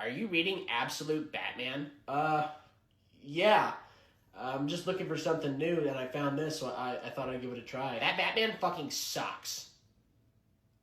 Are you reading Absolute Batman? Yeah. I'm just looking for something new, and I found this, so I thought I'd give it a try. That Batman fucking sucks.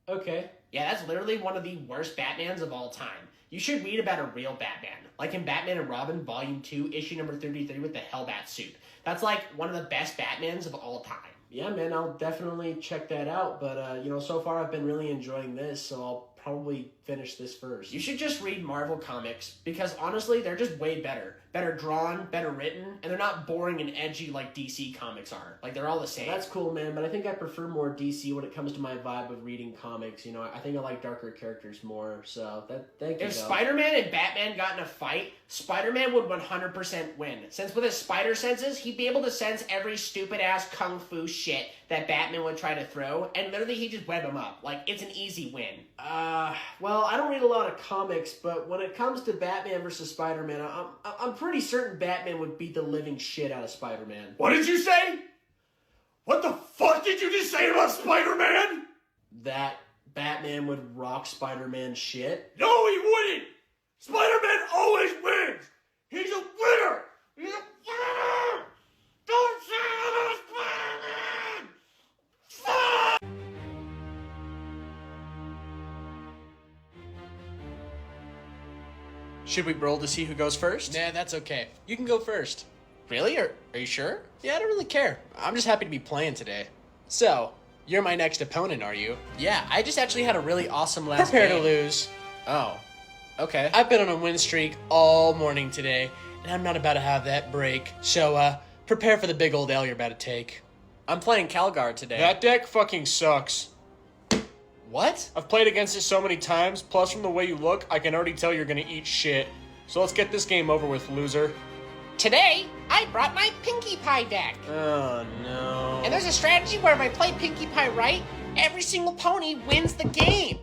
Okay. Yeah, that's literally one of the worst Batmans of all time. You should read about a real Batman. Like in Batman and Robin, Volume 2, issue number 33 with the Hellbat suit. That's like one of the best Batmans of all time. Yeah, man, I'll definitely check that out, but, so far I've been really enjoying this, so I'll probably finish this first. You should just read Marvel comics, because honestly, they're just way better. Better drawn, better written, and they're not boring and edgy like DC comics are. Like, they're all the same. That's cool, man, but I think I prefer more DC when it comes to my vibe of reading comics. I think I like darker characters more, so thank you. If Spider-Man and Batman got in a fight, Spider-Man would 100% win. Since with his spider senses, he'd be able to sense every stupid-ass kung fu shit that Batman would try to throw, and literally he'd just web him up. Like, it's an easy win. Well, I don't read a lot of comics, but when it comes to Batman versus Spider-Man, I'm pretty certain Batman would beat the living shit out of Spider-Man. What did you say? What the fuck did you just say about Spider-Man? That Batman would rock Spider-Man's shit? No, he wouldn't! Spider-Man always wins! He's a winner! He's a winner! Don't say that about Spider-Man! Fuck! Should we roll to see who goes first? Nah, that's okay. You can go first. Really? Are you sure? Yeah, I don't really care. I'm just happy to be playing today. So, you're my next opponent, are you? Yeah, I just actually had a really awesome last Prepare game. to lose. Oh. Okay. I've been on a win streak all morning today, and I'm not about to have that break. So, prepare for the big old L you're about to take. I'm playing Calgar today. That deck fucking sucks. What? I've played against it so many times, plus from the way you look, I can already tell you're gonna eat shit. So let's get this game over with, loser. Today, I brought my Pinkie Pie deck. Oh, no. And there's a strategy where if I play Pinkie Pie right, every single pony wins the game.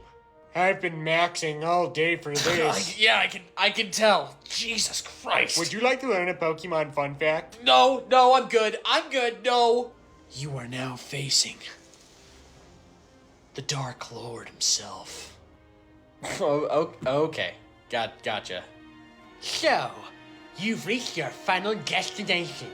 I've been maxing all day for this. Yeah, I can tell. Jesus Christ. Would you like to learn a Pokemon fun fact? No, I'm good. No. You are now facing the Dark Lord himself. Oh, okay. Gotcha. So, you've reached your final destination.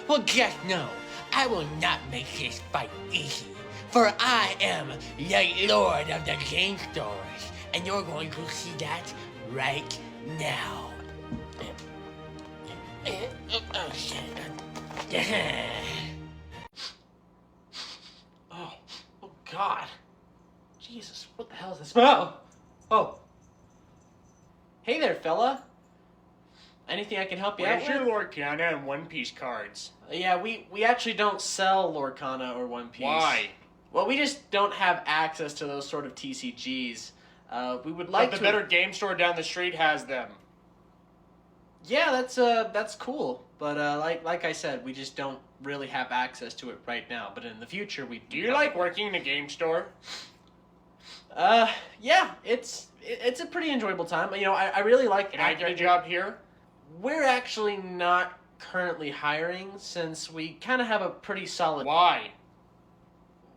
Well, just know, I will not make this fight easy, for I am the Lord of the Game Stores, and you're going to see that right now. Oh God. Jesus, what the hell is this? Oh. Hey there, fella. Anything I can help you out Where's with? your Lorcana and One Piece cards? Yeah, we actually don't sell Lorcana or One Piece. Why? Well, we just don't have access to those sort of TCGs. We would like But to. the better game store down the street has them. Yeah, that's cool. But like I said, we just don't really have access to it right now. But in the future, we Do you like working in a game store? Yeah, it's a pretty enjoyable time. I really like. Can I get a job here? We're actually not currently hiring since we kind of have a pretty solid. Why?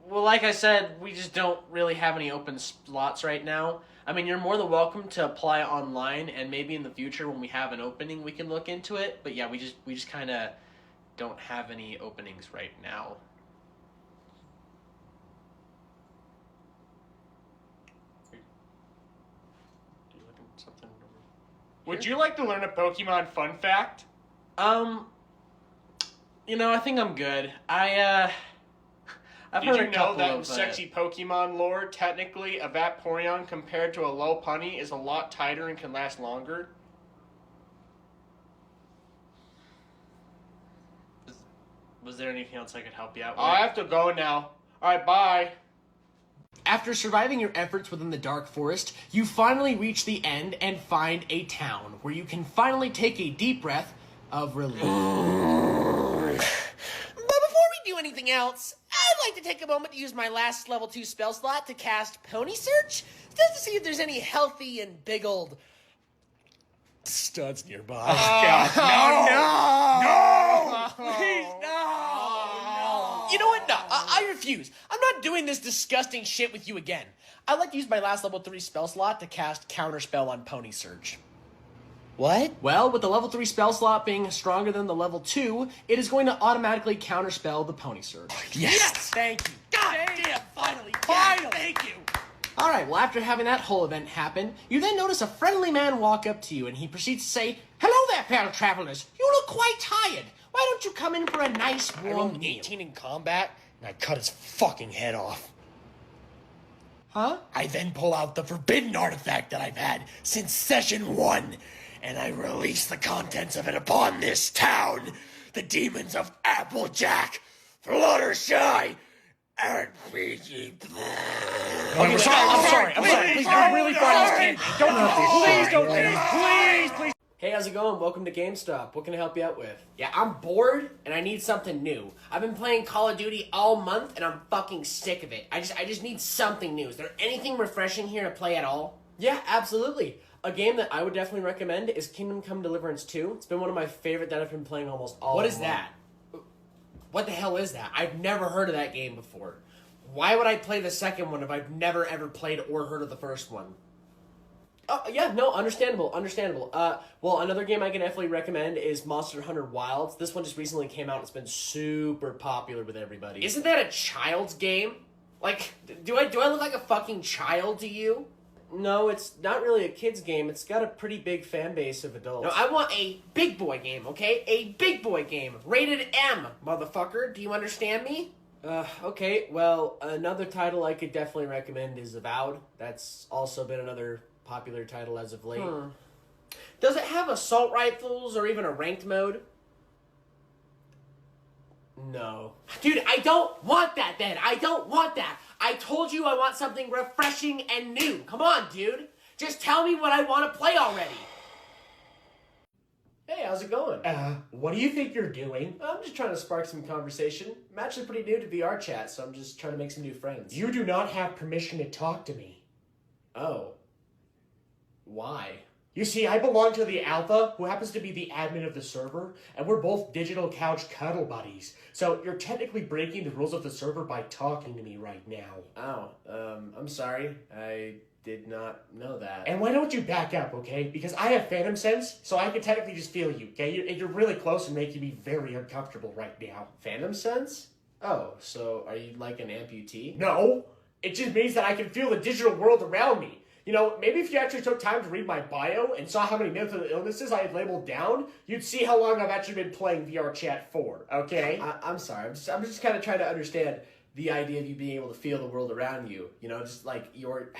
Well, like I said, we just don't really have any open slots right now. I mean, you're more than welcome to apply online, and maybe in the future when we have an opening, we can look into it. But yeah, we just kind of don't have any openings right now. Would you like to learn a Pokemon fun fact? I think I'm good. I've Did heard you a know couple that in of sexy Pokemon lore, technically a Vaporeon compared to a Lopunny is a lot tighter and can last longer? Was there anything else I could help you out with? I have to go now. Alright, bye. After surviving your efforts within the Dark Forest, you finally reach the end and find a town where you can finally take a deep breath of relief. But before we do anything else, I'd like to take a moment to use my last level 2 spell slot to cast Pony Search, just to see if there's any healthy and big old studs nearby. God, no! Please, no! You know what? No, I refuse. I'm not doing this disgusting shit with you again. I'd like to use my last level 3 spell slot to cast Counterspell on Pony Surge. What? Well, with the level 3 spell slot being stronger than the level 2, it is going to automatically counterspell the Pony Surge. Yes! Thank you. God damn, finally! Thank you! Alright, well, after having that whole event happen, you then notice a friendly man walk up to you, and he proceeds to say, "Hello there, fellow travelers. You look quite tired. Why don't you come in for a nice I warm rolled meal?" 18 in combat, and I cut his fucking head off. Huh? I then pull out the forbidden artifact that I've had since session 1, and I release the contents of it upon this town. The demons of Applejack, Fluttershy, and Fiji. I'm sorry. Please, I'm really fine. Please don't do this. Please. Hey, how's it going? Welcome to GameStop. What can I help you out with? Yeah, I'm bored and I need something new. I've been playing Call of Duty all month and I'm fucking sick of it. I just need something new. Is there anything refreshing here to play at all? Yeah, absolutely. A game that I would definitely recommend is Kingdom Come Deliverance 2. It's been one of my favorite that I've been playing almost all What of is month. that? What the hell is that? I've never heard of that game before. Why would I play the second one if I've never ever played or heard of the first one? Oh, yeah, no, understandable. Well, another game I can definitely recommend is Monster Hunter Wilds. This one just recently came out. It's been super popular with everybody. Isn't that a child's game? Like, do I look like a fucking child to you? No, it's not really a kid's game. It's got a pretty big fan base of adults. No, I want a big boy game, okay? A big boy game. Rated M, motherfucker. Do you understand me? Okay, well, another title I could definitely recommend is Avowed. That's also been another popular title as of late. Does it have assault rifles or even a ranked mode? No. Dude, I don't want that then. I don't want that. I told you I want something refreshing and new. Come on, dude. Just tell me what I want to play already. Hey, how's it going? What do you think you're doing? I'm just trying to spark some conversation. I'm actually pretty new to VR chat, so I'm just trying to make some new friends. You do not have permission to talk to me. Oh. Why? You see, I belong to the Alpha, who happens to be the admin of the server, and we're both digital couch cuddle buddies. So you're technically breaking the rules of the server by talking to me right now. Oh, I'm sorry. I did not know that. And why don't you back up, okay? Because I have phantom sense, so I can technically just feel you, okay? You're really close and making me very uncomfortable right now. Phantom sense? Oh, so are you like an amputee? No, it just means that I can feel the digital world around me. You know, maybe if you actually took time to read my bio and saw how many mental illnesses I had labeled down, you'd see how long I've actually been playing VR chat for, okay? I'm sorry. I'm just kind of trying to understand the idea of you being able to feel the world around you. You know, just like your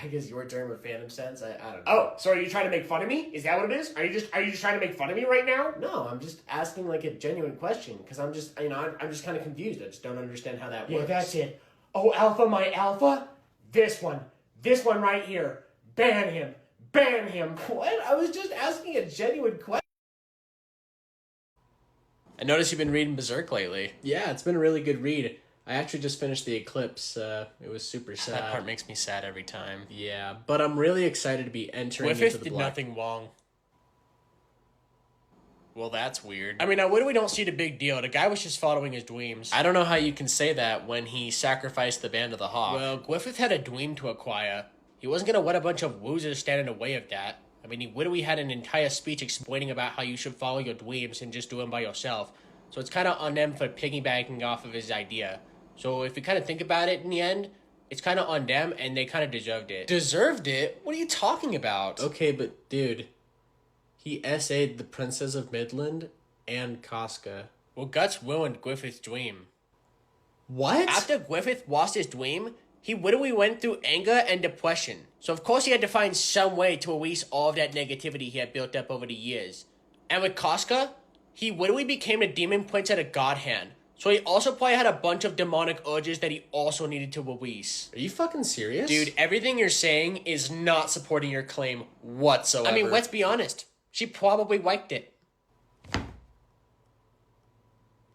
term of phantom sense. I don't know. Oh, so are you trying to make fun of me? Is that what it is? Are you just trying to make fun of me right now? No, I'm just asking like a genuine question because I'm just kind of confused. I just don't understand how that works. Yeah, that's it. Oh, Alpha, my Alpha? This one right here. Ban him. What? I was just asking a genuine question. I noticed you've been reading Berserk lately. Yeah, it's been a really good read. I actually just finished The Eclipse. It was super sad. That part makes me sad every time. Yeah, but I'm really excited to be entering into Griffith the did black. nothing wrong. Well, that's weird. I mean, now, what do we don't see the big deal? The guy was just following his dreams. I don't know how you can say that when he sacrificed the Band of the Hawk. Well, Griffith had a dream to acquire. He wasn't going to let a bunch of losers stand in the way of that. I mean, he literally had an entire speech explaining about how you should follow your dreams and just do them by yourself. So it's kind of on them for piggybacking off of his idea. So if you kind of think about it in the end, it's kind of on them and they kind of deserved it. Deserved it? What are you talking about? Okay, but dude, he essayed the Princess of Midland and Casca. Well, Guts ruined Griffith's dream. What? After Griffith lost his dream, he literally went through anger and depression. So of course he had to find some way to release all of that negativity he had built up over the years. And with Casca, he literally became the demon prince at a god hand. So he also probably had a bunch of demonic urges that he also needed to release. Are you fucking serious? Dude, everything you're saying is not supporting your claim whatsoever. I mean, let's be honest. She probably liked it.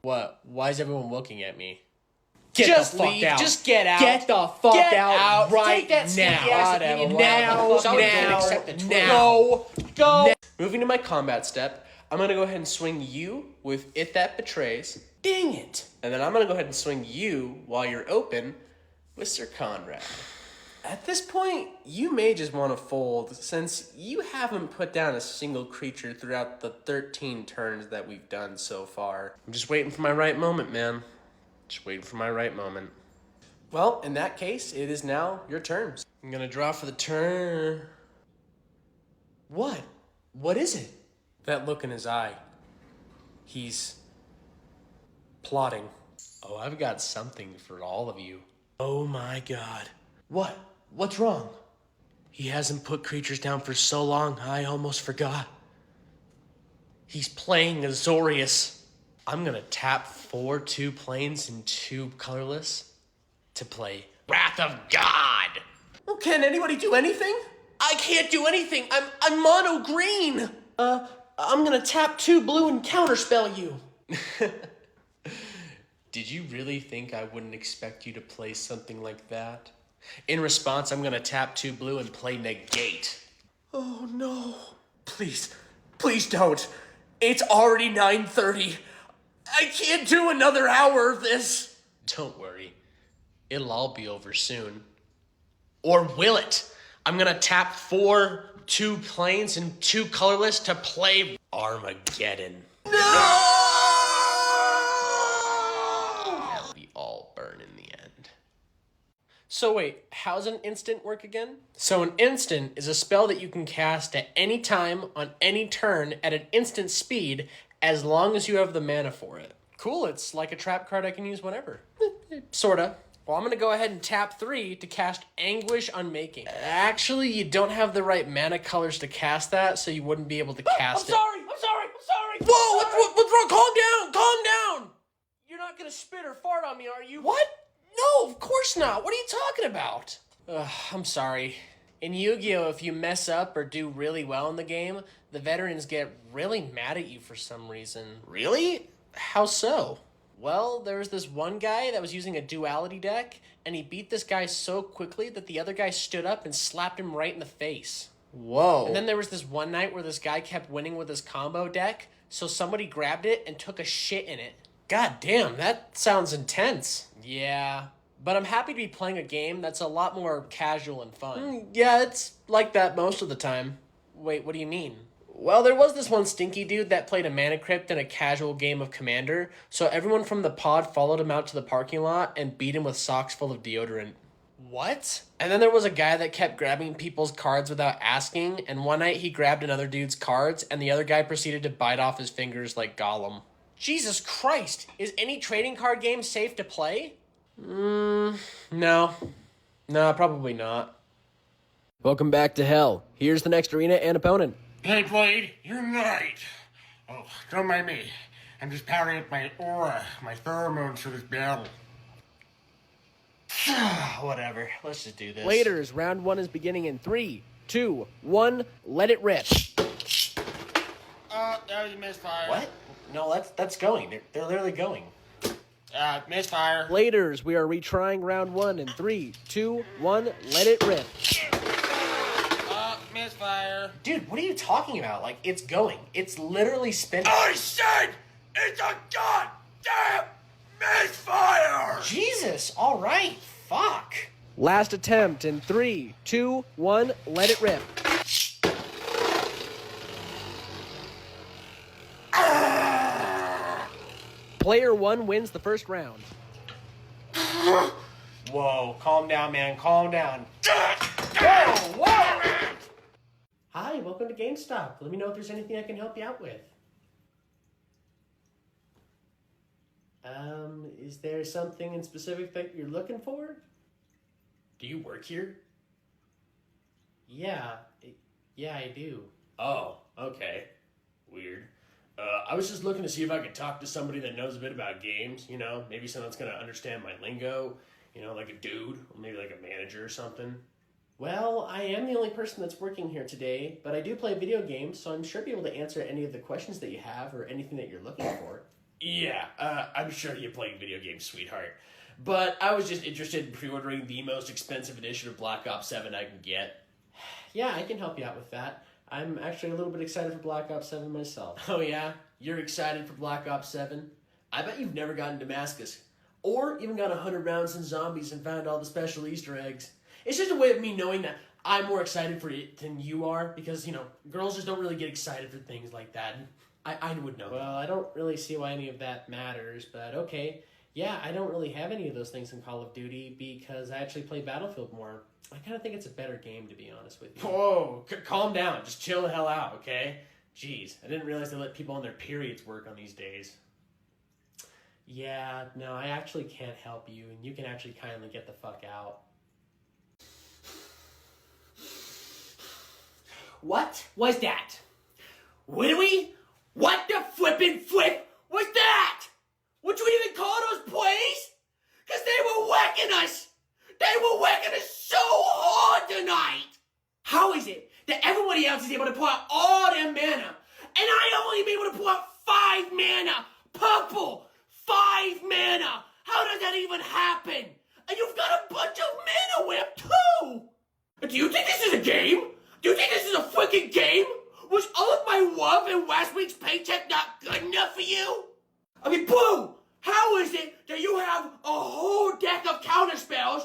What? Why is everyone looking at me? Get Just the fuck leave. out. Just get out. Get the fuck Get out right Take that sneaky now. ass Whatever, opinion whatever. now. Someone can Now. accept the truth. Now. Go. Moving to my combat step, I'm going to go ahead and swing you with If That Betrays. Dang it. And then I'm going to go ahead and swing you while you're open with Sir Conrad. At this point, you may just want to fold since you haven't put down a single creature throughout the 13 turns that we've done so far. I'm just waiting for my right moment, man. Just waiting for my right moment. Well, in that case, it is now your turn. I'm going to draw for the turn. What? What is it? That look in his eye. He's plotting. Oh, I've got something for all of you. Oh my god. What? What's wrong? He hasn't put creatures down for so long, I almost forgot. He's playing Azorius. I'm gonna tap 4 2 planes and 2 colorless to play Wrath of God. Well, can anybody do anything? I can't do anything. I'm mono green. I'm gonna tap 2 blue and counterspell you. Did you really think I wouldn't expect you to play something like that? In response, I'm gonna tap 2 blue and play negate. Oh no. Please don't. It's already 9:30. I can't do another hour of this. Don't worry. It'll all be over soon. Or will it? I'm gonna tap 4 2 planes and 2 colorless to play Armageddon. No! We all burn in the end. So wait, how's an instant work again? So an instant is a spell that you can cast at any time on any turn at an instant speed as long as you have the mana for it. Cool, it's like a trap card I can use whenever. Sorta. Well, I'm going to go ahead and tap 3 to cast Anguish Unmaking. Actually, you don't have the right mana colors to cast that, so you wouldn't be able to cast it. I'm sorry. Whoa, what's wrong? Calm down! You're not going to spit or fart on me, are you? What? No, of course not. What are you talking about? I'm sorry. In Yu-Gi-Oh, if you mess up or do really well in the game, the veterans get really mad at you for some reason. Really? How so? Well, there was this one guy that was using a duality deck, and he beat this guy so quickly that the other guy stood up and slapped him right in the face. Whoa. And then there was this one night where this guy kept winning with his combo deck, so somebody grabbed it and took a shit in it. God damn, that sounds intense. Yeah, but I'm happy to be playing a game that's a lot more casual and fun. Yeah, it's like that most of the time. Wait, what do you mean? Well, there was this one stinky dude that played a Mana Crypt in a casual game of Commander, so everyone from the pod followed him out to the parking lot and beat him with socks full of deodorant. What? And then there was a guy that kept grabbing people's cards without asking, and one night he grabbed another dude's cards, and the other guy proceeded to bite off his fingers like Gollum. Jesus Christ! Is any trading card game safe to play? No, probably not. Welcome back to hell. Here's the next arena and opponent. Hey, Blade, you're right. Oh, don't mind me. I'm just powering up my aura, my pheromones for this battle. Whatever, let's just do this. Bladers, round 1 is beginning in 3, 2, 1, let it rip. That was a misfire. What? No, that's going. They're literally going. Misfire. Bladers, we are retrying round 1 in 3, 2, 1, let it rip. Misfire. Dude, what are you talking about? Like, it's going. It's literally spinning. I said it's a goddamn misfire! Jesus, all right. Fuck. Last attempt in 3, 2, 1, let it rip. Player 1 wins the first round. Whoa, calm down, man. Calm down. Whoa! Hi, welcome to GameStop. Let me know if there's anything I can help you out with. Is there something in specific that you're looking for? Do you work here? Yeah, I do. Oh, okay. Weird. I was just looking to see if I could talk to somebody that knows a bit about games, you know? Maybe someone that's going to understand my lingo, you know, like a dude, or maybe like a manager or something. Well, I am the only person that's working here today, but I do play video games, so I'm sure I'll be able to answer any of the questions that you have or anything that you're looking for. Yeah, I'm sure you play video games, sweetheart. But I was just interested in pre-ordering the most expensive edition of Black Ops 7 I can get. Yeah, I can help you out with that. I'm actually a little bit excited for Black Ops 7 myself. Oh yeah? You're excited for Black Ops 7? I bet you've never gotten Damascus. Or even got 100 rounds in zombies and found all the special Easter eggs. It's just a way of me knowing that I'm more excited for it than you are, because, girls just don't really get excited for things like that. I would know. Well, I don't really see why any of that matters, but okay. Yeah, I don't really have any of those things in Call of Duty because I actually play Battlefield more. I kind of think it's a better game, to be honest with you. Whoa, calm down. Just chill the hell out, okay? Jeez, I didn't realize they let people on their periods work on these days. Yeah, no, I actually can't help you, and you can actually kindly get the fuck out. What was that? Widowy? What the flippin' flip was that? Would you even call those plays? Because they were whacking us. They were whacking us so hard tonight. How is it that everybody else is able to pull out all their mana, and I only am able to pull out 5 mana? Purple, 5 mana. How does that even happen? And you've got a bunch of mana whip too. Do you think this is a game? Do you think this is a freaking game? Was all of my love and last week's paycheck not good enough for you? I mean, Boo! How is it that you have a whole deck of counterspells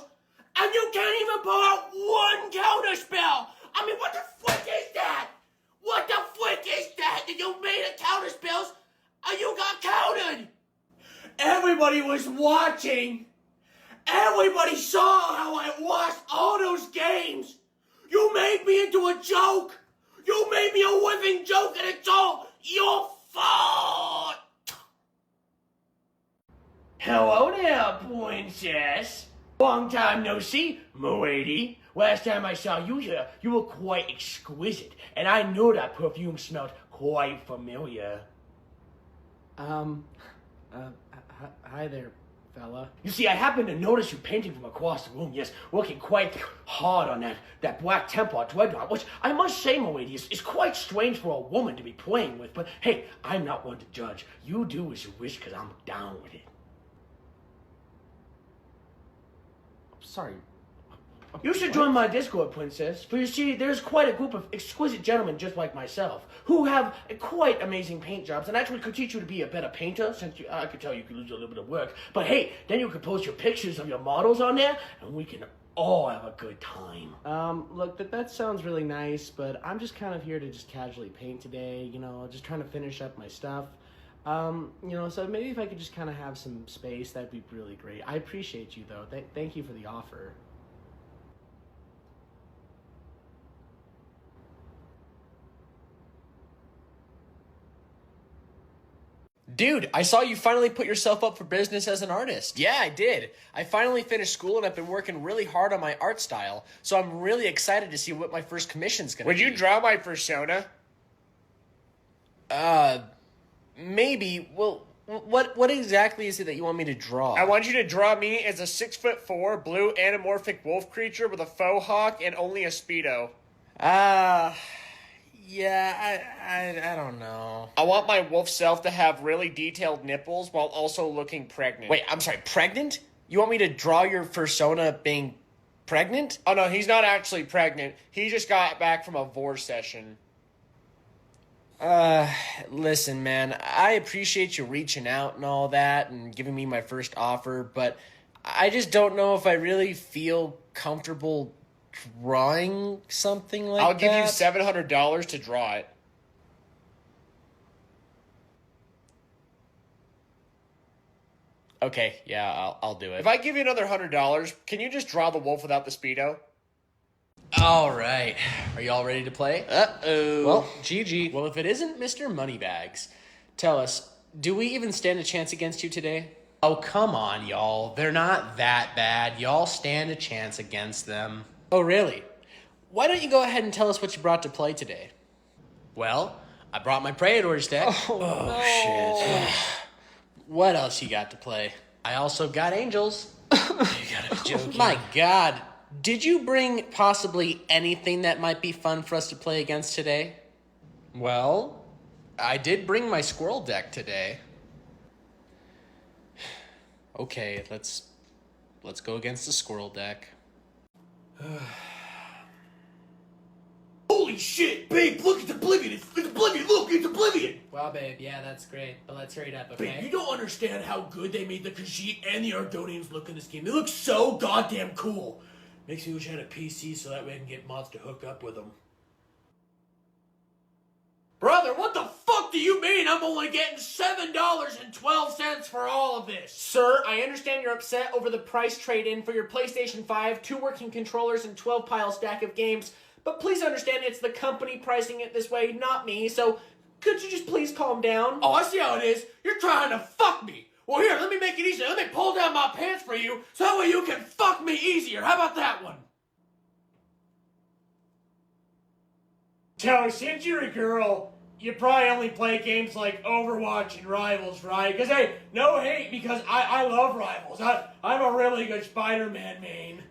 and you can't even pull out one counterspell? I mean, what the frick is that? What the frick is that? That you made a counterspells and you got countered? Everybody was watching. Everybody saw how I lost all those games. You made me into a joke. You made me a living joke, and it's all your fault. Hello there, princess. Long time no see, m'lady. Last time I saw you here, you were quite exquisite, and I knew that perfume smelled quite familiar. Hi there, fella. You see, I happened to notice you painting from across the room, yes, working quite hard on that Black Templar dreadnought, which I must say, m'lady, is quite strange for a woman to be playing with, but hey, I'm not one to judge. You do as you wish, because I'm down with it. Sorry. You should join my Discord, princess, for you see, there's quite a group of exquisite gentlemen just like myself, who have quite amazing paint jobs, and actually could teach you to be a better painter, since I could tell you could lose a little bit of work. But hey, then you could post your pictures of your models on there, and we can all have a good time. Look, that sounds really nice, but I'm just kind of here to just casually paint today, just trying to finish up my stuff. So maybe if I could just kind of have some space, that'd be really great. I appreciate you, though. Thank you for the offer. Dude, I saw you finally put yourself up for business as an artist. Yeah, I did. I finally finished school and I've been working really hard on my art style, so I'm really excited to see what my first commission's gonna be. Would you draw my persona? Maybe. Well, what exactly is it that you want me to draw? I want you to draw me as a 6'4" blue anamorphic wolf creature with a faux hawk and only a Speedo. Yeah, I don't know. I want my wolf self to have really detailed nipples while also looking pregnant. Wait, I'm sorry, pregnant? You want me to draw your persona being pregnant? Oh no, he's not actually pregnant. He just got back from a vor session. Listen, man, I appreciate you reaching out and all that and giving me my first offer, but I just don't know if I really feel comfortable drawing something like that. I'll give you $700 to draw it. Okay, yeah, I'll do it. If I give you another $100, can you just draw the wolf without the Speedo? All right. Are you all ready to play? Uh-oh. Well, GG. Well, if it isn't Mr. Moneybags, tell us, do we even stand a chance against you today? Oh, come on, y'all. They're not that bad. Y'all stand a chance against them. Oh, really? Why don't you go ahead and tell us what you brought to play today? Well, I brought my Praetor's deck. Shit. What else you got to play? I also got Angels. You gotta be joking. My God. Did you bring possibly anything that might be fun for us to play against today? Well, I did bring my Squirrel deck today. Okay, let's go against the Squirrel deck. Holy Holy shit, babe, look, it's Oblivion. It's Oblivion, look, it's Oblivion. Wow, babe, yeah, that's great. But let's hurry it up, Babe, okay? you don't understand how good they made the Khajiit and the Argonians look in this game. They look so goddamn cool. Makes me wish I had a PC so that way I can get mods to hook up with them. Brother, what the fuck do you mean I'm only getting $7.12 for all of this? Sir, I understand you're upset over the price trade-in for your PlayStation 5, 2 working controllers, and 12-pile stack of games, but please understand it's the company pricing it this way, not me, so could you just please calm down? Oh, I see how it is. You're trying to fuck me. Well, here, let me make it easier. Let me pull down my pants for you so that way you can fuck me easier. How about that one? Taylor, since you're a girl, you probably only play games like Overwatch and Rivals, right? Because, hey, no hate, because I love Rivals. I'm a really good Spider-Man main.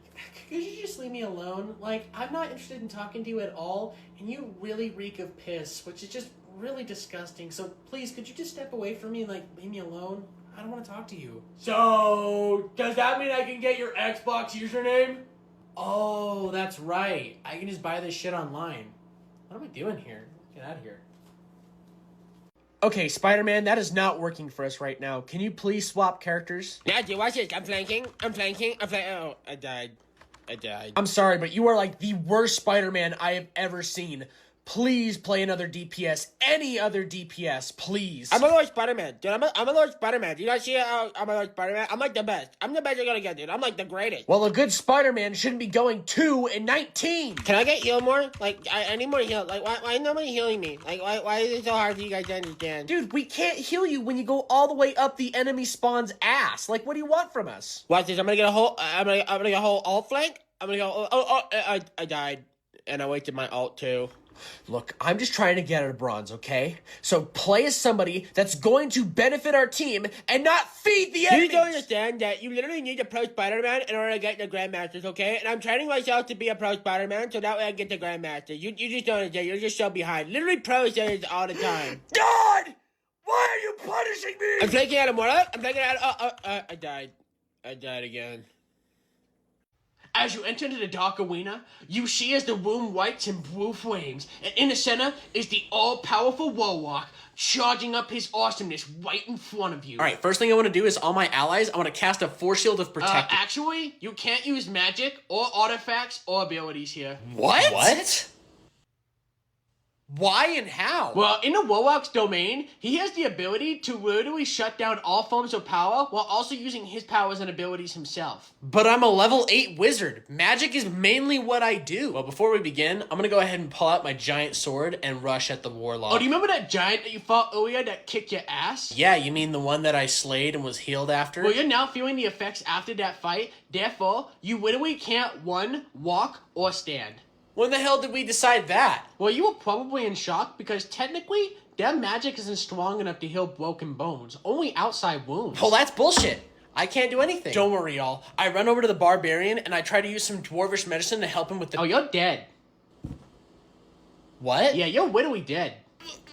Could you just leave me alone? Like, I'm not interested in talking to you at all, and you really reek of piss, which is just really disgusting. So please, could you just step away from me and, like, leave me alone? I don't want to talk to you. So, does that mean I can get your Xbox username? Oh, that's right. I can just buy this shit online. What am I doing here? Get out of here. Okay, Spider-Man, that is not working for us right now. Can you please swap characters? Now, do watch this. I'm flanking. Oh, I died. I'm sorry, but you are like the worst Spider-Man I have ever seen. Please play another DPS. Any other DPS, please. I'm a Lord Spider-Man, dude. I'm a Lord Spider-Man. Do you not see how I'm a Lord Spider-Man? I'm like the best. I'm the best you're gonna get, dude. I'm like the greatest. Well, a good Spider-Man shouldn't be going 2 and 19. Can I get healed more? Like, I need more heal. Like, why is nobody healing me? Like, why is it so hard for you guys to understand? Dude, we can't heal you when you go all the way up the enemy spawn's ass. Like, what do you want from us? Watch this. I'm gonna get a whole. I'm gonna get a whole alt flank. I'm gonna go. I died, and I wasted my alt too. Look, I'm just trying to get out of bronze, okay? So play as somebody that's going to benefit our team and not feed the enemies. You don't understand that you literally need a pro Spider-Man in order to get the Grandmasters, okay? And I'm training myself to be a pro Spider-Man so that way I get the Grandmaster. You just don't understand. You're just so behind. Literally pros say this all the time. God! Why are you punishing me? I'm flanking out of Mora. I'm flanking out of... I died. I died again. As you enter into the dark arena, you see as the room whites and blue flames, and in the center is the all-powerful Warlock charging up his awesomeness right in front of you. Alright, first thing I want to do is all my allies, I want to cast a Force Shield of Protection. Actually, you can't use magic or artifacts or abilities here. What? Why and how? Well, in the Warlock's domain, he has the ability to literally shut down all forms of power while also using his powers and abilities himself. But I'm a level 8 wizard. Magic is mainly what I do. Well, before we begin, I'm gonna go ahead and pull out my giant sword and rush at the Warlock. Oh, do you remember that giant that you fought earlier that kicked your ass? Yeah, you mean the one that I slayed and was healed after? Well, you're now feeling the effects after that fight. Therefore, you literally can't run, walk, or stand. When the hell did we decide that? Well, you were probably in shock because technically, their magic isn't strong enough to heal broken bones, only outside wounds. Well, that's bullshit. I can't do anything. Don't worry, y'all. I run over to the barbarian and I try to use some dwarvish medicine to help him with the... Oh, you're dead. What? Yeah, you're literally dead.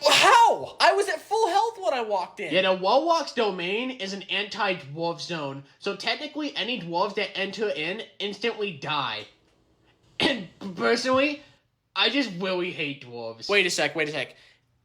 How? I was at full health when I walked in. Yeah, the Warlock's domain is an anti-dwarf zone, so technically any dwarves that enter in instantly die. And personally, I just really hate dwarves. Wait a sec.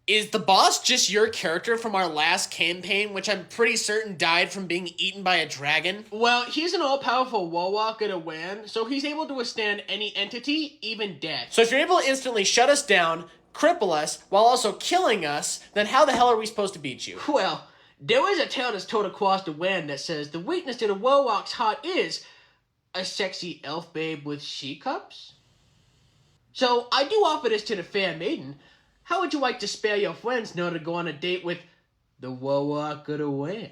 Is the boss just your character from our last campaign, which I'm pretty certain died from being eaten by a dragon? Well, he's an all-powerful Warlock at a WAN, so he's able to withstand any entity, even death. So if you're able to instantly shut us down, cripple us, while also killing us, then how the hell are we supposed to beat you? Well, there is a tale that's told across the WAN that says the weakness to the Warlock's heart is a sexy elf babe with she-cups? So, I do offer this to the fair maiden. How would you like to spare your friends in order to go on a date with the Warlock of the WAN?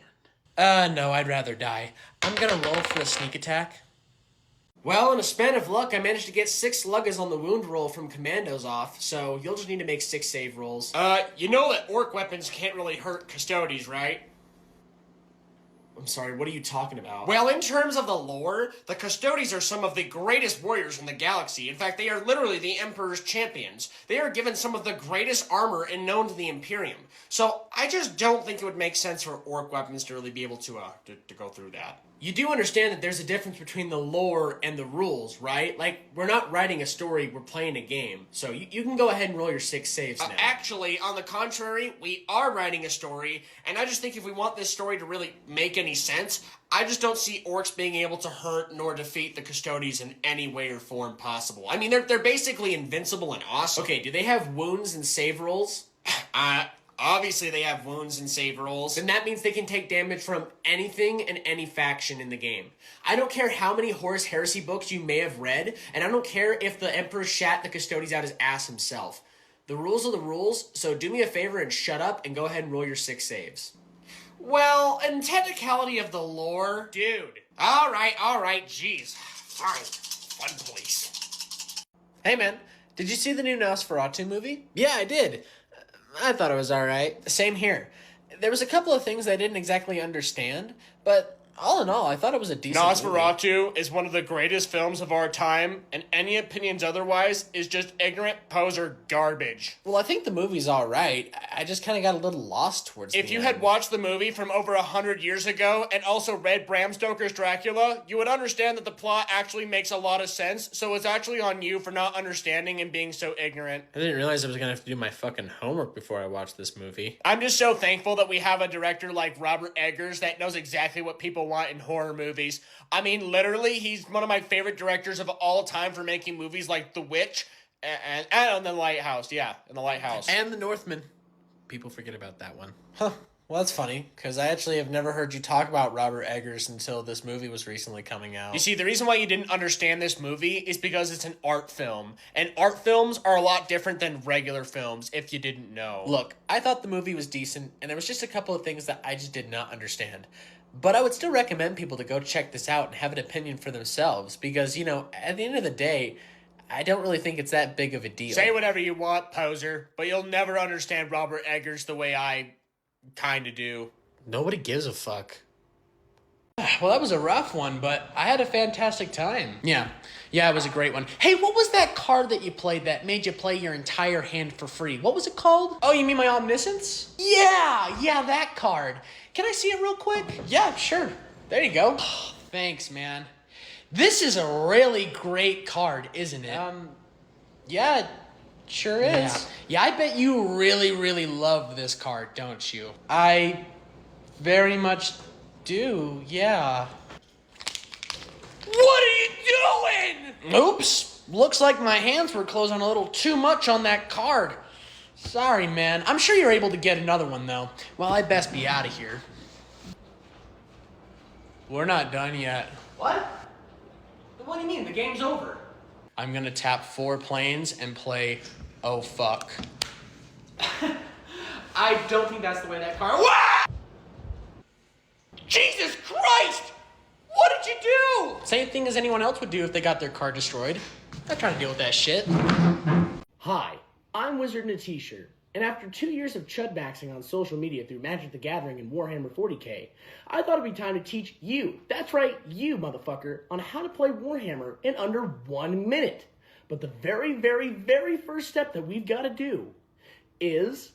No, I'd rather die. I'm gonna roll for a sneak attack. Well, in a span of luck, I managed to get 6 sluggas on the wound roll from commandos off, so you'll just need to make 6 save rolls. You know that orc weapons can't really hurt custodies, right? I'm sorry, what are you talking about? Well, in terms of the lore, the Custodies are some of the greatest warriors in the galaxy. In fact, they are literally the Emperor's champions. They are given some of the greatest armor and known to the Imperium. So, I just don't think it would make sense for orc weapons to really be able to go through that. You do understand that there's a difference between the lore and the rules, right? Like, we're not writing a story, we're playing a game. So you can go ahead and roll your 6 saves now. Actually, on the contrary, we are writing a story, and I just think if we want this story to really make any sense, I just don't see orcs being able to hurt nor defeat the custodians in any way or form possible. I mean, they're basically invincible and awesome. Okay, do they have wounds and save rolls? Obviously they have wounds and save rolls. Then that means they can take damage from anything and any faction in the game. I don't care how many Horus Heresy books you may have read, and I don't care if the Emperor shat the custodians out his ass himself. The rules are the rules, so do me a favor and shut up and go ahead and roll your 6 saves. Well, in technicality of the lore... Dude. Alright, jeez. Fine. Fun police. Hey man, did you see the new Nosferatu movie? Yeah, I did. I thought it was alright. Same here. There was a couple of things I didn't exactly understand, but all in all, I thought it was a decent movie. Nosferatu is one of the greatest films of our time, and any opinions otherwise is just ignorant poser garbage. Well, I think the movie's all right. I just kind of got a little lost towards the end. If you had watched the movie from over 100 years ago and also read Bram Stoker's Dracula, you would understand that the plot actually makes a lot of sense, so it's actually on you for not understanding and being so ignorant. I didn't realize I was going to have to do my fucking homework before I watched this movie. I'm just so thankful that we have a director like Robert Eggers that knows exactly what people want in horror movies. I mean, literally, he's one of my favorite directors of all time for making movies like The Witch and The Lighthouse. Yeah, and The Lighthouse. And The Northman. People forget about that one. Huh. Well, that's funny, because I actually have never heard you talk about Robert Eggers until this movie was recently coming out. You see, the reason why you didn't understand this movie is because it's an art film. And art films are a lot different than regular films, if you didn't know. Look, I thought the movie was decent, and there was just a couple of things that I just did not understand. But I would still recommend people to go check this out and have an opinion for themselves, because, you know, at the end of the day, I don't really think it's that big of a deal. Say whatever you want, poser, but you'll never understand Robert Eggers the way I kinda do. Nobody gives a fuck. Well, that was a rough one, but I had a fantastic time. Yeah, it was a great one. Hey, what was that card that you played that made you play your entire hand for free? What was it called? Oh, you mean my omniscience? Yeah, that card. Can I see it real quick? Yeah, sure. There you go. Thanks, man. This is a really great card, isn't it? Yeah, it sure is. Yeah, I bet you really, really love this card, don't you? I very much do, yeah. What are you doing? Oops. Looks like my hands were closing a little too much on that card. Sorry, man. I'm sure you're able to get another one, though. Well, I'd best be out of here. We're not done yet. What? What do you mean? The game's over. I'm gonna tap 4 planes and play Oh Fuck. I don't think that's the way that card... What? Jesus Christ! What did you do? Same thing as anyone else would do if they got their card destroyed. I'm not trying to deal with that shit. Hi, I'm WizardInATShirt's, and after 2 years of chudmaxing on social media through Magic the Gathering and Warhammer 40k, I thought it'd be time to teach you, that's right, you motherfucker, on how to play Warhammer in under 1 minute. But the very, very, very first step that we've got to do is...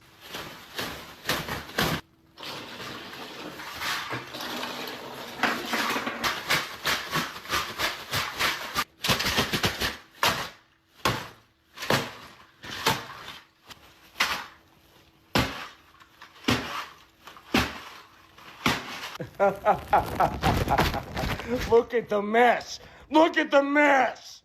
Look at the mess! Look at the mess!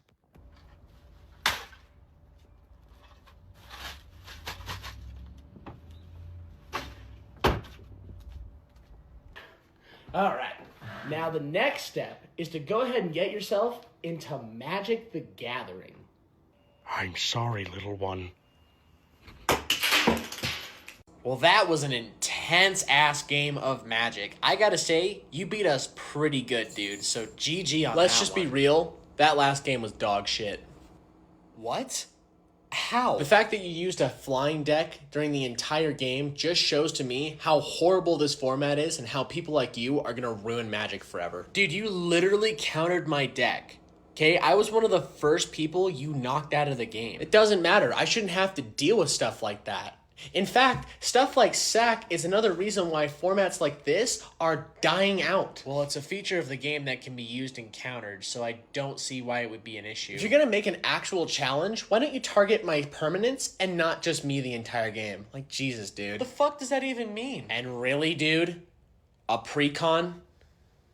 Alright, now the next step is to go ahead and get yourself into Magic the Gathering. I'm sorry, little one. Well, that was an intense-ass game of Magic. I gotta say, you beat us pretty good, dude, so GG on that. Let's just be real, that last game was dog shit. What? How? The fact that you used a flying deck during the entire game just shows to me how horrible this format is and how people like you are gonna ruin Magic forever. Dude, you literally countered my deck. Okay, I was one of the first people you knocked out of the game. It doesn't matter, I shouldn't have to deal with stuff like that. In fact, stuff like SAC is another reason why formats like this are dying out. Well, it's a feature of the game that can be used and countered, so I don't see why it would be an issue. If you're gonna make an actual challenge, why don't you target my permanence and not just me the entire game? Like, Jesus, dude. The fuck does that even mean? And really, dude? A pre-con?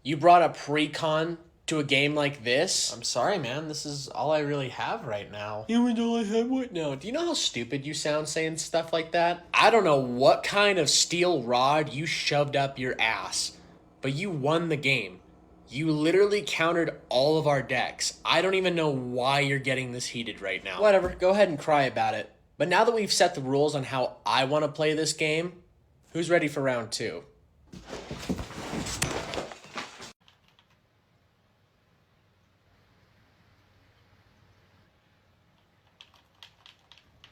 You brought a pre-con to a game like this? I'm sorry, man. This is all I really have right now. You and all I have what now? Do you know how stupid you sound saying stuff like that? I don't know what kind of steel rod you shoved up your ass, but you won the game. You literally countered all of our decks. I don't even know why you're getting this heated right now. Whatever, go ahead and cry about it. But now that we've set the rules on how I want to play this game, who's ready for round 2?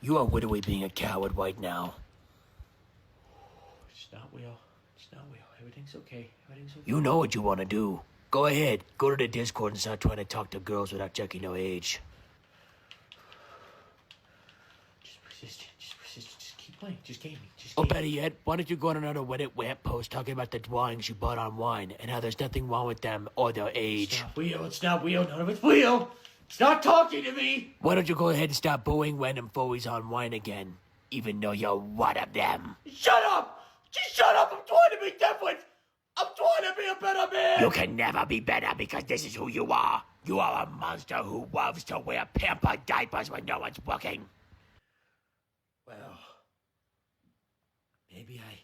You are literally being a coward right now. It's not Will. It's not Will. Everything's okay. Everything's okay. You know what you want to do. Go ahead, go to the Discord and start trying to talk to girls without checking their age. Just persist. Just keep playing. Just game me. Just Or game me. better yet, why don't you go on another Reddit web post talking about the drawings you bought online and how there's nothing wrong with them or their age. It's not Will. None of it's Will. It's not talking to me. Why don't you go ahead and start bullying random furries online again, even though you're one of them. Shut up. Just shut up. I'm trying to be different. I'm trying to be a better man. You can never be better because this is who you are. You are a monster who loves to wear pampered diapers when no one's looking. Well, maybe I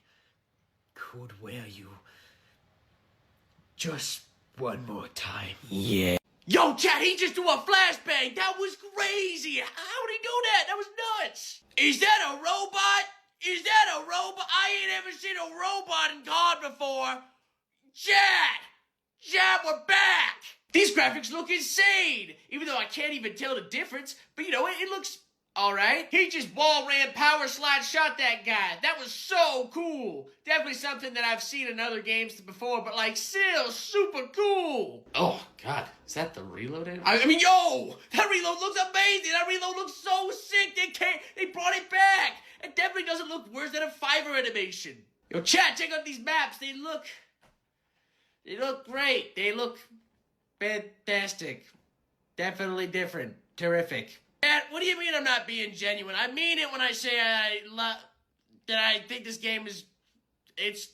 could wear you just one more time. Yeah. Yo, Chad, he just threw a flashbang. That was crazy. How'd he do that? That was nuts. Is that a robot? Is that a robot? I ain't ever seen a robot in COD before. Chad, we're back. These graphics look insane. Even though I can't even tell the difference. But you know, it looks all right. He just wall ran, power slide, shot that guy. That was so cool. Definitely something that I've seen in other games before, but like still super cool. Oh, God. Is that the reload animation? I mean, yo, that reload looks amazing. That reload looks so sick. They brought it back. It definitely doesn't look worse than a Fiverr animation. Yo, chat, check out these maps. They look great. They look fantastic. Definitely different. Terrific. Matt, what do you mean I'm not being genuine? I mean it when I say that I think this game is, it's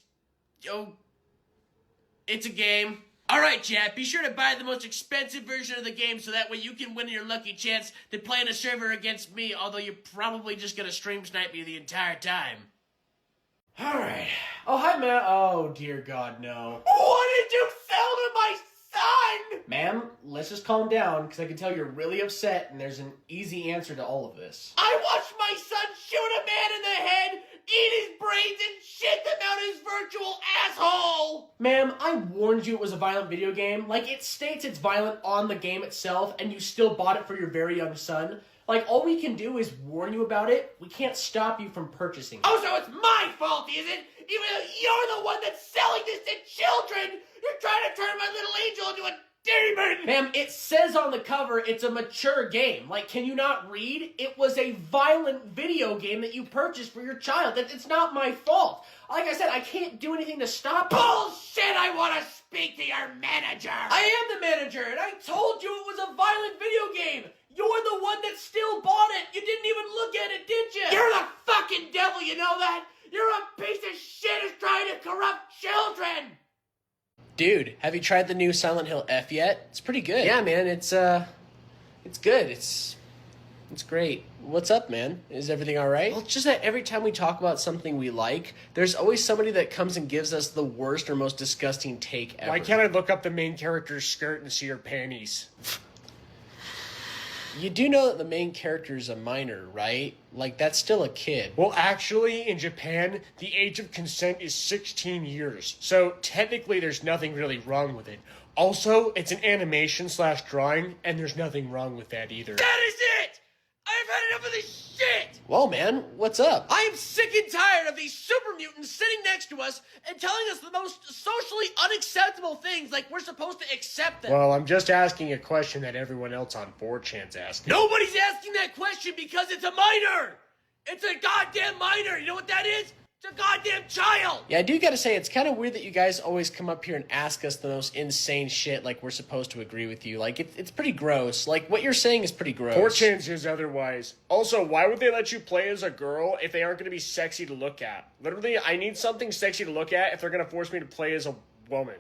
a game. All right, chat, be sure to buy the most expensive version of the game so that way you can win your lucky chance to play in a server against me, although you're probably just gonna stream snipe me the entire time. All right. Oh, hi, ma'am. Oh, dear God, no. What did you sell to my son? Ma'am, let's just calm down, because I can tell you're really upset, and there's an easy answer to all of this. I watched my son shoot a man in the head, eat his brains, and shit them out his virtual asshole! Ma'am, I warned you it was a violent video game. Like, it states it's violent on the game itself, and you still bought it for your very young son. Like, all we can do is warn you about it. We can't stop you from purchasing it. Oh, so it's my fault, is it? Even though you're the one that's selling this to children! You're trying to turn my little angel into a demon! Ma'am, it says on the cover it's a mature game. Like, can you not read? It was a violent video game that you purchased for your child. It's not my fault. Like I said, I can't do anything to stop it. Bullshit! I want to speak to your manager! I am the manager, and I told you it was a violent video game. You're the one that still bought it. You didn't even look at it, did you? You're the fucking devil, you know that? You're a piece of shit who's trying to corrupt children! Dude, have you tried the new Silent Hill F yet? It's pretty good. Yeah, man, it's good. It's great. What's up, man? Is everything all right? Well, it's just that every time we talk about something we like, there's always somebody that comes and gives us the worst or most disgusting take ever. Why can't I look up the main character's skirt and see her panties? You do know that the main character is a minor, right? Like, that's still a kid. Well, actually, in Japan, the age of consent is 16 years. So, technically, there's nothing really wrong with it. Also, it's an animation/drawing, and there's nothing wrong with that either. That is it! I've had enough of this shit! Well, man, what's up? I am sick and tired of these super mutants sitting next to us and telling us the most socially unacceptable things like we're supposed to accept them. Well, I'm just asking a question that everyone else on 4chan's asking. Nobody's asking that question because it's a minor! It's a goddamn minor. You know what that is? It's a goddamn child. Yeah, I do gotta say, it's kind of weird that you guys always come up here and ask us the most insane shit like we're supposed to agree with you. Like, it's pretty gross. Like, what you're saying is pretty gross. 4chan says otherwise. Also, why would they let you play as a girl if they aren't going to be sexy to look at? Literally, I need something sexy to look at if they're going to force me to play as a woman.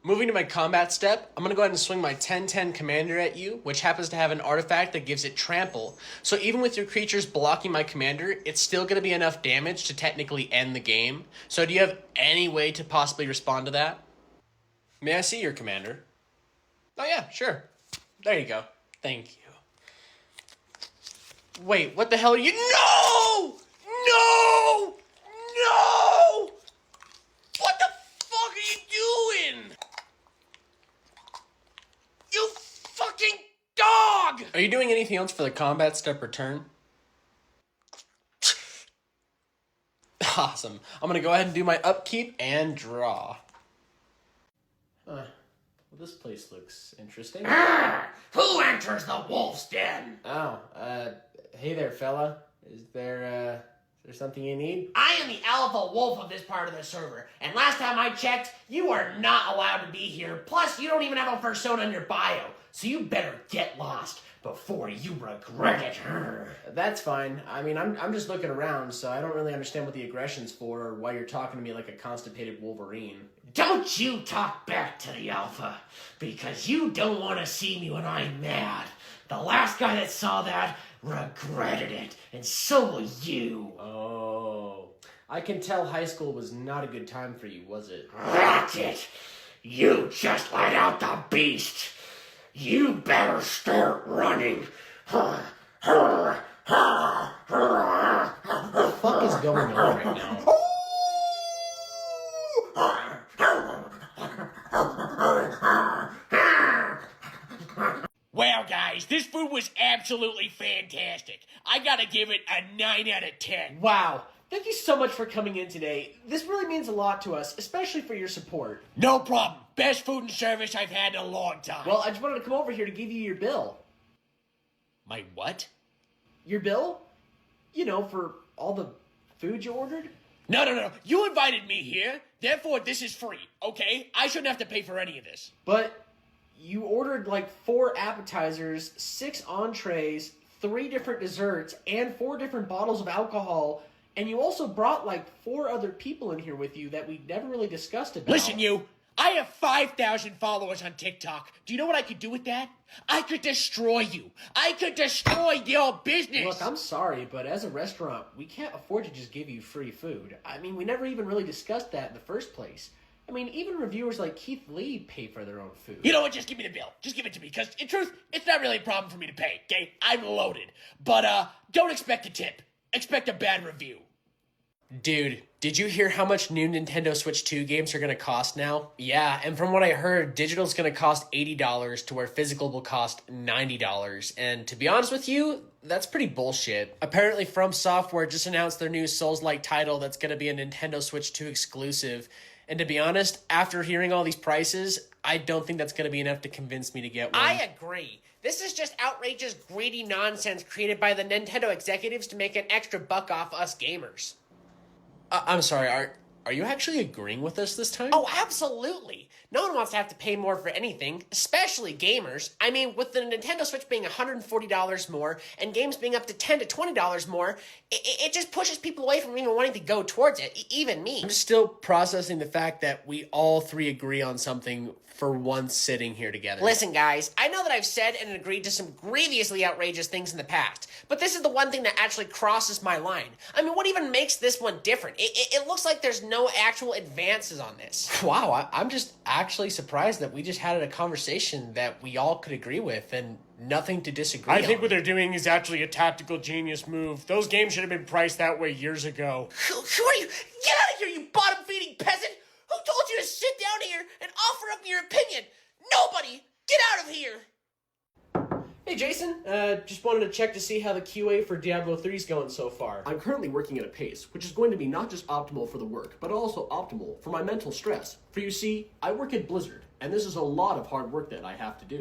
Moving to my combat step, I'm going to go ahead and swing my 10-10 commander at you, which happens to have an artifact that gives it trample. So even with your creatures blocking my commander, it's still going to be enough damage to technically end the game. So do you have any way to possibly respond to that? May I see your commander? Oh yeah, sure. There you go. Thank you. Wait, what the hell are you— No! No! No! What the fuck are you doing? You fucking dog! Are you doing anything else for the combat step or turn? Awesome. I'm gonna go ahead and do my upkeep and draw. Well, this place looks interesting. Who enters the wolf's den? Oh, hey there, fella. Is there something you need? I am the alpha wolf of this part of the server, and last time I checked, you are not allowed to be here. Plus, you don't even have a persona in your bio, so you better get lost before you regret it. That's fine. I mean, I'm just looking around, so I don't really understand what the aggression's for or why you're talking to me like a constipated Wolverine. Don't you talk back to the alpha, because you don't want to see me when I'm mad. The last guy that saw that regretted it, and so will you. Oh, I can tell high school was not a good time for you, was it? That's it. You just let out the beast. You better start running. What the fuck is going on right now? Well, guys, this food was absolutely fantastic. I gotta give it a 9 out of 10. Wow. Thank you so much for coming in today. This really means a lot to us, especially for your support. No problem. Best food and service I've had in a long time. Well, I just wanted to come over here to give you your bill. My what? Your bill? You know, for all the food you ordered? No. You invited me here, therefore this is free, okay? I shouldn't have to pay for any of this. But you ordered like 4 appetizers, 6 entrees, 3 different desserts, and 4 different bottles of alcohol, and you also brought like 4 other people in here with you that we never really discussed about. Listen, you. I have 5,000 followers on TikTok. Do you know what I could do with that? I could destroy you. I could destroy your business. Look, I'm sorry, but as a restaurant, we can't afford to just give you free food. I mean, we never even really discussed that in the first place. I mean, even reviewers like Keith Lee pay for their own food. You know what? Just give me the bill. Just give it to me. Because, in truth, it's not really a problem for me to pay, okay? I'm loaded. But, don't expect a tip. Expect a bad review. Dude, did you hear how much new Nintendo Switch 2 games are going to cost now? Yeah, and from what I heard, digital's going to cost $80 to where physical will cost $90. And to be honest with you, that's pretty bullshit. Apparently From Software just announced their new Souls-like title that's going to be a Nintendo Switch 2 exclusive. And to be honest, after hearing all these prices, I don't think that's going to be enough to convince me to get one. I agree. This is just outrageous, greedy nonsense created by the Nintendo executives to make an extra buck off us gamers. I'm sorry, are you actually agreeing with us this time? Oh, absolutely. No one wants to have to pay more for anything, especially gamers. I mean, with the Nintendo Switch being $140 more and games being up to $10 to $20 more, it just pushes people away from even wanting to go towards it, even me. I'm still processing the fact that we all 3 agree on something for once sitting here together. Listen, guys, I know that I've said and agreed to some grievously outrageous things in the past, but this is the one thing that actually crosses my line. I mean, what even makes this one different? It looks like there's no actual advances on this. Wow, I'm just actually surprised that we just had a conversation that we all could agree with and nothing to disagree on. I think what they're doing is actually a tactical genius move. Those games should have been priced that way years ago. Who are you? Get out of here, you bottom-feeding peasant! Who told you to sit down here and offer up your opinion? Nobody! Get out of here! Hey Jason, just wanted to check to see how the QA for Diablo 3 is going so far. I'm currently working at a pace, which is going to be not just optimal for the work, but also optimal for my mental stress. For you see, I work at Blizzard, and this is a lot of hard work that I have to do.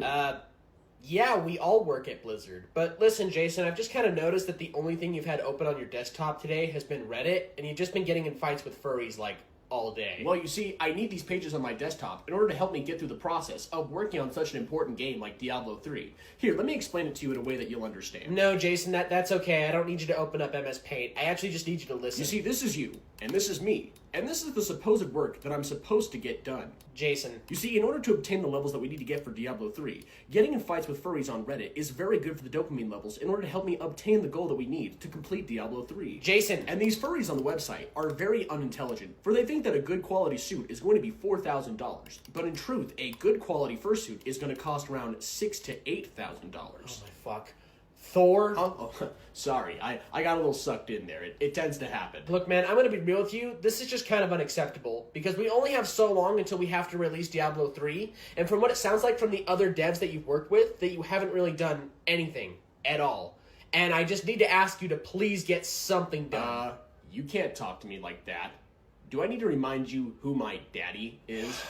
Yeah, we all work at Blizzard. But listen, Jason, I've just kind of noticed that the only thing you've had open on your desktop today has been Reddit, and you've just been getting in fights with furries, like, all day. Well, you see, I need these pages on my desktop in order to help me get through the process of working on such an important game like Diablo 3. Here, let me explain it to you in a way that you'll understand. No, Jason, that's okay. I don't need you to open up MS Paint. I actually just need you to listen. You see, this is you, and this is me, and this is the supposed work that I'm supposed to get done. Jason. You see, in order to obtain the levels that we need to get for Diablo 3, getting in fights with furries on Reddit is very good for the dopamine levels in order to help me obtain the goal that we need to complete Diablo 3. Jason. And these furries on the website are very unintelligent, for they think that a good quality suit is going to be $4,000. But in truth, a good quality fursuit is going to cost around $6,000 to $8,000. Oh my fuck. Thor? Oh, sorry, I got a little sucked in there. It tends to happen. Look, man, I'm gonna be real with you. This is just kind of unacceptable because we only have so long until we have to release Diablo 3, and from what it sounds like from the other devs that you've worked with, that you haven't really done anything at all. And I just need to ask you to please get something done. You can't talk to me like that. Do I need to remind you who my daddy is?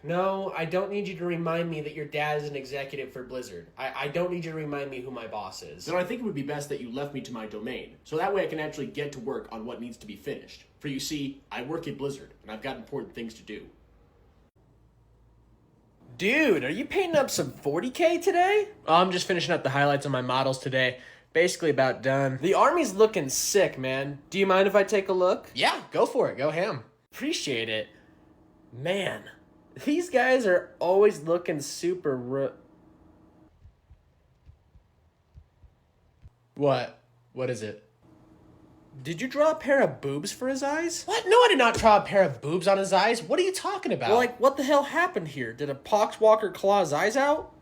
No, I don't need you to remind me that your dad is an executive for Blizzard. I don't need you to remind me who my boss is. Then I think it would be best that you left me to my domain, so that way I can actually get to work on what needs to be finished. For you see, I work at Blizzard, and I've got important things to do. Dude, are you painting up some 40K today? Oh, I'm just finishing up the highlights on my models today. Basically about done. The army's looking sick, man. Do you mind if I take a look? Yeah, go for it. Go ham. Appreciate it. Man, these guys are always looking super What? What is it? Did you draw a pair of boobs for his eyes? What? No, I did not draw a pair of boobs on his eyes. What are you talking about? Well, like, what the hell happened here? Did a poxwalker claw his eyes out?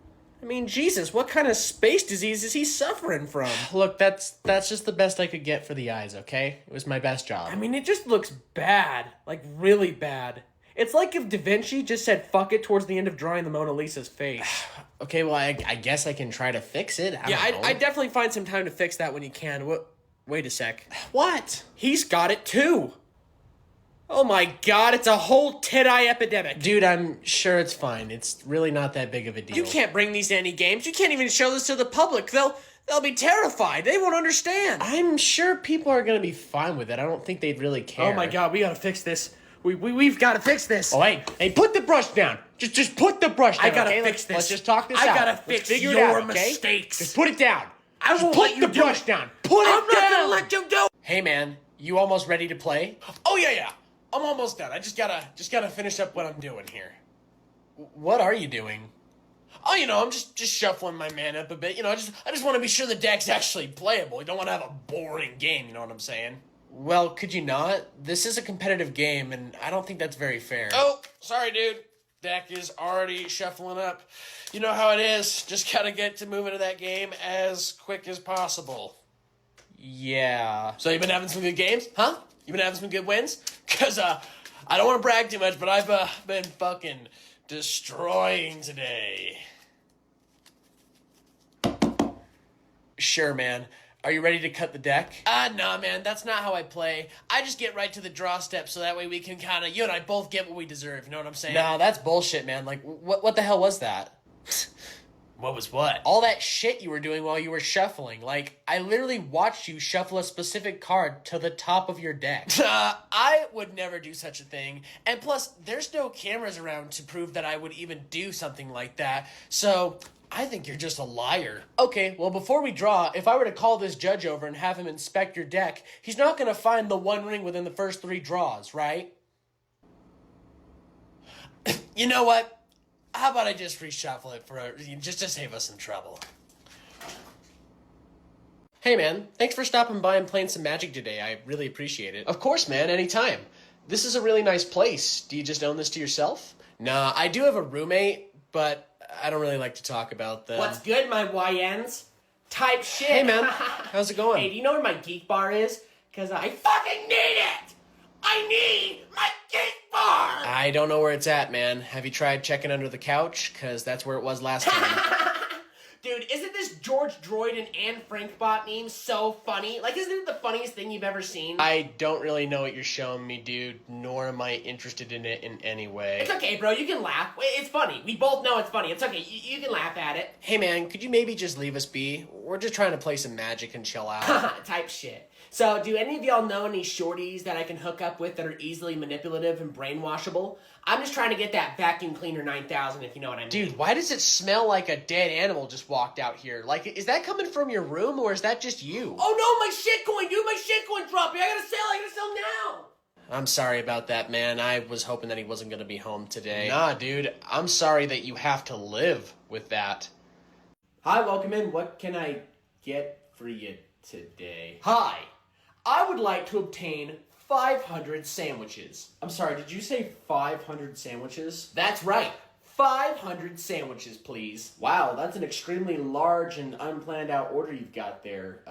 I mean, Jesus, what kind of space disease is he suffering from? Look, that's just the best I could get for the eyes, okay? It was my best job. I mean, it just looks bad. Like, really bad. It's like if Da Vinci just said fuck it towards the end of drawing the Mona Lisa's face. Okay, well, I guess I can try to fix it. I don't know. I'd definitely find some time to fix that when you can. Wait a sec. What? He's got it too. Oh my god, it's a whole tit-eye epidemic. Dude, I'm sure it's fine. It's really not that big of a deal. You can't bring these to any games. You can't even show this to the public. They'll be terrified. They won't understand. I'm sure people are gonna be fine with it. I don't think they'd really care. Oh my god, we gotta fix this. We've gotta fix this. Oh, hey, put the brush down. Just put the brush down. I gotta okay? fix this. Let's just talk this I out. gotta Let's fix figure it your out, okay? mistakes. Just put it down. I won't put let you the do brush it. down. Put it I'm down. not gonna let you do. Hey man, you almost ready to play? Oh yeah. I'm almost done. I just gotta finish up what I'm doing here. What are you doing? Oh, I'm just shuffling my mana up a bit. I just want to be sure the deck's actually playable. I don't want to have a boring game. You know what I'm saying? Well, could you not? This is a competitive game, and I don't think that's very fair. Oh, sorry, dude. Deck is already shuffling up. You know how it is. Just gotta get to moving to that game as quick as possible. Yeah. So you been having some good games, huh? You been having some good wins? Cause I don't want to brag too much, but I've been fucking destroying today. Sure, man. Are you ready to cut the deck? Nah, man, that's not how I play. I just get right to the draw step so that way we can kind of, you and I both get what we deserve, you know what I'm saying? Nah, that's bullshit, man. Like, what the hell was that? What was what? All that shit you were doing while you were shuffling. Like, I literally watched you shuffle a specific card to the top of your deck. I would never do such a thing. And plus, there's no cameras around to prove that I would even do something like that. So, I think you're just a liar. Okay, well, before we draw, if I were to call this judge over and have him inspect your deck, he's not going to find the one ring within the first 3 draws, right? You know what? How about I just reshuffle it just to save us some trouble? Hey, man, thanks for stopping by and playing some Magic today. I really appreciate it. Of course, man, anytime. This is a really nice place. Do you just own this to yourself? Nah, I do have a roommate, but I don't really like to talk about them. What's good, my YNs? Type shit. Hey, man, how's it going? Hey, do you know where my geek bar is? Because I fucking need it! I need my geek bar! I don't know where it's at, man. Have you tried checking under the couch? Because that's where it was last time. Dude, isn't this George Droid and Anne Frank bot meme so funny? Like, isn't it the funniest thing you've ever seen? I don't really know what you're showing me, dude, nor am I interested in it in any way. It's okay, bro. You can laugh. It's funny. We both know it's funny. It's okay. You can laugh at it. Hey, man, could you maybe just leave us be? We're just trying to play some Magic and chill out. Type shit. So, do any of y'all know any shorties that I can hook up with that are easily manipulative and brainwashable? I'm just trying to get that vacuum cleaner 9000, if you know what I mean. Dude, why does it smell like a dead animal just walked out here? Like, is that coming from your room, or is that just you? Oh no, my shitcoin, dude! My shitcoin dropping! I gotta sell now! I'm sorry about that, man. I was hoping that he wasn't gonna be home today. Nah, dude, I'm sorry that you have to live with that. Hi, welcome in. What can I get for you today? Hi, I would like to obtain 500 sandwiches. I'm sorry, did you say 500 sandwiches? That's right. 500 sandwiches, please. Wow, that's an extremely large and unplanned out order you've got there.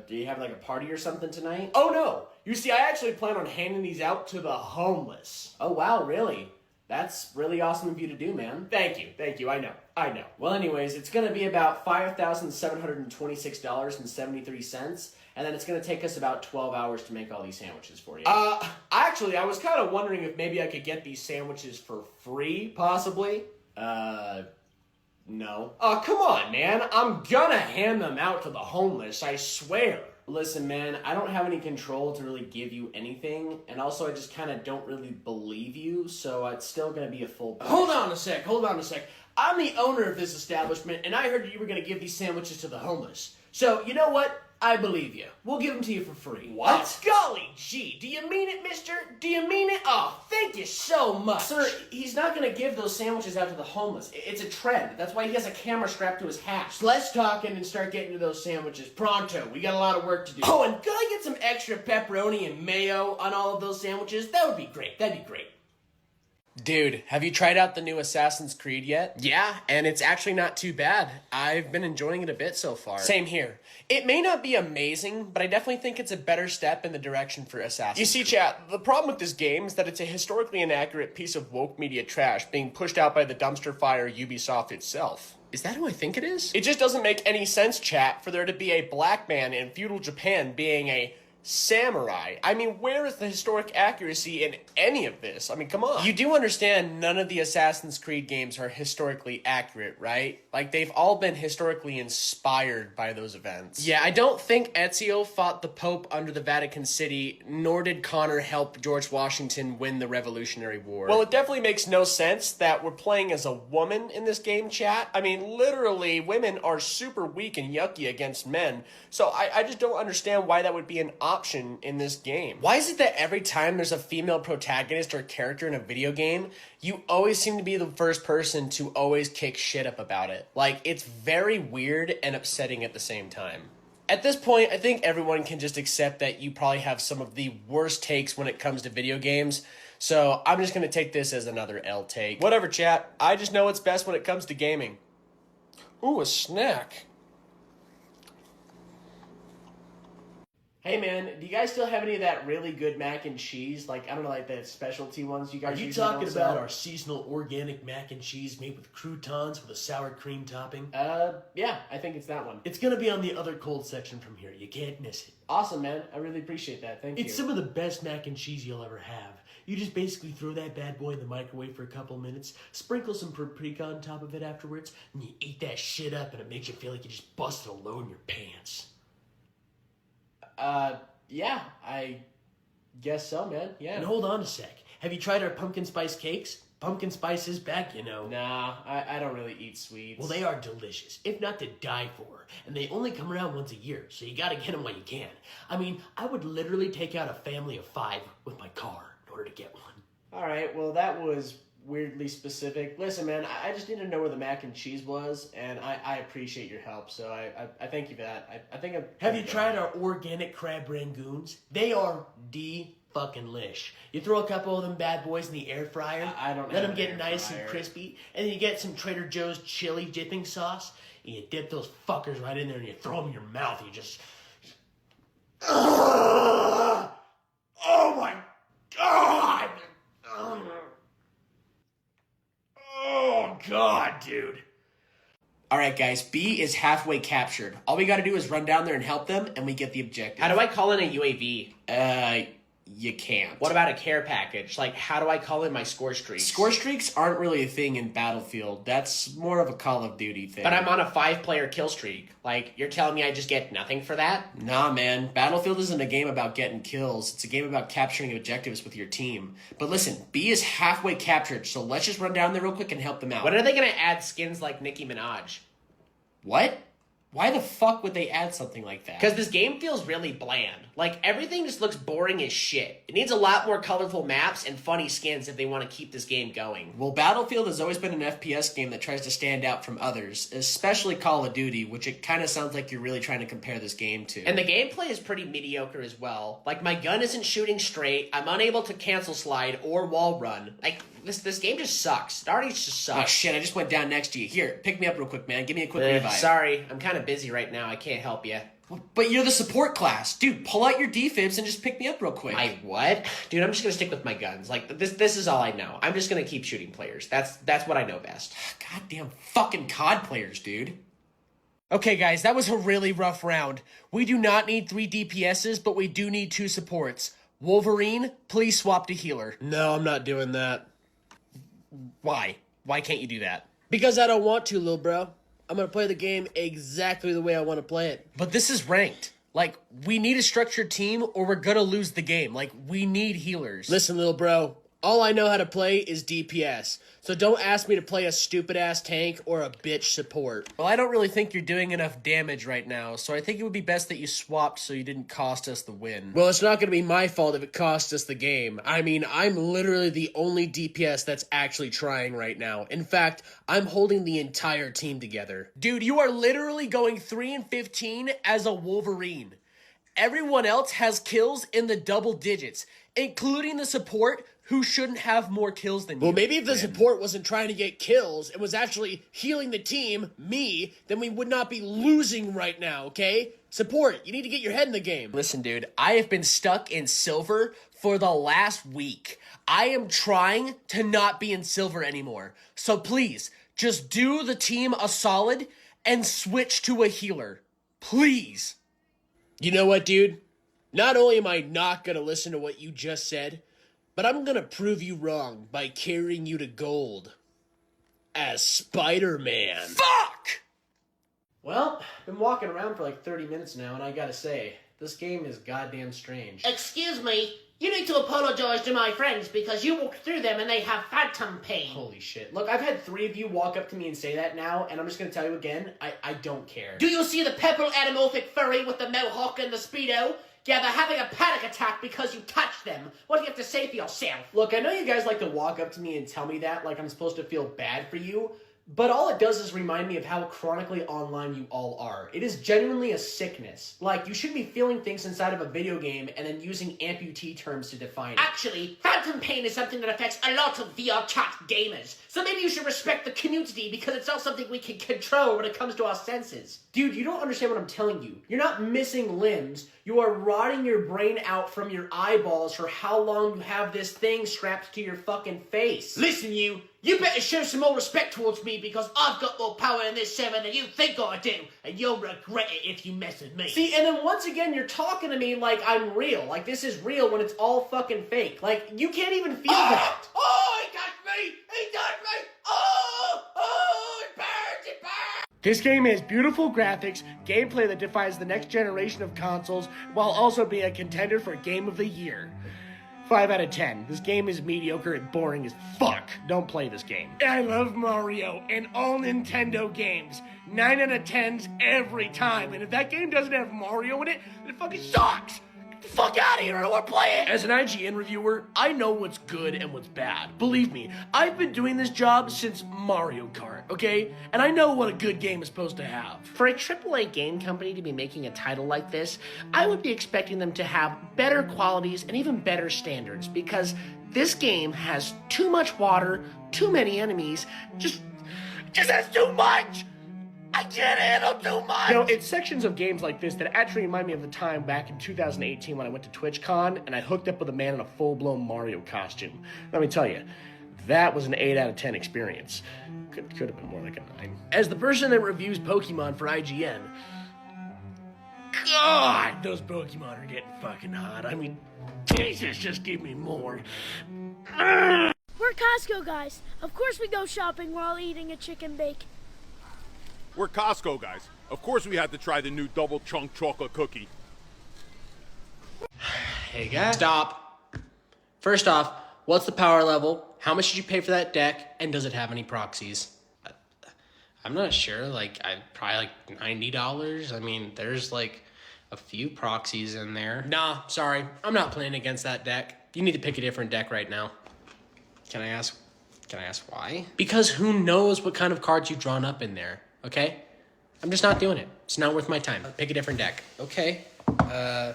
Do you have like a party or something tonight? Oh no! You see, I actually plan on handing these out to the homeless. Oh wow, really? That's really awesome of you to do, man. Thank you, I know. Well, anyways, it's gonna be about $5,726.73, and then it's gonna take us about 12 hours to make all these sandwiches for you. Actually, I was kind of wondering if maybe I could get these sandwiches for free, possibly? No. Oh, come on, man. I'm gonna hand them out to the homeless, I swear. Listen, man, I don't have any control to really give you anything, and also I just kind of don't really believe you, so it's still going to be a full price. Hold on a sec. I'm the owner of this establishment, and I heard you were going to give these sandwiches to the homeless. So, you know what? I believe you. We'll give them to you for free. What? Golly gee, do you mean it, mister? Do you mean it? Oh, thank you so much. Sir, he's not going to give those sandwiches out to the homeless. It's a trend. That's why he has a camera strapped to his hat. So let's talk and start getting to those sandwiches pronto. We got a lot of work to do. Oh, and could I get some extra pepperoni and mayo on all of those sandwiches? That would be great. That'd be great. Dude, have you tried out the new Assassin's Creed yet? Yeah, and it's actually not too bad. I've been enjoying it a bit so far. Same here. It may not be amazing, but I definitely think it's a better step in the direction for Assassin's Creed. You see, chat, the problem with this game is that it's a historically inaccurate piece of woke media trash being pushed out by the dumpster fire Ubisoft itself. Is that who I think it is? It just doesn't make any sense, chat, for there to be a black man in feudal Japan being a samurai. I mean, where is the historic accuracy in any of this? I mean, come on. You do understand none of the Assassin's Creed games are historically accurate, right? Like, they've all been historically inspired by those events. Yeah, I don't think Ezio fought the Pope under the Vatican City, nor did Connor help George Washington win the Revolutionary War. Well, it definitely makes no sense that we're playing as a woman in this game, chat. I mean, literally, women are super weak and yucky against men, so I just don't understand why that would be an option in this game. Why is it that every time there's a female protagonist or character in a video game, you always seem to be the first person to always kick shit up about it? Like, it's very weird and upsetting at the same time. At this point, I think everyone can just accept that you probably have some of the worst takes when it comes to video games, so I'm just gonna take this as another L take. Whatever, chat. I just know what's best when it comes to gaming. Ooh, a snack. Hey man, do you guys still have any of that really good mac and cheese? Like, I don't know, like the specialty ones you guys Are you usually talking don't sell? about our seasonal organic mac and cheese made with croutons with a sour cream topping? Yeah, I think it's that one. It's gonna be on the other cold section from here. You can't miss it. Awesome, man. I really appreciate that. Thank you. It's some of the best mac and cheese you'll ever have. You just basically throw that bad boy in the microwave for a couple minutes, sprinkle some paprika on top of it afterwards, and you eat that shit up and it makes you feel like you just busted a load in your pants. Yeah, I guess so, man. Yeah. And hold on a sec. Have you tried our pumpkin spice cakes? Pumpkin spice is back, you know. Nah, I don't really eat sweets. Well, they are delicious, if not to die for. And they only come around once a year, so you gotta get them while you can. I mean, I would literally take out a family of 5 with my car in order to get one. All right, well, that was weirdly specific. Listen, man, I just needed to know where the mac and cheese was, and I appreciate your help, so I thank you for that. I think Have you tried our organic crab rangoons? They are fucking-lish. You throw a couple of them bad boys in the air fryer, I don't let have them an get air nice fryer. and crispy, and then you get some Trader Joe's chili dipping sauce, and you dip those fuckers right in there, and you throw them in your mouth, and you just... Oh my God! Oh God, dude. All right, Alright guys, B is halfway captured. All we gotta do is run down there and help them, and we get the objective. How do I call in a UAV? You can't. What about a care package? Like, how do I call in my score streaks? Score streaks aren't really a thing in Battlefield. That's more of a Call of Duty thing. But I'm on a 5-player kill streak. Like, you're telling me I just get nothing for that? Nah, man. Battlefield isn't a game about getting kills. It's a game about capturing objectives with your team. But listen, B is halfway captured, so let's just run down there real quick and help them out. When are they gonna add skins like Nicki Minaj? What? Why the fuck would they add something like that? Because this game feels really bland. Like, everything just looks boring as shit. It needs a lot more colorful maps and funny skins if they want to keep this game going. Well, Battlefield has always been an FPS game that tries to stand out from others, especially Call of Duty, which it kind of sounds like you're really trying to compare this game to. And the gameplay is pretty mediocre as well. Like, my gun isn't shooting straight, I'm unable to cancel slide or wall run. Like, this game just sucks. It already just sucks. Oh shit, I just went down next to you. Here, pick me up real quick, man. Give me a quick revive. Sorry, I'm kind of busy right now. I can't help you. But you're the support class. Dude, pull out your defibs and just pick me up real quick. My what? Dude, I'm just gonna stick with my guns. Like, this is all I know. I'm just gonna keep shooting players. That's what I know best. Goddamn fucking COD players, dude. Okay, guys, that was a really rough round. We do not need 3 DPSs, but we do need 2 supports. Wolverine, please swap to healer. No, I'm not doing that. Why? Why can't you do that? Because I don't want to, little bro. I'm going to play the game exactly the way I want to play it. But this is ranked. Like, we need a structured team or we're gonna lose the game. Like, we need healers. Listen, little bro. All I know how to play is DPS. So don't ask me to play a stupid-ass tank or a bitch support. Well, I don't really think you're doing enough damage right now, so I think it would be best that you swapped so you didn't cost us the win. Well, it's not going to be my fault if it costs us the game. I mean, I'm literally the only DPS that's actually trying right now. In fact, I'm holding the entire team together. Dude, you are literally going 3 and 15 as a Wolverine. Everyone else has kills in the double digits, including the support who shouldn't have more kills than you. Well, maybe if the support wasn't trying to get kills and was actually healing the team, me, then we would not be losing right now, okay? Support, you need to get your head in the game. Listen, dude, I have been stuck in silver for the last week. I am trying to not be in silver anymore. So please, just do the team a solid and switch to a healer. Please. You know what, dude? Not only am I not gonna listen to what you just said, but I'm gonna prove you wrong by carrying you to gold. As Spider-Man. Fuck! Well, been walking around for like 30 minutes now, and I gotta say, this game is goddamn strange. Excuse me, you need to apologize to my friends because you walked through them and they have phantom pain. Holy shit. Look, I've had 3 of you walk up to me and say that now, and I'm just gonna tell you again, I don't care. Do you see the purple anamorphic furry with the mohawk and the speedo? Yeah, they're having a panic attack because you touched them. What do you have to say for yourself? Look, I know you guys like to walk up to me and tell me that like I'm supposed to feel bad for you, but all it does is remind me of how chronically online you all are. It is genuinely a sickness. Like, you should be feeling things inside of a video game and then using amputee terms to define it. Actually, phantom pain is something that affects a lot of VR chat gamers. So maybe you should respect the community because it's not something we can control when it comes to our senses. Dude, you don't understand what I'm telling you. You're not missing limbs. You are rotting your brain out from your eyeballs for how long you have this thing strapped to your fucking face. Listen, you better show some more respect towards me because I've got more power in this server than you think I do, and you'll regret it if you mess with me. See, and then once again, you're talking to me like I'm real. Like this is real when it's all fucking fake. Like, you can't even feel that. Oh, he got me! He got me! Oh, it burns, it burns! This game has beautiful graphics, gameplay that defies the next generation of consoles, while also being a contender for Game of the Year. 5 out of 10. This game is mediocre and boring as fuck. Don't play this game. I love Mario and all Nintendo games. 9 out of 10s every time. And if that game doesn't have Mario in it, then it fucking sucks. Get the fuck out of here, I don't want to play it. As an IGN reviewer, I know what's good and what's bad. Believe me, I've been doing this job since Mario Kart, okay? And I know what a good game is supposed to have. For a AAA game company to be making a title like this, I would be expecting them to have better qualities and even better standards because this game has too much water, too many enemies, just has too much! I can't handle too much! You know, it's sections of games like this that actually remind me of the time back in 2018 when I went to TwitchCon and I hooked up with a man in a full-blown Mario costume. Let me tell you, that was an 8 out of 10 experience. Could have been more like a 9. As the person that reviews Pokemon for IGN, God, those Pokemon are getting fucking hot. I mean, Jesus, just give me more. We're Costco guys. Of course we go shopping while eating a chicken bake. We're Costco guys. Of course we had to try the new double chunk chocolate cookie. Hey guys. Stop. First off, what's the power level? How much did you pay for that deck? And does it have any proxies? I'm not sure. Probably like $90. I mean, there's like a few proxies in there. Nah, sorry. I'm not playing against that deck. You need to pick a different deck right now. Can I ask why? Because who knows what kind of cards you've drawn up in there, okay? I'm just not doing it. It's not worth my time. Pick a different deck. Okay. I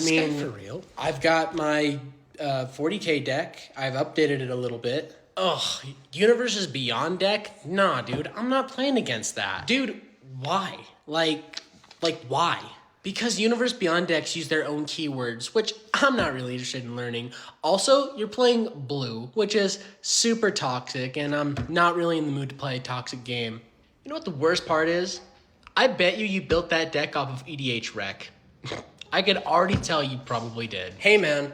mean, for real? I've got my 40k deck. I've updated it a little bit. Ugh, Universes Beyond deck? Nah, dude, I'm not playing against that. Dude, why? Like why? Because Universe Beyond decks use their own keywords, which I'm not really interested in learning. Also, you're playing blue, which is super toxic, and I'm not really in the mood to play a toxic game. You know what the worst part is? I bet you built that deck off of EDH Rec. I could already tell you probably did. Hey man,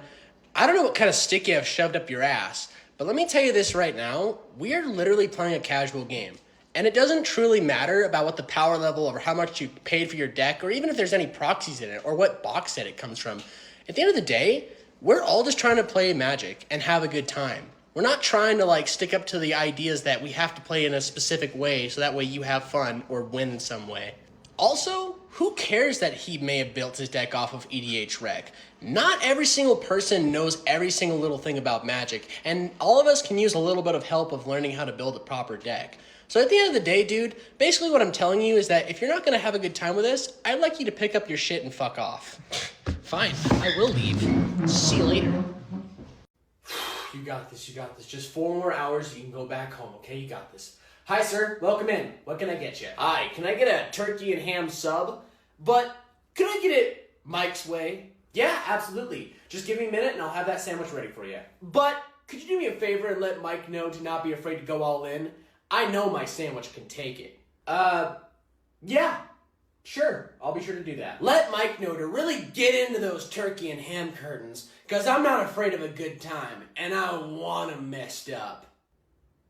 I don't know what kind of stick you have shoved up your ass, but let me tell you this right now, we are literally playing a casual game. And it doesn't truly matter about what the power level or how much you paid for your deck, or even if there's any proxies in it, or what box set it comes from. At the end of the day, we're all just trying to play Magic and have a good time. We're not trying to stick up to the ideas that we have to play in a specific way so that way you have fun or win in some way. Also, who cares that he may have built his deck off of EDH Rec? Not every single person knows every single little thing about Magic, and all of us can use a little bit of help of learning how to build a proper deck. So at the end of the day, dude, basically what I'm telling you is that if you're not going to have a good time with this, I'd like you to pick up your shit and fuck off. Fine, I will leave. See you later. You got this, you got this. Just 4 more hours, you can go back home, okay? You got this. Hi, sir. Welcome in. What can I get you? Hi, can I get a turkey and ham sub? But can I get it Mike's way? Yeah, absolutely. Just give me a minute and I'll have that sandwich ready for you. But could you do me a favor and let Mike know to not be afraid to go all in? I know my sandwich can take it. Yeah. Sure, I'll be sure to do that. Let Mike know to really get into those turkey and ham curtains, because I'm not afraid of a good time, and I want them messed up.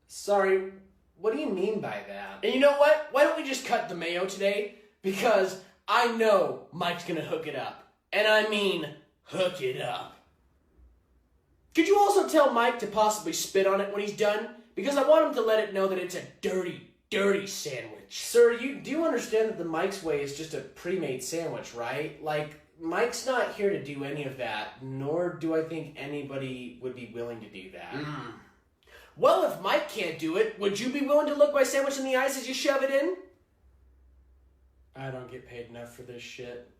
Sorry, what do you mean by that? And you know what? Why don't we just cut the mayo today? Because I know Mike's gonna hook it up. And I mean, hook it up. Could you also tell Mike to possibly spit on it when he's done? Because I want him to let it know that it's a dirty, dirty sandwich. Sir, you do understand that the Mike's way is just a pre-made sandwich, right? Mike's not here to do any of that, nor do I think anybody would be willing to do that. Well, if Mike can't do it, would you be willing to look my sandwich in the eyes as you shove it in? I don't get paid enough for this shit.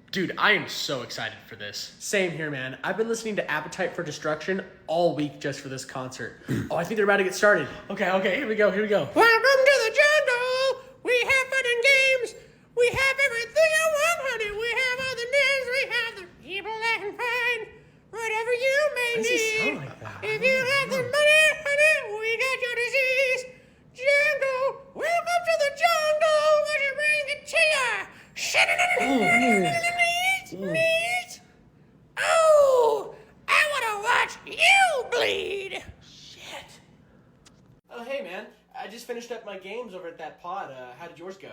Dude, I am so excited for this. Same here, man. I've been listening to Appetite for Destruction all week just for this concert. Oh, I think they're about to get started. Okay, here we go. Welcome to the jungle! We have fun and games! We have everything I want, honey! We have all the names, we have the people that can find whatever you may Why does need. he sound like that? If you have the money, honey, we got your disease. Jungle, welcome to the jungle! What you bring it to ya? Meat. Oh, I want to watch you bleed. Shit. Oh, hey, man. I just finished up my games over at that pod. How did yours go?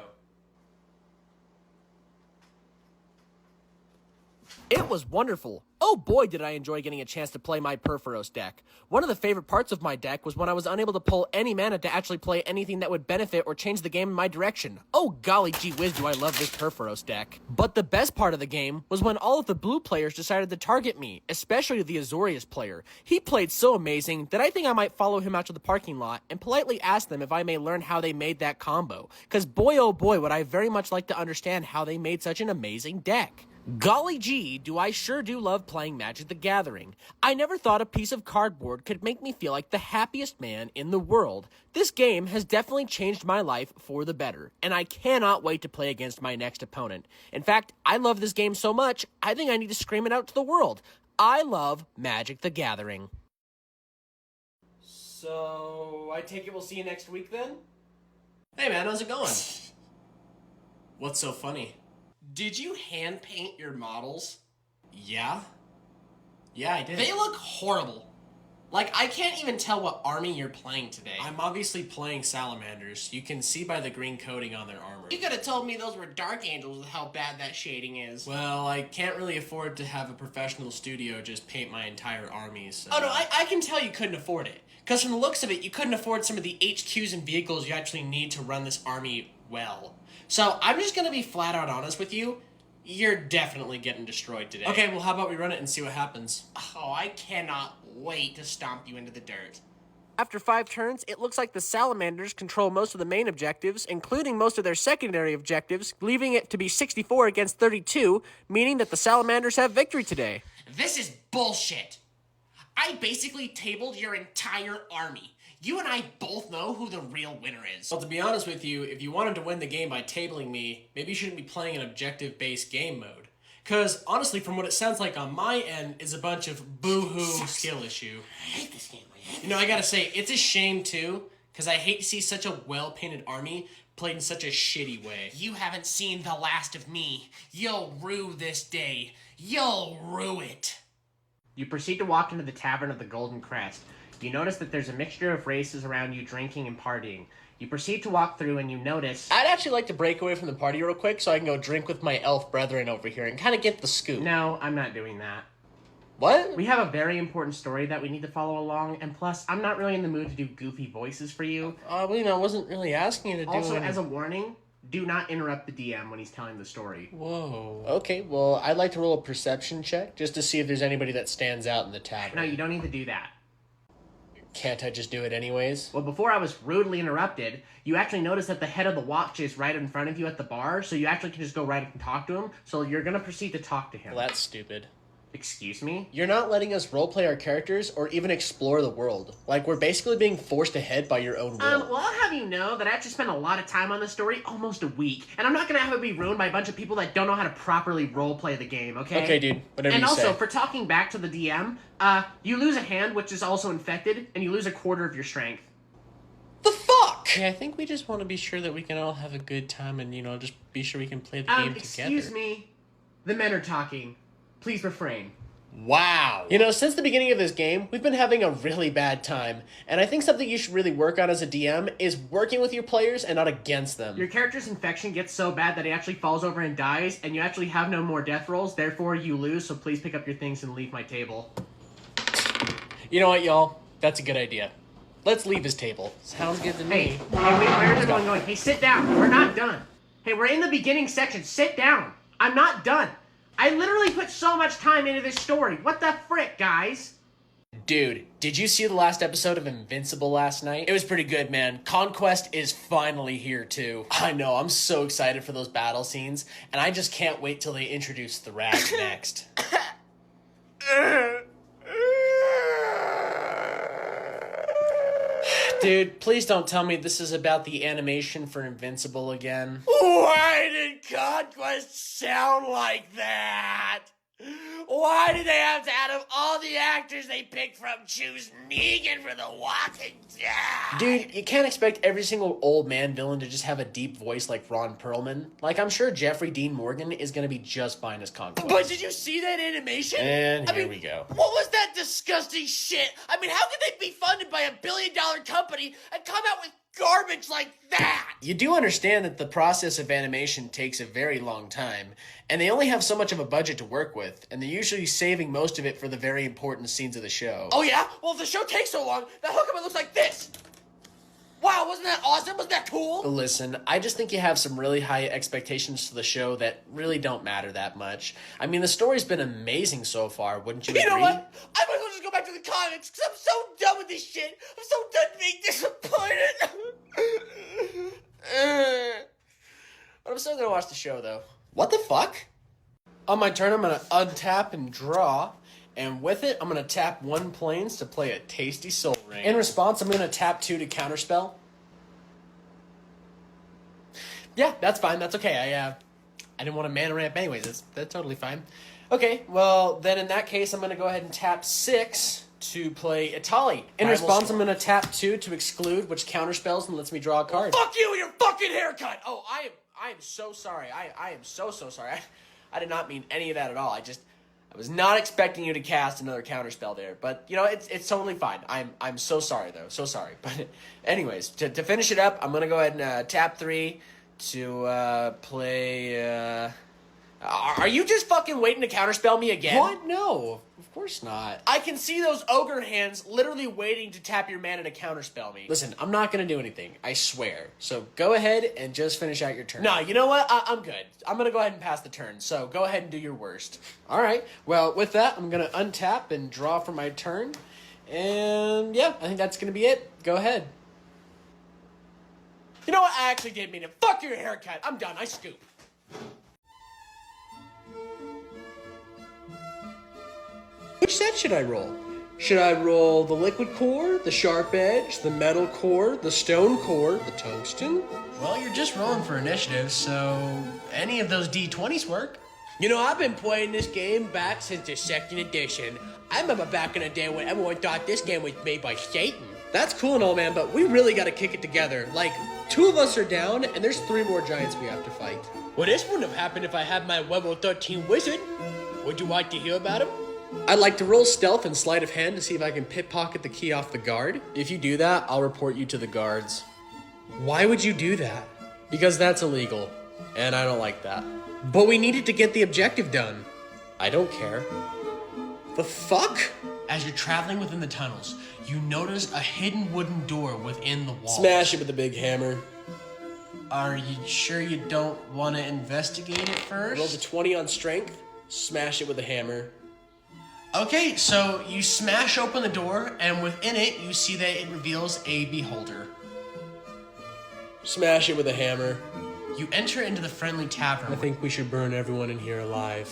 It was wonderful. Oh boy, did I enjoy getting a chance to play my Perforos deck. One of the favorite parts of my deck was when I was unable to pull any mana to actually play anything that would benefit or change the game in my direction. Oh golly gee whiz, do I love this Perforos deck. But the best part of the game was when all of the blue players decided to target me, especially the Azorius player. He played so amazing that I think I might follow him out to the parking lot and politely ask them if I may learn how they made that combo. Cause boy oh boy would I very much like to understand how they made such an amazing deck. Golly gee, do I sure do love playing Magic the Gathering. I never thought a piece of cardboard could make me feel like the happiest man in the world. This game has definitely changed my life for the better, and I cannot wait to play against my next opponent. In fact, I love this game so much, I think I need to scream it out to the world. I love Magic the Gathering. So, I take it we'll see you next week then? Hey man, how's it going? What's so funny? Did you hand paint your models? Yeah? Yeah, I did. They look horrible. Like, I can't even tell what army you're playing today. I'm obviously playing salamanders. You can see by the green coating on their armor. You could have told me those were dark angels with how bad that shading is. Well, I can't really afford to have a professional studio just paint my entire army, so... Oh no, I can tell you couldn't afford it. Because from the looks of it, you couldn't afford some of the HQs and vehicles you actually need to run this army well. So I'm just going to be flat out honest with you. You're definitely getting destroyed today. Okay, well how about we run it and see what happens? Oh, I cannot wait to stomp you into the dirt. After 5 turns, it looks like the salamanders control most of the main objectives, including most of their secondary objectives, leaving it to be 64 against 32, meaning that the salamanders have victory today. This is bullshit. I basically tabled your entire army. You and I both know who the real winner is. Well, to be honest with you, if you wanted to win the game by tabling me, maybe you shouldn't be playing an objective-based game mode. Because, honestly, from what it sounds like on my end, is a bunch of boo-hoo skill issue. I hate this game. You know, I gotta say, it's a shame, too, because I hate to see such a well-painted army played in such a shitty way. You haven't seen the last of me. You'll rue this day. You'll rue it. You proceed to walk into the Tavern of the Golden Crest. You notice that there's a mixture of races around you drinking and partying. You proceed to walk through and you notice... I'd actually like to break away from the party real quick so I can go drink with my elf brethren over here and kind of get the scoop. No, I'm not doing that. What? We have a very important story that we need to follow along, and plus, I'm not really in the mood to do goofy voices for you. Well, you know, I wasn't really asking you to do Also, any... as a warning, do not interrupt the DM when he's telling the story. Whoa. Okay, well, I'd like to roll a perception check just to see if there's anybody that stands out in the tavern. No, you don't need to do that. Can't I just do it anyways? Well, before I was rudely interrupted, you actually noticed that the head of the watch is right in front of you at the bar, so you actually can just go right and talk to him, so you're gonna proceed to talk to him. Well, that's stupid. Excuse me? You're not letting us roleplay our characters or even explore the world. Like, we're basically being forced ahead by your own will. Well, I'll have you know that I actually spent a lot of time on this story, almost a week, and I'm not gonna have it be ruined by a bunch of people that don't know how to properly roleplay the game, okay? Okay, dude, whatever and you say. also, for talking back to the DM, you lose a hand, which is also infected, and you lose a quarter of your strength. The fuck? Yeah, I think we just want to be sure that we can all have a good time and, you know, just be sure we can play the game together. Excuse me. The men are talking. Please refrain. Wow. You know, since the beginning of this game, we've been having a really bad time, and I think something you should really work on as a DM is working with your players and not against them. Your character's infection gets so bad that he actually falls over and dies, and you actually have no more death rolls, therefore you lose, so please pick up your things and leave my table. You know what, y'all? That's a good idea. Let's leave his table. Sounds good to me. Hey, wait, where's everyone going? Hey, sit down. We're not done. Hey, we're in the beginning section. Sit down. I'm not done. I literally put so much time into this story. What the frick, guys? Dude, did you see the last episode of Invincible last night? It was pretty good, man. Conquest is finally here, too. I know, I'm so excited for those battle scenes, and I just can't wait till they introduce the Rag next. Dude, please don't tell me this is about the animation for Invincible again. Why did Conquest sound like that? Why did they have to, out of all the actors they picked from, choose Negan for The Walking Dead? Dude, you can't expect every single old man villain to just have a deep voice like Ron Perlman. Like, I'm sure Jeffrey Dean Morgan is gonna be just fine as Conquest. But did you see that animation? And here we go. What was that disgusting shit? I mean, how could they be funded by $1 billion company and come out with garbage like that? You do understand that the process of animation takes a very long time, and they only have so much of a budget to work with, and they're usually saving most of it for the very important scenes of the show. Oh yeah? Well, if the show takes so long, then how come it looks like this? Wow, wasn't that awesome? Wasn't that cool? Listen, I just think you have some really high expectations for the show that really don't matter that much. I mean, the story's been amazing so far, wouldn't you agree? You know what? I might as well just go back to the comics, because I'm so done with this shit. I'm so done being disappointed. But I'm still gonna watch the show, though. What the fuck? On my turn, I'm gonna untap and draw. And with it, I'm going to tap 1 planes to play a tasty soul ring. In response, I'm going to tap 2 to counterspell. Yeah, that's fine. That's okay. I didn't want to mana ramp anyways. That's totally fine. Okay, well, then in that case, I'm going to go ahead and tap 6 to play Itali. In response, I'm going to tap 2 to exclude, which counterspells and lets me draw a card. Fuck you and your fucking haircut! Oh, I am so sorry. I am so sorry. I did not mean any of that at all. I was not expecting you to cast another counterspell there. But, you know, it's totally fine. I'm so sorry, though. So sorry. But anyways, to finish it up, I'm going to go ahead and tap 3 to play... Are you just fucking waiting to counterspell me again? What? No, of course not. I can see those ogre hands literally waiting to tap your mana to counterspell me. Listen, I'm not going to do anything. I swear. So go ahead and just finish out your turn. No, you know what? I'm good. I'm going to go ahead and pass the turn. So go ahead and do your worst. All right. Well, with that, I'm going to untap and draw for my turn. And yeah, I think that's going to be it. Go ahead. You know what? I actually did mean it. Fuck your haircut. I'm done. I scoop. Which set should I roll? Should I roll the liquid core, the sharp edge, the metal core, the stone core, the tungsten? Well, you're just rolling for initiative, so any of those D20s work. You know, I've been playing this game back since the second edition. I remember back in the day when everyone thought this game was made by Satan. That's cool and all, man, but we really gotta kick it together. Like, 2 of us are down, and there's 3 more giants we have to fight. Well, this wouldn't have happened if I had my level 13 wizard. Would you like to hear about him? I'd like to roll stealth and sleight of hand to see if I can pickpocket the key off the guard. If you do that, I'll report you to the guards. Why would you do that? Because that's illegal, and I don't like that. But we needed to get the objective done. I don't care. The fuck? As you're traveling within the tunnels, you notice a hidden wooden door within the wall. Smash it with a big hammer. Are you sure you don't want to investigate it first? Roll a 20 on strength, smash it with a hammer. Okay, so you smash open the door, and within it, you see that it reveals a beholder. Smash it with a hammer. You enter into the friendly tavern. I think we should burn everyone in here alive.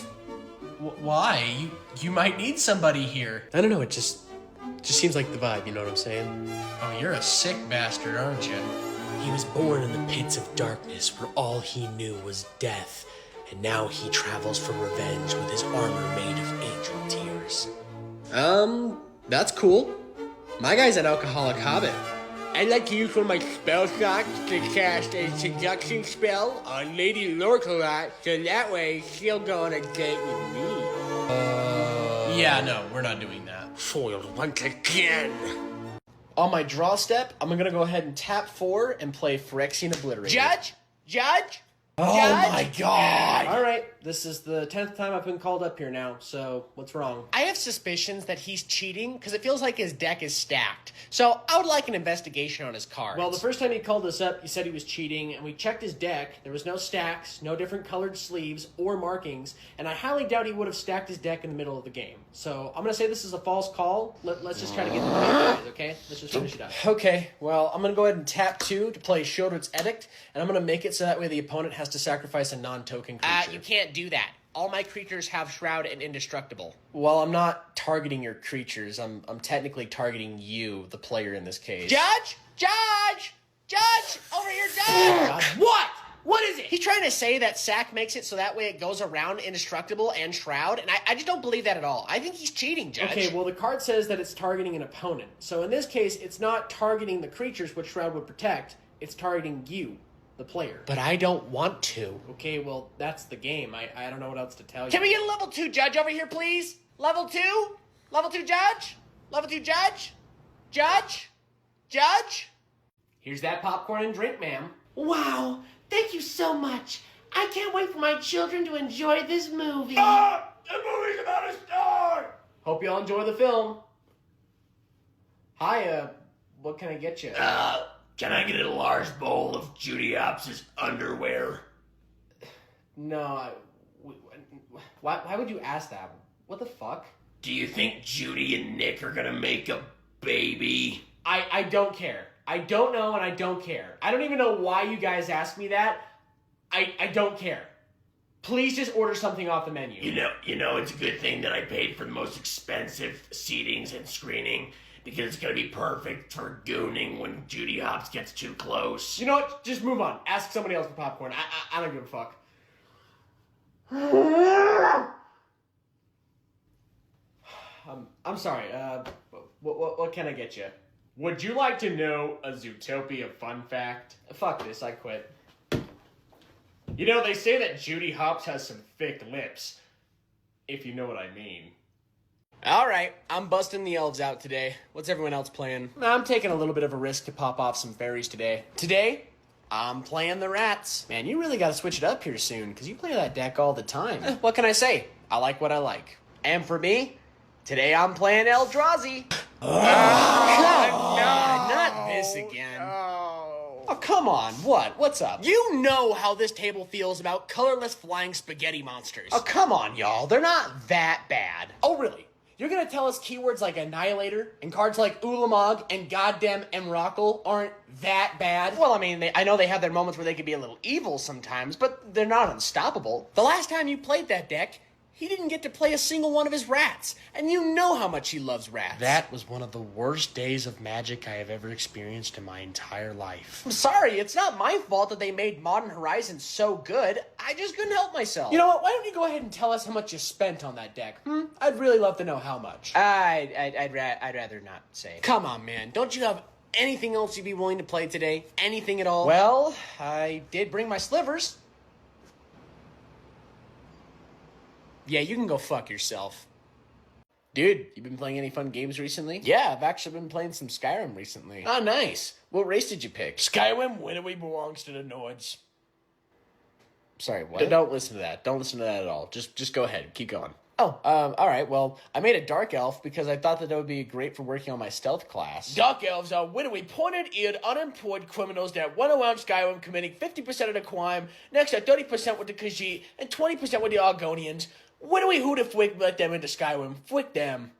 Why? You might need somebody here. I don't know, it just seems like the vibe, you know what I'm saying? Oh, you're a sick bastard, aren't you? He was born in the pits of darkness where all he knew was death, and now he travels for revenge with his armor made of angel tears. That's cool. My guy's an alcoholic hobbit. I'd like to use one of my spell slots to cast a seduction spell on Lady Lorkelot, so that way she'll go on a date with me. Yeah, no, we're not doing that. Foiled once again. On my draw step, I'm going to go ahead and tap 4 and play Phyrexian Obliterator. Judge? Oh Judge? my god! Alright, this is the 10th time I've been called up here now, so what's wrong? I have suspicions that he's cheating because it feels like his deck is stacked. So I would like an investigation on his cards. Well, the first time he called us up, he said he was cheating, and we checked his deck. There was no stacks, no different colored sleeves or markings, and I highly doubt he would have stacked his deck in the middle of the game. So I'm going to say this is a false call. Let's just try to get the point, guys, okay? Let's just finish it up. Okay, well, I'm going to go ahead and tap 2 to play Shieldred's Edict, and I'm going to make it so that way the opponent has to sacrifice a non-token creature. You can't do that. All my creatures have Shroud and Indestructible. Well, I'm not targeting your creatures. I'm technically targeting you, the player in this case. Judge! Over here, Judge! What? What is it? He's trying to say that Sack makes it so that way it goes around Indestructible and Shroud, and I just don't believe that at all. I think he's cheating, Judge. Okay, well, the card says that it's targeting an opponent. So in this case, it's not targeting the creatures which Shroud would protect. It's targeting you, the player. But I don't want to. Okay, well, that's the game. I don't know what else to tell you. Can we get a level 2 Judge over here, please? Level 2? Level 2 Judge? Level 2 Judge? Judge? Here's that popcorn and drink, ma'am. Wow, thank you so much. I can't wait for my children to enjoy this movie. The movie's about to start! Hope y'all enjoy the film. Hi, what can I get you? Can I get a large bowl of Judy Ops' underwear? No, why would you ask that? What the fuck? Do you think Judy and Nick are gonna make a baby? I don't care. I don't know and I don't care. I don't even know why you guys asked me that. I don't care. Please just order something off the menu. You know, it's a good thing that I paid for the most expensive seatings and screening because it's gonna be perfect for gooning when Judy Hopps gets too close. You know what? Just move on. Ask somebody else for popcorn. I don't give a fuck. I'm sorry. What can I get you? Would you like to know a Zootopia fun fact? Fuck this, I quit. You know, they say that Judy Hopps has some thick lips. If you know what I mean. All right, I'm busting the elves out today. What's everyone else playing? I'm taking a little bit of a risk to pop off some fairies today. Today, I'm playing the rats. Man, you really gotta switch it up here soon, because you play that deck all the time. What can I say? I like what I like. And for me, today I'm playing Eldrazi. Not this again. Oh, come on. What? What's up? You know how this table feels about colorless flying spaghetti monsters. Oh, come on, y'all. They're not that bad. Oh, really? You're gonna tell us keywords like Annihilator and cards like Ulamog and goddamn Emrakul aren't that bad? Well, I mean, I know they have their moments where they can be a little evil sometimes, but they're not unstoppable. The last time you played that deck, he didn't get to play a single one of his rats, and you know how much he loves rats. That was one of the worst days of Magic I have ever experienced in my entire life. I'm sorry, it's not my fault that they made Modern Horizons so good. I just couldn't help myself. You know what? Why don't you go ahead and tell us how much you spent on that deck? I'd really love to know how much. I'd rather not say. Come on, man. Don't you have anything else you'd be willing to play today? Anything at all? Well, I did bring my slivers. Yeah, you can go fuck yourself. Dude, you been playing any fun games recently? Yeah, I've actually been playing some Skyrim recently. Oh, nice. What race did you pick? Skyrim winnowly belongs to the Nords. Sorry, what? Don't listen to that. Don't listen to that at all. Just go ahead. Keep going. Oh, all right. Well, I made a Dark Elf because I thought that would be great for working on my stealth class. Dark Elves are winnowly pointed-eared, unemployed criminals that run around Skyrim committing 50% of the crime, next to 30% with the Khajiit, and 20% with the Argonians. Winnowly who to flick let them into Skyrim. Flick them.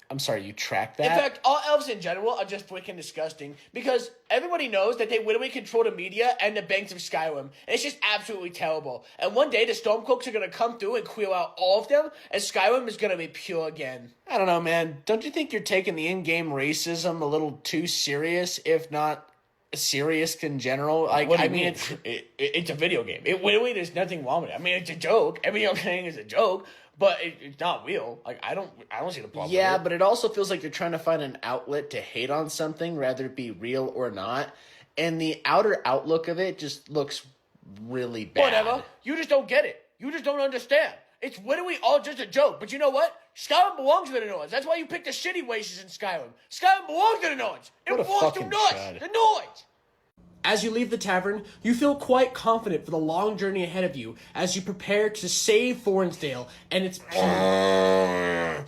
I'm sorry, you tracked that? In fact, all elves in general are just freaking disgusting because everybody knows that they literally control the media and the banks of Skyrim. And it's just absolutely terrible. And one day the Stormcloaks are going to come through and clear out all of them, and Skyrim is going to be pure again. I don't know, man. Don't you think you're taking the in-game racism a little too serious, if not serious in general? Like, I mean, it's a video game. It literally, there's nothing wrong with it. I mean, it's a joke. Every other thing is a joke. But it's not real. Like, I don't see the problem. Yeah, with it. but it also feels like you're trying to find an outlet to hate on something, rather it be real or not. And the outer outlook of it just looks really bad. Whatever. You just don't get it. You just don't understand. It's literally all just a joke. But you know what? Skyrim belongs to the Nords. That's why you pick the shitty races in Skyrim. Skyrim belongs to the Nords. It What a belongs to fucking Nords. chud. The Nords. As you leave the tavern, you feel quite confident for the long journey ahead of you as you prepare to save Fornsdale and its... My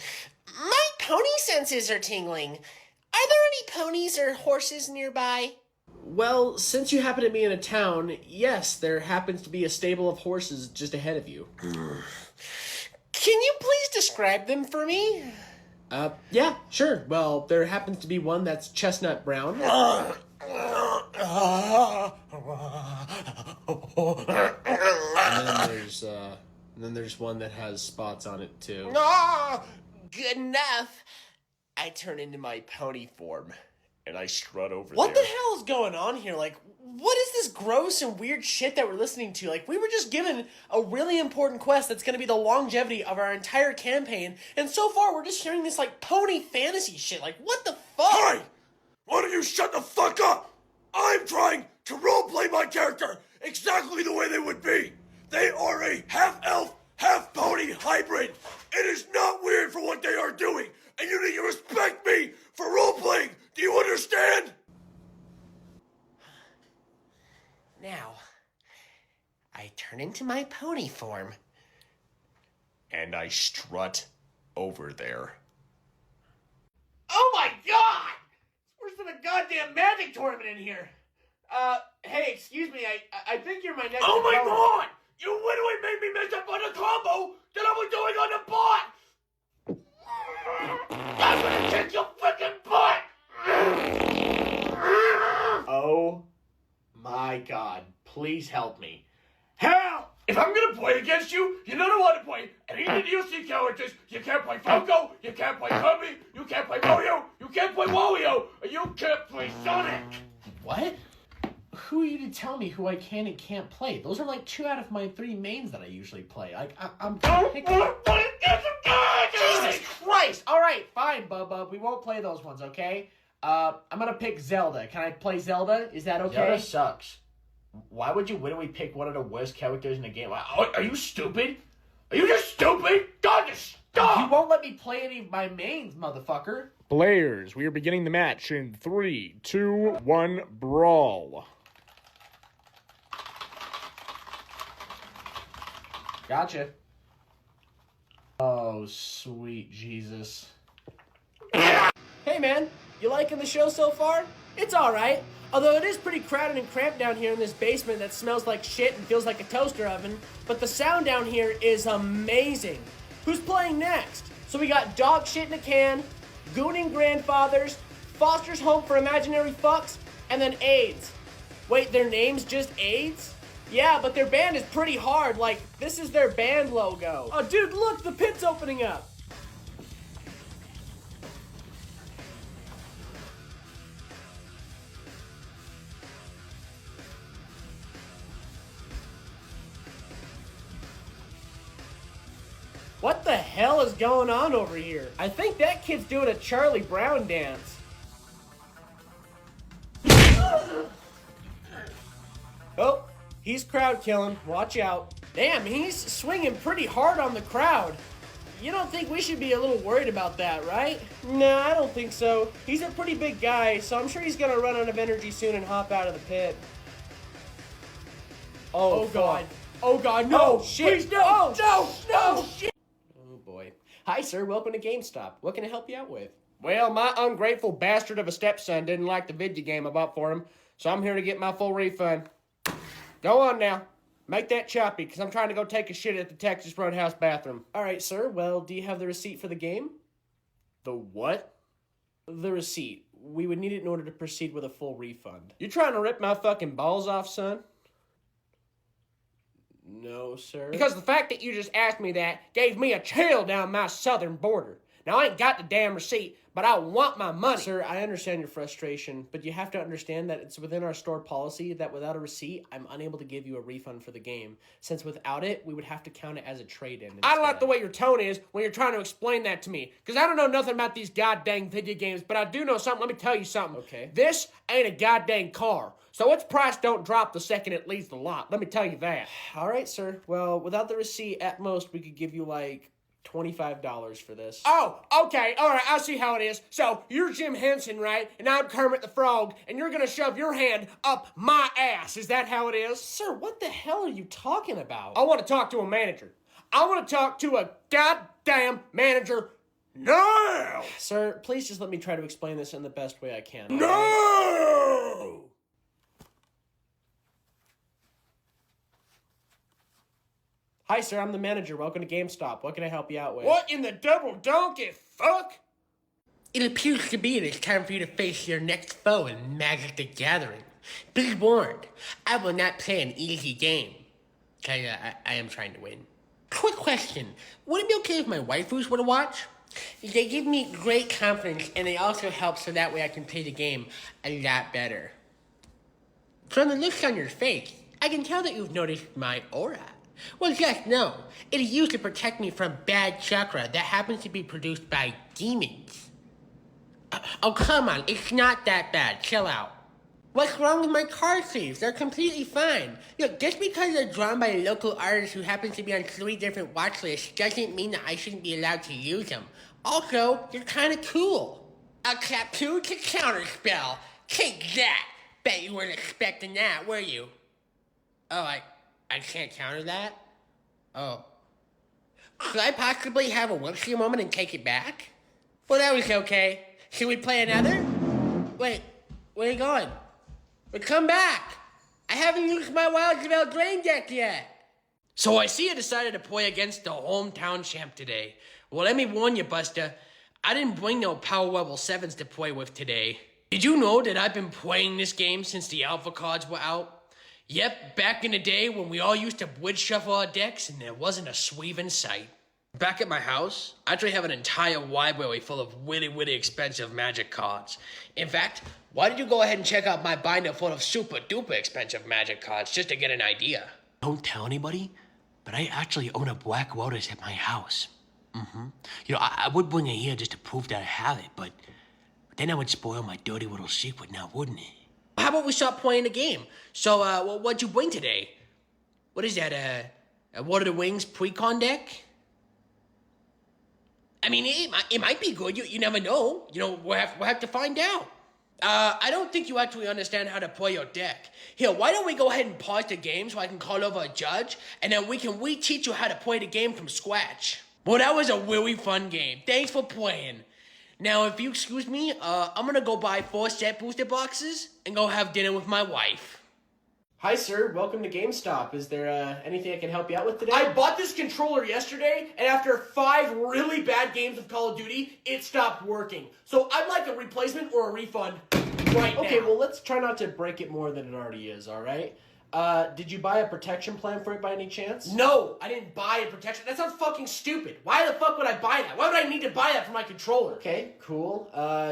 pony senses are tingling. Are there any ponies or horses nearby? Well, since you happen to be in a town, yes, there happens to be a stable of horses just ahead of you. Can you please describe them for me? Yeah, sure. Well, there happens to be one that's chestnut brown. And then there's one that has spots on it too. Good enough. I turn into my pony form. And I strut over What there. the hell is going on here? Like, what is this gross and weird shit that we're listening to? Like, we were just given a really important quest that's going to be the longevity of our entire campaign, and so far we're just hearing this, like, pony fantasy shit. Like, what the fuck? Hey! Why don't you shut the fuck up? I'm trying to roleplay my character exactly the way they would be. They are a half-elf, half-pony hybrid. It is not weird for what they are doing, and you need to respect me for roleplaying. Do you understand? Now, I turn into my pony form. And I strut over there. Oh my god! It's worse than a goddamn magic tournament in here. Hey, excuse me, I think you're my next... Oh my opponent. god! You literally made me mess up on the combo that I was doing on the bot! I'm gonna kick your freaking butt! Oh my god, please help me. Hell! If I'm gonna play against you, you don't know how to play any of the DLC characters. You can't play Falco, you can't play Kirby, you can't play Mario, you can't play Wario, and you can't play Sonic! What? Who are you to tell me who I can and can't play? Those are like 2 out of my 3 mains that I usually play. Like, I'm picking... Jesus Christ! Nice! Alright, fine, Bubba. We won't play those ones, okay? I'm gonna pick Zelda. Can I play Zelda? Is that okay? Zelda sucks. Why would you literally pick one of the worst characters in the game? Are you stupid? Are you just stupid? God, just stop! You won't let me play any of my mains, motherfucker. Players, we are beginning the match in 3, 2, 1, brawl. Gotcha. Oh, sweet Jesus. Hey man, you liking the show so far? It's alright. Although it is pretty crowded and cramped down here in this basement that smells like shit and feels like a toaster oven, but the sound down here is amazing. Who's playing next? So we got Dog Shit in a Can, Gooning Grandfathers, Foster's Home for Imaginary Fucks, and then AIDS. Wait, their name's just AIDS? Yeah, but their band is pretty hard, like, this is their band logo. Oh dude, look, the pit's opening up. What the hell is going on over here? I think that kid's doing a Charlie Brown dance. Oh, he's crowd killing. Watch out. Damn, he's swinging pretty hard on the crowd. You don't think we should be a little worried about that, right? Nah, I don't think so. He's a pretty big guy, so I'm sure he's gonna run out of energy soon and hop out of the pit. Oh God. Oh God, no! Oh, Shit! please, no! Oh, No! shit! Oh boy. Hi sir, welcome to GameStop. What can I help you out with? Well, my ungrateful bastard of a stepson didn't like the video game I bought for him, so I'm here to get my full refund. Go on now. Make that choppy, because I'm trying to go take a shit at the Texas Roadhouse bathroom. Alright sir, well, do you have the receipt for the game? The what? The receipt. We would need it in order to proceed with a full refund. You trying to rip my fucking balls off, son? No, sir. Because the fact that you just asked me that gave me a chill down my southern border. Now, I ain't got the damn receipt, but I want my money. Sir, I understand your frustration, but you have to understand that it's within our store policy that without a receipt, I'm unable to give you a refund for the game. Since without it, we would have to count it as a trade-in. I don't like the way your tone is when you're trying to explain that to me. Because I don't know nothing about these goddamn video games, but I do know something. Let me tell you something. Okay. This ain't a goddamn car. So its price don't drop the second it leaves the lot. Let me tell you that. All right, sir. Well, without the receipt, at most, we could give you, like, $25 for this. Oh, okay, all right, I see how it is. So, you're Jim Henson, right? And I'm Kermit the Frog, and you're gonna shove your hand up my ass. Is that how it is? Sir, what the hell are you talking about? I want to talk to a manager. I want to talk to a goddamn manager now! Sir, please just let me try to explain this in the best way I can. No! Right? Hi, sir, I'm the manager. Welcome to GameStop. What can I help you out with? What in the double donkey fuck? It appears to be that it's time for you to face your next foe in Magic the Gathering. Be warned, I will not play an easy game. I am trying to win. Quick question, would it be okay if my waifus were to watch? They give me great confidence and they also help so that way I can play the game a lot better. From the looks on your face, I can tell that you've noticed my aura. Well, just know, it is used to protect me from bad chakra that happens to be produced by demons. Oh, come on, it's not that bad. Chill out. What's wrong with my card sleeves? They're completely fine. Look, just because they're drawn by a local artist who happens to be on 3 different watch lists doesn't mean that I shouldn't be allowed to use them. Also, they're kind of cool. A tattoo to counterspell. Take that. Bet you weren't expecting that, were you? Oh, I can't counter that? Oh. Could I possibly have a whoopsie moment and take it back? Well, that was okay. Should we play another? Wait, where are you going? Well, come back! I haven't used my Wild Javel Drain deck yet! So I see you decided to play against the hometown champ today. Well, let me warn you, Buster. I didn't bring no power level 7s to play with today. Did you know that I've been playing this game since the alpha cards were out? Yep, back in the day when we all used to wood shuffle our decks and there wasn't a sweeve in sight. Back at my house, I actually have an entire library full of really expensive magic cards. In fact, why don't you go ahead and check out my binder full of super duper expensive magic cards just to get an idea. Don't tell anybody, but I actually own a Black Lotus at my house. You know, I would bring it here just to prove that I have it, but then I would spoil my dirty little secret now, wouldn't it? How about we start playing a game? So, what'd you bring today? What is that, a What are the Wings pre-con deck? I mean, it might be good. You never know. You know, we'll have to find out. I don't think you actually understand how to play your deck. Here, why don't we go ahead and pause the game so I can call over a judge, and then we can re-teach you how to play the game from scratch. Well, that was a really fun game. Thanks for playing. Now, if you excuse me, I'm gonna go buy 4 set booster boxes and go have dinner with my wife. Hi, sir. Welcome to GameStop. Is there anything I can help you out with today? I bought this controller yesterday, and after 5 really bad games of Call of Duty, it stopped working. So I'd like a replacement or a refund right now. Okay, well, let's try not to break it more than it already is, all right? Did you buy a protection plan for it by any chance? No, I didn't buy a protection. That sounds fucking stupid. Why the fuck would I buy that? Why would I need to buy that for my controller? Okay, cool.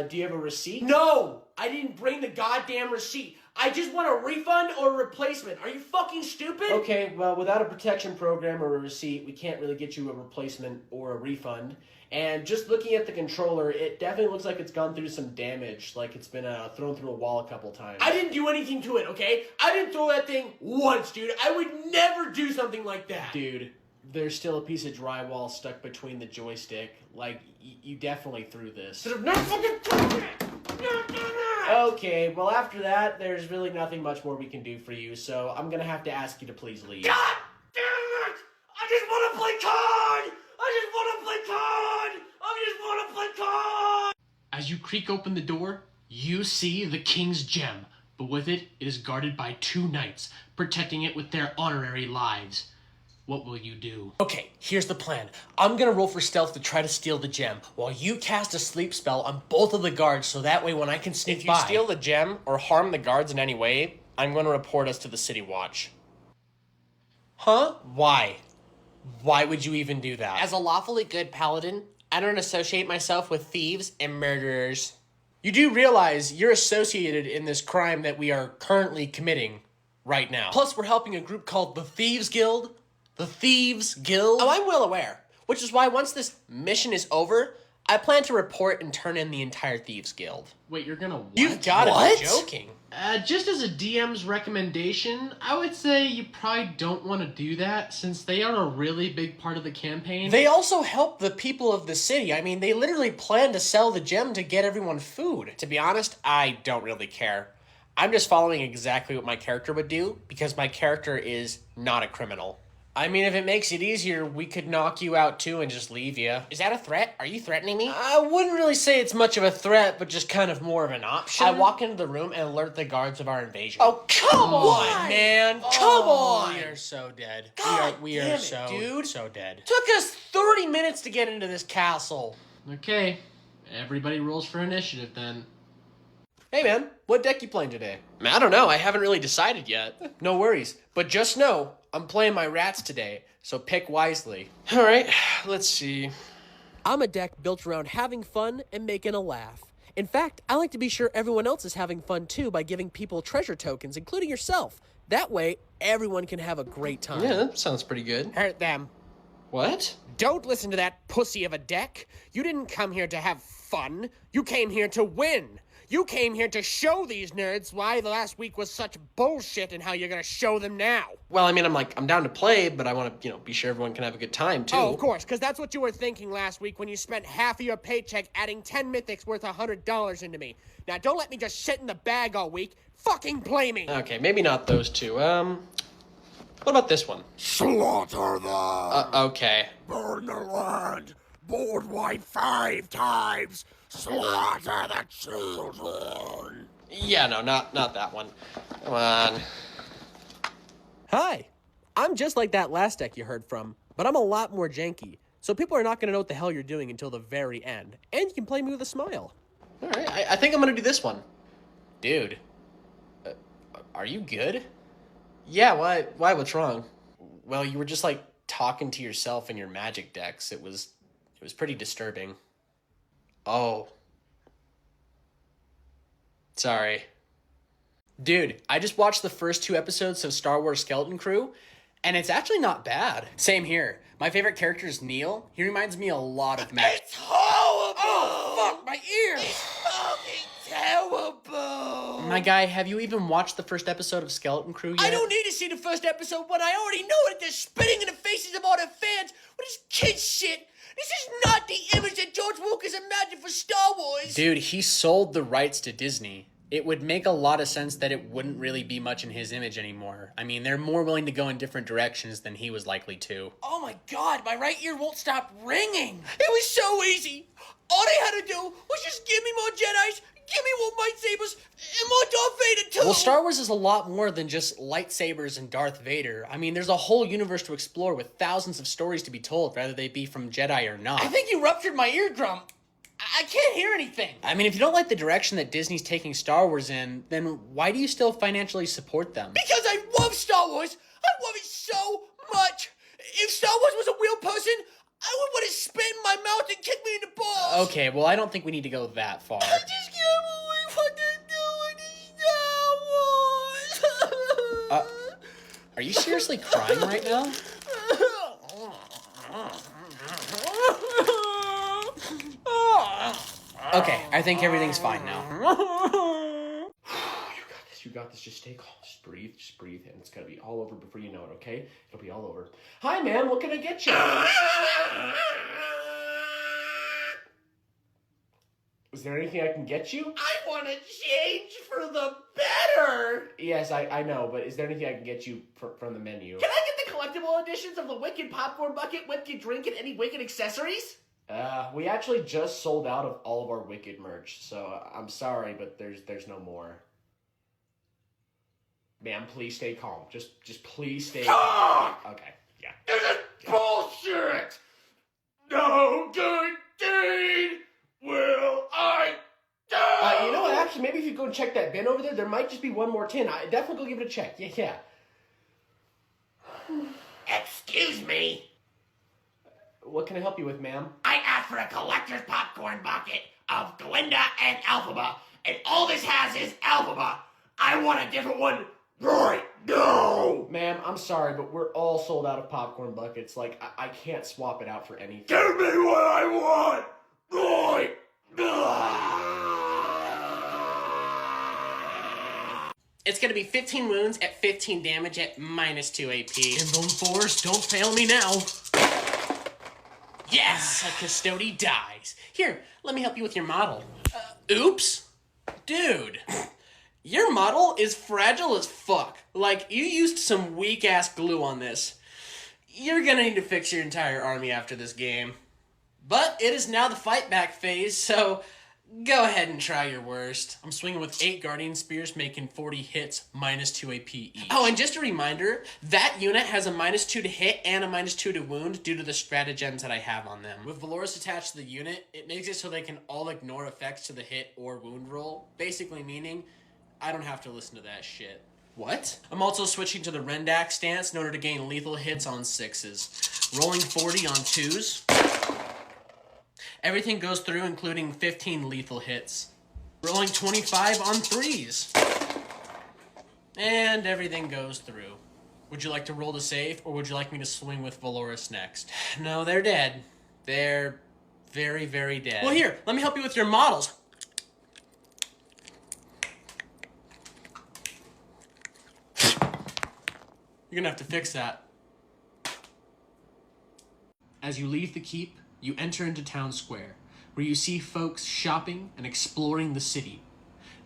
Do you have a receipt? No, I didn't bring the goddamn receipt. I just want a refund or a replacement. Are you fucking stupid? Okay, well, without a protection program or a receipt, we can't really get you a replacement or a refund. And just looking at the controller, it definitely looks like it's gone through some damage, like it's been thrown through a wall a couple times. I didn't do anything to it, okay? I didn't throw that thing once, dude. I would never do something like that. Dude, there's still a piece of drywall stuck between the joystick. Like, you definitely threw this. No fucking touch it! Okay, well, after that, there's really nothing much more we can do for you, so I'm gonna have to ask you to please leave. God damn it! I just want to play COD! I just want to play COD! I just want to play COD! As you creak open the door, you see the King's Gem, but with it, it is guarded by 2 knights, protecting it with their honorary lives. What will you do? Okay, here's the plan. I'm gonna roll for stealth to try to steal the gem, while you cast a sleep spell on both of the guards, so that way when I can sneak If by... you steal the gem or harm the guards in any way, I'm going to report us to the City Watch. Huh? Why? Why would you even do that? As a lawfully good paladin, I don't associate myself with thieves and murderers. You do realize you're associated in this crime that we are currently committing right now. Plus, we're helping a group called the Thieves Guild. The Thieves Guild? Oh, I'm well aware. Which is why once this mission is over, I plan to report and turn in the entire Thieves Guild. Wait, you're gonna what? You've gotta What? be joking. Just as a DM's recommendation, I would say you probably don't want to do that since they are a really big part of the campaign. They also help the people of the city. I mean, they literally plan to sell the gem to get everyone food. To be honest, I don't really care. I'm just following exactly what my character would do because my character is not a criminal. I mean, if it makes it easier, we could knock you out too and just leave you. Is that a threat? Are you threatening me? I wouldn't really say it's much of a threat, but just kind of more of an option. I walk into the room and alert the guards of our invasion. Oh, come on, man. Come on. We are so dead. God we damn are it, so, dude. so dead. Took us 30 minutes to get into this castle. Okay, everybody rolls for initiative then. Hey, man, what deck you playing today? I don't know. I haven't really decided yet. No worries, but just know, I'm playing my rats today, so pick wisely. All right, let's see. I'm a deck built around having fun and making a laugh. In fact, I like to be sure everyone else is having fun too by giving people treasure tokens, including yourself. That way, everyone can have a great time. Yeah, that sounds pretty good. Hurt them. What? Don't listen to that pussy of a deck. You didn't come here to have fun. You came here to win. You came here to show these nerds why the last week was such bullshit and how you're gonna show them now. Well, I mean, I'm down to play, but I want to, be sure everyone can have a good time too. Oh, of course, because that's what you were thinking last week when you spent half of your paycheck adding 10 mythics worth $100 into me. Now, don't let me just sit in the bag all week. Fucking play me. Okay, maybe not those two. What about this one? Slaughter them! Okay. Burn the land! Board white 5 times! Slaughter the children! Yeah, no, not that one. Come on. Hi, I'm just like that last deck you heard from, but I'm a lot more janky. So people are not going to know what the hell you're doing until the very end. And you can play me with a smile. All right, I think I'm gonna do this one. Dude, are you good? Yeah, why? What's wrong? Well, you were just like talking to yourself in your magic decks. It was pretty disturbing. Oh. Sorry. Dude, I just watched the first 2 episodes of Star Wars Skeleton Crew, And it's actually not bad. Same here. My favorite character is Neil. He reminds me a lot of Max. It's horrible! Oh, fuck, my ears! It's fucking terrible! My guy, have you even watched the first episode of Skeleton Crew yet? I don't need to see the first episode when I already know that they're spitting in the faces of all their fans with this kid shit. This is not the image that George Lucas imagined for Star Wars. Dude, he sold the rights to Disney. It would make a lot of sense that it wouldn't really be much in his image anymore. I mean, they're more willing to go in different directions than he was likely to. Oh my god, my right ear won't stop ringing. It was so easy. All they had to do was just give me more Jedis, give me more lightsabers, and more Darth Vader too. Well, Star Wars is a lot more than just lightsabers and Darth Vader. I mean, there's a whole universe to explore with thousands of stories to be told, whether they be from Jedi or not. I think you ruptured my eardrum. I can't hear anything. I mean, if you don't like the direction that Disney's taking Star Wars in, then why do you still financially support them? Because I love Star Wars. I love it so much. If Star Wars was a real person, I would want to spit in my mouth and kick me in the balls. Okay, well, I don't think we need to go that far. I just can't believe what they're doing to Star Wars. Are you seriously crying right now? Okay, I think everything's fine now. You got this. Just stay calm. Just breathe, and it's gonna be all over before you know it, okay? It'll be all over. Hi, ma'am, what can I get you? Is there anything I can get you? I want to change for the better. Yes, I know, but is there anything I can get you from the menu? Can I get the collectible editions of the Wicked Popcorn Bucket, Wicked Drink, and any Wicked accessories? We actually just sold out of all of our Wicked merch, so I'm sorry, but there's no more. Ma'am, please stay calm. Just please stay calm. Okay, yeah. This is bullshit! No good deed will I do! You know what, actually, maybe if you go and check that bin over there might just be one more tin. I definitely go give it a check. Yeah. Excuse me. What can I help you with, ma'am? I asked for a collector's popcorn bucket of Glinda and Elphaba, and all this has is Elphaba. I want a different one right now! Ma'am, I'm sorry, but we're all sold out of popcorn buckets. Like, I can't swap it out for anything. Give me what I want right now! It's gonna be 15 wounds at 15 damage at -2 AP. Invuln Force, don't fail me now. Yes, a custody dies. Here, let me help you with your model. Oops. Dude, your model is fragile as fuck. Like, you used some weak-ass glue on this. You're gonna need to fix your entire army after this game. But it is now the fight back phase, so go ahead and try your worst. I'm swinging with 8 Guardian Spears, making 40 hits, -2 AP each. Oh, and just a reminder, that unit has a -2 to hit and a -2 to wound due to the stratagems that I have on them. With Valoris attached to the unit, it makes it so they can all ignore effects to the hit or wound roll, basically meaning I don't have to listen to that shit. What? I'm also switching to the Rendak stance in order to gain lethal hits on 6s. Rolling 40 on 2s. Everything goes through, including 15 lethal hits. Rolling 25 on 3s. And everything goes through. Would you like to roll to save, or would you like me to swing with Valoris next? No, they're dead. They're very, very dead. Well, here, let me help you with your models. You're gonna have to fix that. As you leave the keep, you enter into town square, where you see folks shopping and exploring the city.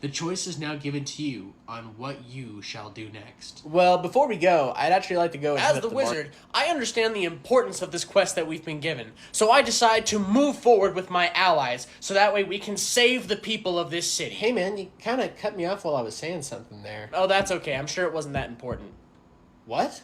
The choice is now given to you on what you shall do next. Well, before we go, I'd actually like to go and As the wizard, I understand the importance of this quest that we've been given, so I decide to move forward with my allies, so that way we can save the people of this city. Hey man, you kind of cut me off while I was saying something there. Oh, that's okay. I'm sure it wasn't that important. What?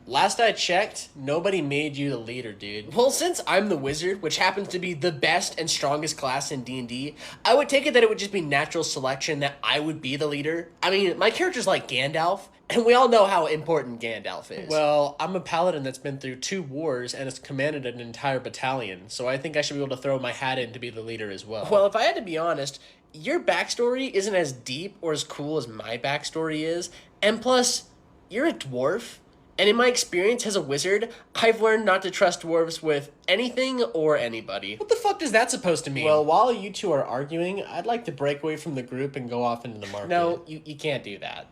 Last I checked, nobody made you the leader, dude. Well, since I'm the wizard, which happens to be the best and strongest class in D&D, I would take it that it would just be natural selection that I would be the leader. I mean, my character's like Gandalf, and we all know how important Gandalf is. Well, I'm a paladin that's been through 2 wars and has commanded an entire battalion, so I think I should be able to throw my hat in to be the leader as well. Well, if I had to be honest, your backstory isn't as deep or as cool as my backstory is, and plus, you're a dwarf. And in my experience as a wizard, I've learned not to trust dwarves with anything or anybody. What the fuck is that supposed to mean? Well, while you two are arguing, I'd like to break away from the group and go off into the market. No, you can't do that.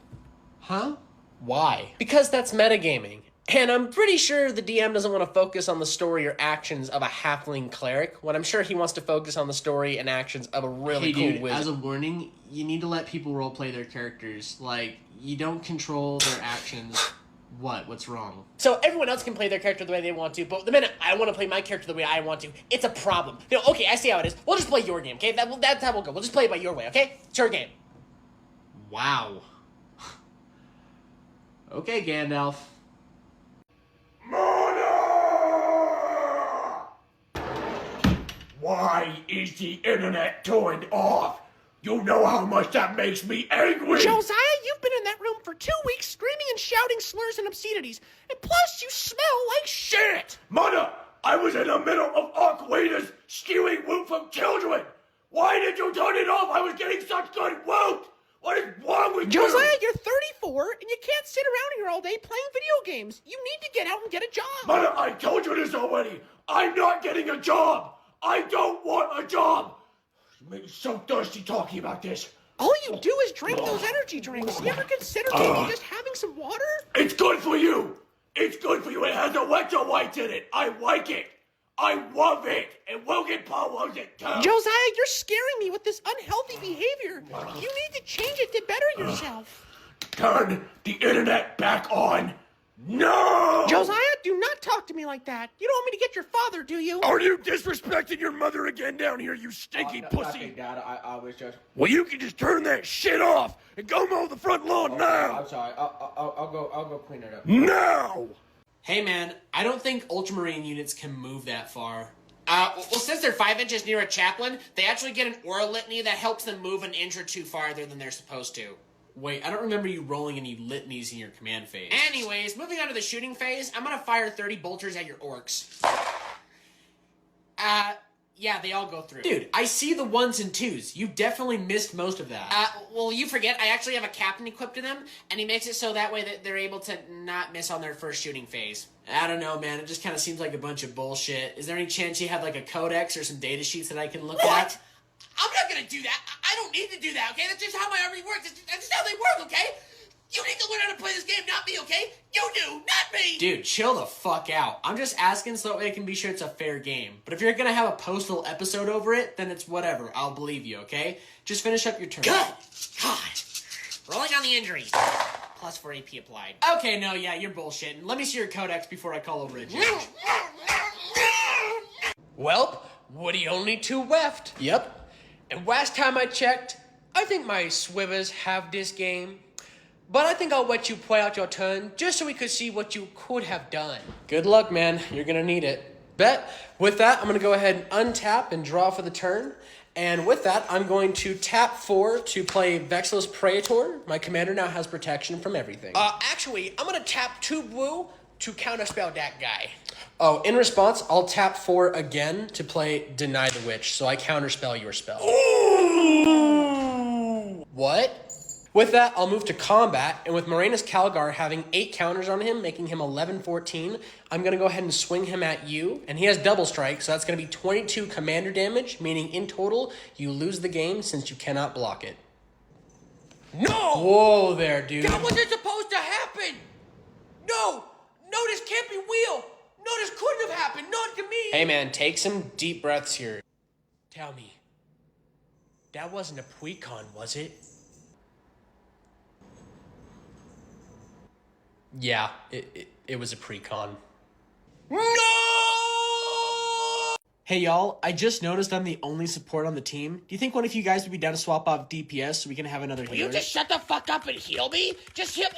Huh? Why? Because that's metagaming. And I'm pretty sure the DM doesn't want to focus on the story or actions of a halfling cleric, when I'm sure he wants to focus on the story and actions of a really cool dude, wizard. as a warning, you need to let people roleplay their characters. Like, you don't control their actions. What's wrong? So everyone else can play their character the way they want to, but the minute I want to play my character the way I want to, it's a problem. You know, okay, I see how it is. We'll just play your game, okay? That's how we'll go. We'll just play it by your way, okay? It's your game. Wow. Okay, Gandalf. Why is the internet turned off? You know how much that makes me angry! Josiah, you've been in that room for 2 weeks screaming and shouting slurs and obscenities, and plus you smell like shit! Mother, I was in the middle of Arquita's skewing whoop from children! Why did you turn it off? I was getting such good whoop! What is wrong with you? Josiah, you're 34, and you can't sit around here all day playing video games. You need to get out and get a job. Mother, I told you this already! I'm not getting a job! I don't want a job! You make me so thirsty talking about this. All you do is drink those energy drinks. You ever consider maybe just having some water? It's good for you! It's good for you. It has electrolytes in it. I like it. I love it. And Logan Paul loves it too. Josiah, you're scaring me with this unhealthy behavior. You need to change it to better yourself. Turn the internet back on. No! Josiah, do not talk to me like that. You don't want me to get your father, do you? Are you disrespecting your mother again down here, you stinky pussy? Nothing, Dad. I was just... Well, you can just turn that shit off and go mow the front lawn now. I'm sorry. I'll go clean it up. Now! Hey man, I don't think Ultramarine units can move that far. Well, since they're 5 inches near a chaplain, they actually get an aura litany that helps them move an inch or two farther than they're supposed to. Wait, I don't remember you rolling any litanies in your command phase. Anyways, moving on to the shooting phase, I'm gonna fire 30 bolters at your orcs. Yeah, they all go through. Dude, I see the 1s and 2s. You definitely missed most of that. Well, you forget, I actually have a captain equipped to them, and he makes it so that way that they're able to not miss on their first shooting phase. I don't know, man. It just kind of seems like a bunch of bullshit. Is there any chance you have, like, a codex or some data sheets that I can look at? I'm not gonna do that. I don't need to do that, okay? That's just how my army works. That's just how they work, okay? You need to learn how to play this game, not me, okay? You do, not me! Dude, chill the fuck out. I'm just asking so that way I can be sure it's a fair game. But if you're gonna have a postal episode over it, then it's whatever. I'll believe you, okay? Just finish up your turn. Good! God! Rolling on the injuries. Plus 4 AP applied. Okay, no, yeah, you're bullshitting. Let me see your codex before I call over a judge. Welp, Woody only 2 left. Yep. And last time I checked, I think my swivers have this game. But I think I'll let you play out your turn, just so we could see what you could have done. Good luck, man. You're gonna need it. Bet. With that, I'm gonna go ahead and untap and draw for the turn. And with that, I'm going to tap 4 to play Vexilus Praetor. My commander now has protection from everything. Actually, I'm gonna tap 2 blue to counterspell that guy. Oh, in response, I'll tap 4 again to play Deny the Witch, so I counterspell your spell. Ooh! What? With that, I'll move to combat, and with Moranis Calgar having 8 counters on him, making him 11-14, I'm going to go ahead and swing him at you, and he has double strike, so that's going to be 22 commander damage, meaning in total, you lose the game since you cannot block it. No! Whoa there, dude. That wasn't supposed to happen! No! No, this can't be real! No, this couldn't have happened! Not to me! Hey man, take some deep breaths here. Tell me, that wasn't a precon, was it? Yeah, it was a pre-con. No! Hey y'all, I just noticed I'm the only support on the team. Do you think one of you guys would be down to swap off DPS so we can have another Will healer? you just shut the fuck up and heal me? Just hit.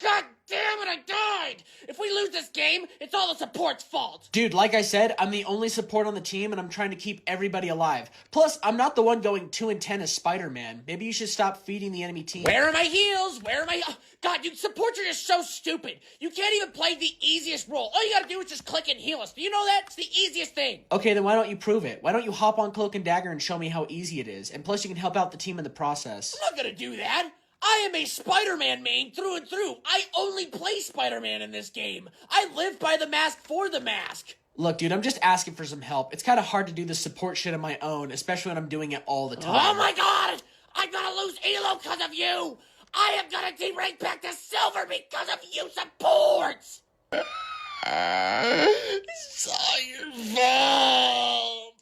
God damn it, I died! If we lose this game, it's all the support's fault! Dude, like I said, I'm the only support on the team and I'm trying to keep everybody alive. Plus, I'm not the one going 2-10 as Spider-Man. Maybe you should stop feeding the enemy team. Where are my heals? Where are my... God, you supports are just so stupid. You can't even play the easiest role. All you gotta do is just click and heal us. Do you know that? It's the easiest thing. Okay, then why don't you prove it? Why don't you hop on Cloak and Dagger and show me how easy it is? And plus, you can help out the team in the process. I'm not gonna do that. I am a Spider-Man main through and through. I only play Spider-Man in this game. I live by the mask for the mask. Look, dude, I'm just asking for some help. It's kind of hard to do this support shit on my own, especially when I'm doing it all the time. Oh my god! I'm gonna lose Elo because of you! I am gonna de-rank back to silver because of you supports! It's all your fault.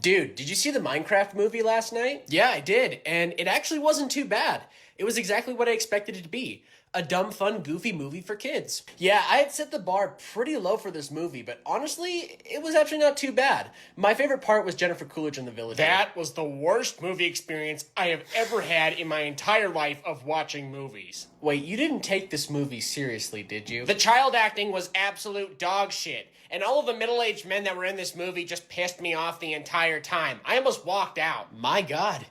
Dude, did you see the Minecraft movie last night? Yeah, I did, and it actually wasn't too bad. It was exactly what I expected it to be. A dumb, fun, goofy movie for kids. Yeah, I had set the bar pretty low for this movie, but honestly, it was actually not too bad. My favorite part was Jennifer Coolidge and the Villager. That was the worst movie experience I have ever had in my entire life of watching movies. Wait, you didn't take this movie seriously, did you? The child acting was absolute dog shit, and all of the middle-aged men that were in this movie just pissed me off the entire time. I almost walked out. My God,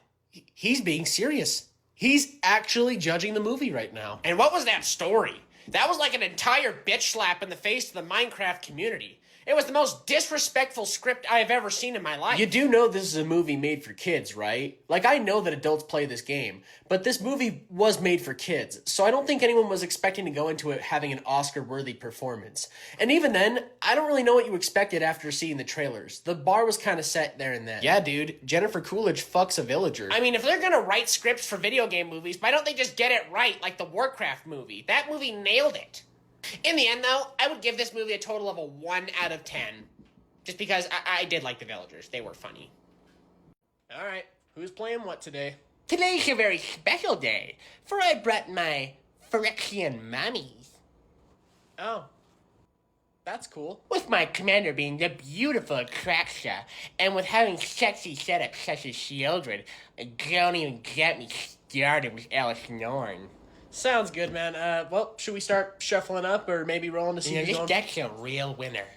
he's being serious. He's actually judging the movie right now. And what was that story? That was like an entire bitch slap in the face to the Minecraft community. It was the most disrespectful script I have ever seen in my life. You do know this is a movie made for kids, right? Like, I know that adults play this game, but this movie was made for kids, so I don't think anyone was expecting to go into it having an Oscar-worthy performance. And even then, I don't really know what you expected after seeing the trailers. The bar was kind of set there and then. Yeah, dude, Jennifer Coolidge fucks a villager. I mean, if they're gonna write scripts for video game movies, why don't they just get it right like the Warcraft movie? That movie nailed it. In the end, though, I would give this movie a total of a 1 out of 10. Just because I did like the villagers. They were funny. All right, who's playing what today? Today's a very special day, for I brought my Phyrexian mummies. Oh, that's cool. With my commander being the beautiful Atraxa, and with having sexy setups such as Shieldred, don't even get me started with Alice Norn. Sounds good, man. Well, should we start shuffling up or maybe rolling to see who's This going? deck's a real winner.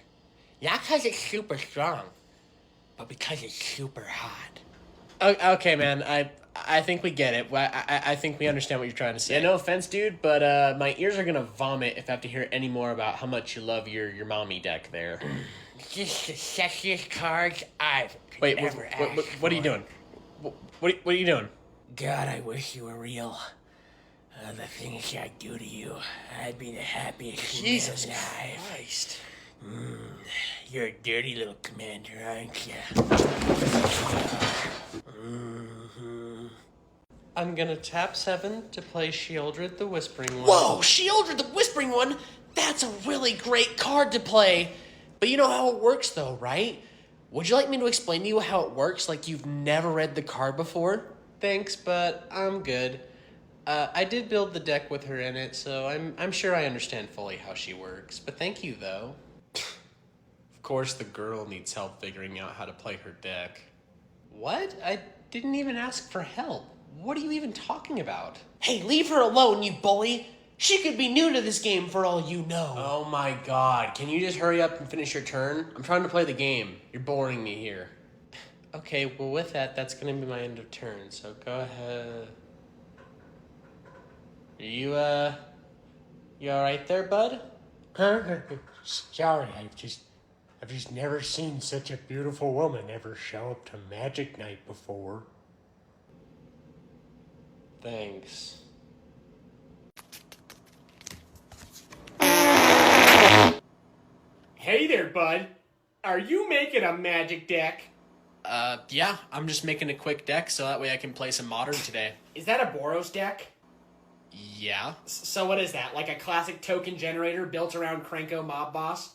Not because it's super strong, but because it's super hot. Okay, man. I think we get it. I think we understand what you're trying to say. Yeah, no offense, dude, but my ears are gonna vomit if I have to hear any more about how much you love your mommy deck there. Just the sexiest cards I've Wait, ever what are you doing? What are you doing? God, I wish you were real. The things I do to you, I'd be the happiest Jesus man alive. Christ. You're a dirty little commander, aren't you? I'm gonna tap 7 to play Shieldred the Whispering One. Whoa, Shieldred the Whispering One? That's a really great card to play. But you know how it works though, right? Would you like me to explain to you how it works like you've never read the card before? Thanks, but I'm good. I did build the deck with her in it, so I'm sure I understand fully how she works. But thank you, though. Of course, the girl needs help figuring out how to play her deck. What? I didn't even ask for help. What are you even talking about? Hey, leave her alone, you bully. She could be new to this game for all you know. Oh my god, can you just hurry up and finish your turn? I'm trying to play the game. You're boring me here. Okay, well with that, that's gonna be my end of turn, so go ahead. You alright there, bud? Huh? Sorry, I've just never seen such a beautiful woman ever show up to Magic Night before. Thanks. Hey there, bud. Are you making a magic deck? Yeah, I'm just making a quick deck so that way I can play some Modern today. Is that a Boros deck? Yeah? So what is that? Like a classic token generator built around Krenko Mob Boss?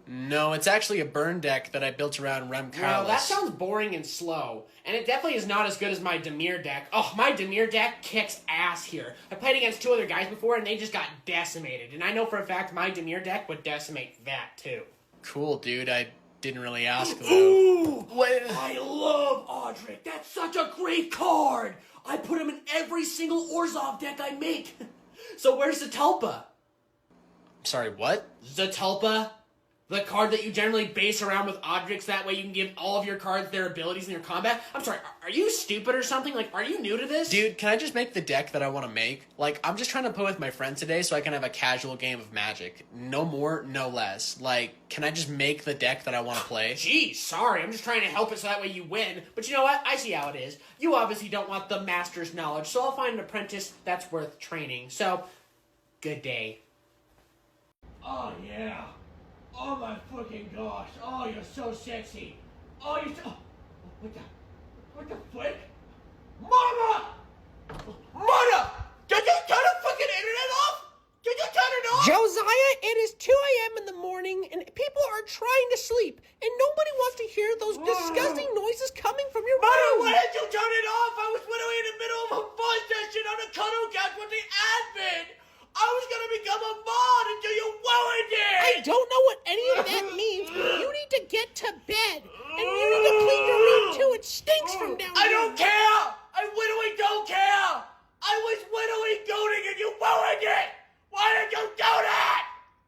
No, it's actually a burn deck that I built around Rem Kailis. Well, that sounds boring and slow. And it definitely is not as good as my Dimir deck. Oh, my Dimir deck kicks ass here. I played against 2 other guys before and they just got decimated. And I know for a fact my Dimir deck would decimate that too. Cool, dude. I didn't really ask, though. Ooh! I love Audric. That's such a great card. I put him in every single Orzhov deck I make. So where's Zatalpa? Sorry, what? Zatalpa? The card that you generally base around with objects, that way you can give all of your cards their abilities in your combat? I'm sorry, are you stupid or something? Like, are you new to this? Dude, can I just make the deck that I want to make? Like, I'm just trying to play with my friends today so I can have a casual game of Magic. No more, no less. Like, can I just make the deck that I want to play? Geez, sorry, I'm just trying to help it so that way you win. But you know what? I see how it is. You obviously don't want the master's knowledge, so I'll find an apprentice that's worth training. So, good day. Oh, yeah. Oh, my fucking gosh. Oh, you're so sexy. Oh, you're so... What the frick? Mama! Mother! Did you turn the fucking internet off? Did you turn it off? Josiah, it is 2 a.m. in the morning, and people are trying to sleep, and nobody wants to hear those disgusting noises coming from your Mother, room. why did you turn it off? I was literally in the middle of a fun session on a cuddle couch with the admin. I was gonna become a mod until you ruined it! I don't know what any of that means, but you need to get to bed. And you need to clean your room too. It stinks from down I here. don't care! I literally don't care! I was literally goading and you ruined it! Why did you do that?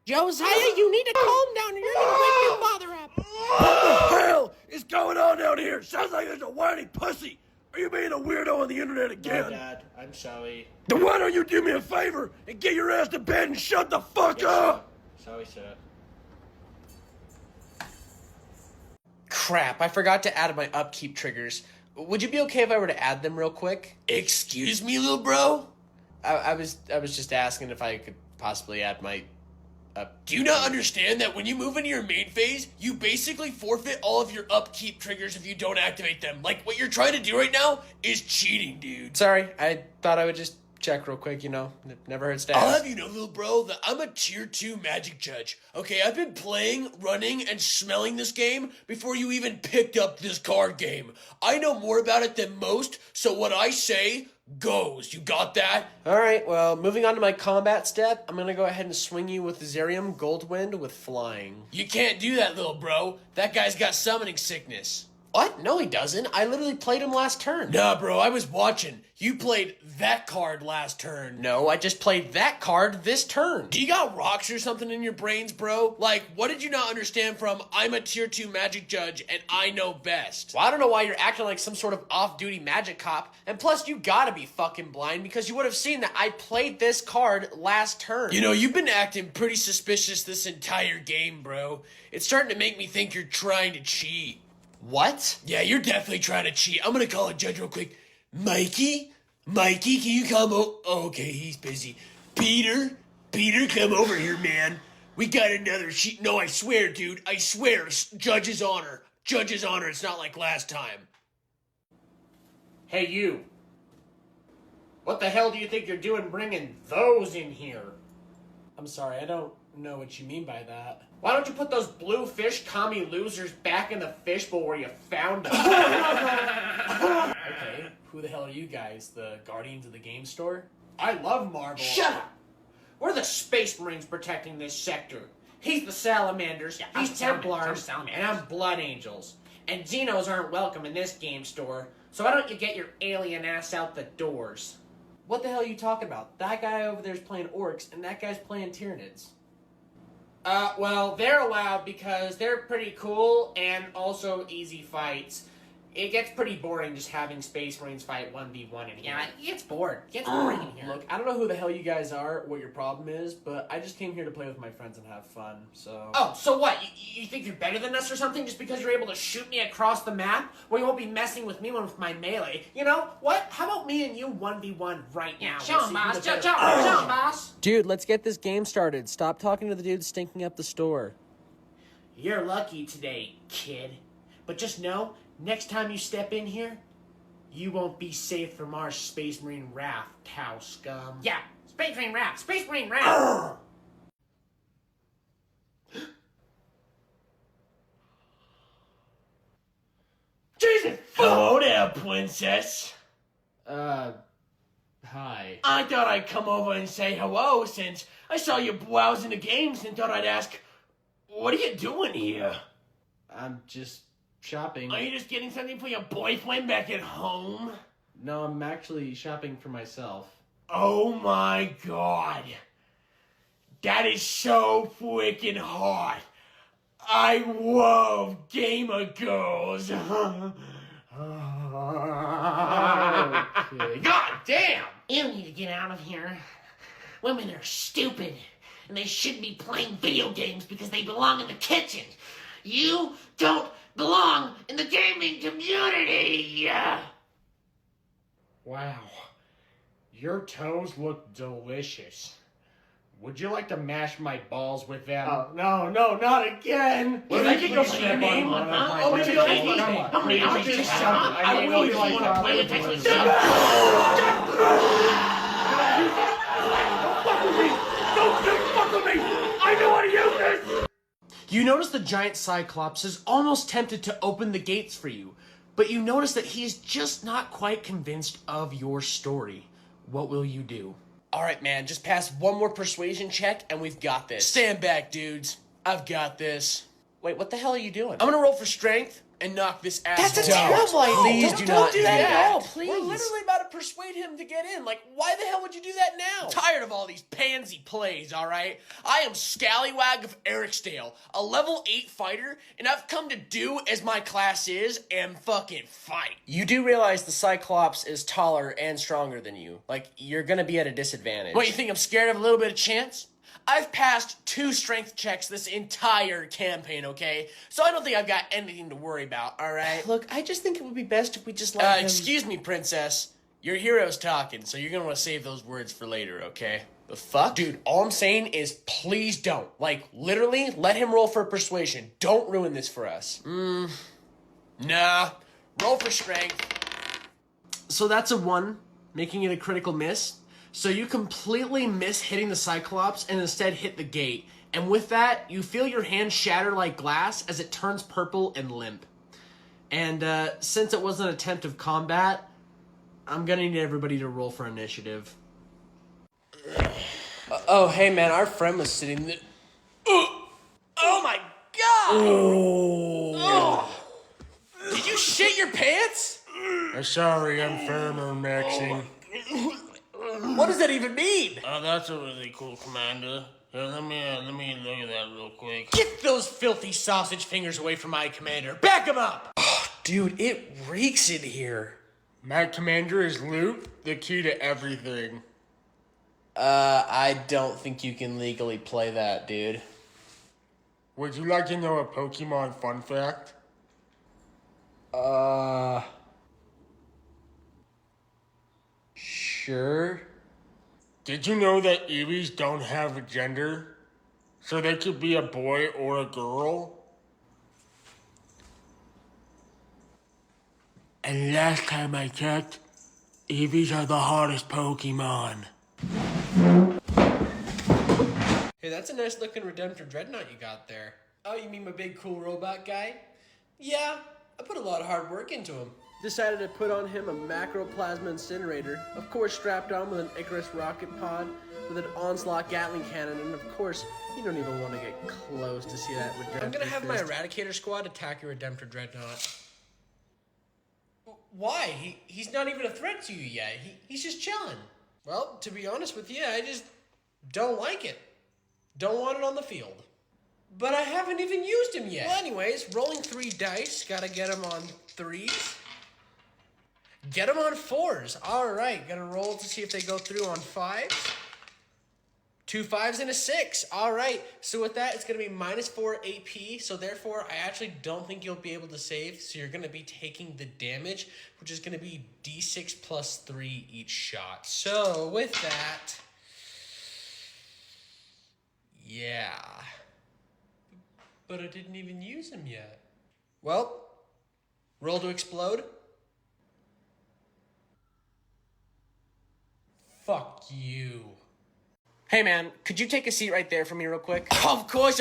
Josiah, you need to calm down or you're going to wake your father up. What the hell is going on down here? Sounds like there's a whiny pussy. Are you being a weirdo on the internet again? No, Dad, I'm sorry. Then why don't you do me a favor and get your ass to bed and shut the fuck up? Sorry, sir. Crap, I forgot to add my upkeep triggers. Would you be okay if I were to add them real quick? Excuse me, little bro? I was just asking if I could possibly add my Do you not understand that when you move into your main phase, you basically forfeit all of your upkeep triggers if you don't activate them? Like, what you're trying to do right now is cheating, dude. Sorry, I thought I would just check real quick, you know. It never hurts to ask. I'll have you know, little bro, that I'm a tier 2 magic judge. Okay, I've been playing, running, and smelling this game before you even picked up this card game. I know more about it than most, so what I say goes. You got that? Alright, well, moving on to my combat step, I'm gonna go ahead and swing you with Zerium Goldwind with flying. You can't do that, little bro. That guy's got summoning sickness. What? No, he doesn't. I literally played him last turn. Nah, bro, I was watching. You played that card last turn. No, I just played that card this turn. Do you got rocks or something in your brains, bro? Like, what did you not understand from I'm a tier 2 magic judge and I know best? Well, I don't know why you're acting like some sort of off-duty magic cop. And plus, you gotta be fucking blind because you would have seen that I played this card last turn. You know, you've been acting pretty suspicious this entire game, bro. It's starting to make me think you're trying to cheat. What? Yeah, you're definitely trying to cheat. I'm gonna call a judge real quick. Mikey, can you come okay, he's busy. Peter, come over here, man. We got another sheet. No, I swear, dude. I swear. Judge's honor. It's not like last time. Hey, you. What the hell do you think you're doing bringing those in here? I'm sorry, I don't know what you mean by that. Why don't you put those blue fish commie losers back in the fishbowl where you found them? Okay, who the hell are you guys? The guardians of the game store? I love Marvel. Shut up! We're the Space Marines protecting this sector. He's the Salamanders, he's Templars, and I'm Blood Angels. And Xenos aren't welcome in this game store, so why don't you get your alien ass out the doors? What the hell are you talking about? That guy over there's playing orcs, and that guy's playing Tyranids. Well, they're allowed because they're pretty cool and also easy fights. It gets pretty boring just having Space Marines fight 1v1 in here. Yeah, it gets bored. It gets boring in here. Look, I don't know who the hell you guys are, what your problem is, but I just came here to play with my friends and have fun, so... Oh, so what? You think you're better than us or something just because you're able to shoot me across the map? Well, you won't be messing with me with my melee. You know what? How about me and you 1v1 right now? Show 'em, boss. Show 'em, boss. Dude, let's get this game started. Stop talking to the dude stinking up the store. You're lucky today, kid. But just know, next time you step in here, you won't be safe from our Space Marine wrath, cow scum. Yeah, Space Marine wrath, Space Marine wrath. Jesus! Hello there, princess. Hi. I thought I'd come over and say hello since I saw you browsing the games and thought I'd ask, what are you doing here? I'm just shopping. Are you just getting something for your boyfriend back at home? No, I'm actually shopping for myself. Oh my god. That is so freaking hot. I love Game of Girls. God damn! You need to get out of here. Women are stupid, and they shouldn't be playing video games because they belong in the kitchen. You don't belong in the gaming community. Wow. Your toes look delicious. Would you like to mash my balls with them? Oh, no, not again. Well, I can go see your name. How many times I will if you want to play it next week. Don't fuck with me! I know how to use this! You notice the giant Cyclops is almost tempted to open the gates for you, but you notice that he's just not quite convinced of your story. What will you do? All right, man, just pass one more persuasion check and we've got this. Stand back, dudes. I've got this. Wait, what the hell are you doing? I'm gonna roll for strength and knock this asshole out. That's a terrible idea. Please don't do that at all, please. We're literally about to persuade him to get in. Like, why the hell would you do that now? I'm tired of all these pansy plays, all right? I am Scallywag of Ericsdale, a level 8 fighter, and I've come to do as my class is and fucking fight. You do realize the Cyclops is taller and stronger than you. Like, you're gonna be at a disadvantage. What, you think I'm scared of a little bit of chance? I've passed 2 strength checks this entire campaign, okay? So I don't think I've got anything to worry about, alright? Look, I just think it would be best if we just let him... Excuse me, princess. Your hero's talking, so you're gonna want to save those words for later, okay? The fuck? Dude, all I'm saying is please don't. Like, literally, let him roll for persuasion. Don't ruin this for us. Nah. Roll for strength. So that's a 1, making it a critical miss. So you completely miss hitting the Cyclops and instead hit the gate. And with that, you feel your hand shatter like glass as it turns purple and limp. And since it was an attempt of combat, I'm gonna need everybody to roll for initiative. Oh, hey man, our friend was sitting there. Oh my god! Oh. Did you shit your pants? Sorry, I'm thermomaxing. What does that even mean? That's a really cool, Commander. Here, let me look at that real quick. Get those filthy sausage fingers away from my commander. Back him up! Dude, it reeks in here. My commander is loot, the key to everything. I don't think you can legally play that, dude. Would you like to know a Pokemon fun fact? Sure. Did you know that Eevees don't have a gender? So they could be a boy or a girl? And last time I checked, Eevees are the hardest Pokemon. Hey, that's a nice looking Redemptor Dreadnought you got there. Oh, you mean my big cool robot guy? Yeah, I put a lot of hard work into him. Decided to put on him a macroplasma incinerator, of course strapped on with an Icarus rocket pod, with an Onslaught Gatling cannon, and of course, you don't even want to get close to see that Redemptor I'm gonna have my fist. Eradicator squad attack your Redemptor Dreadnought. Why? He's not even a threat to you yet. He's just chilling. Well, to be honest with you, I just don't like it. Don't want it on the field. But I haven't even used him yet. Well, anyways, rolling 3 dice. Gotta get him on 3s. Get him on 4s. All right, gotta roll to see if they go through on 5s. 2 5s and a 6. All right, so with that, it's gonna be -4 AP. So therefore, I actually don't think you'll be able to save. So you're gonna be taking the damage, which is gonna be D6 plus 3 each shot. So with that, yeah. But I didn't even use him yet. Well, roll to explode. Fuck you. Hey man, could you take a seat right there for me real quick? Of course.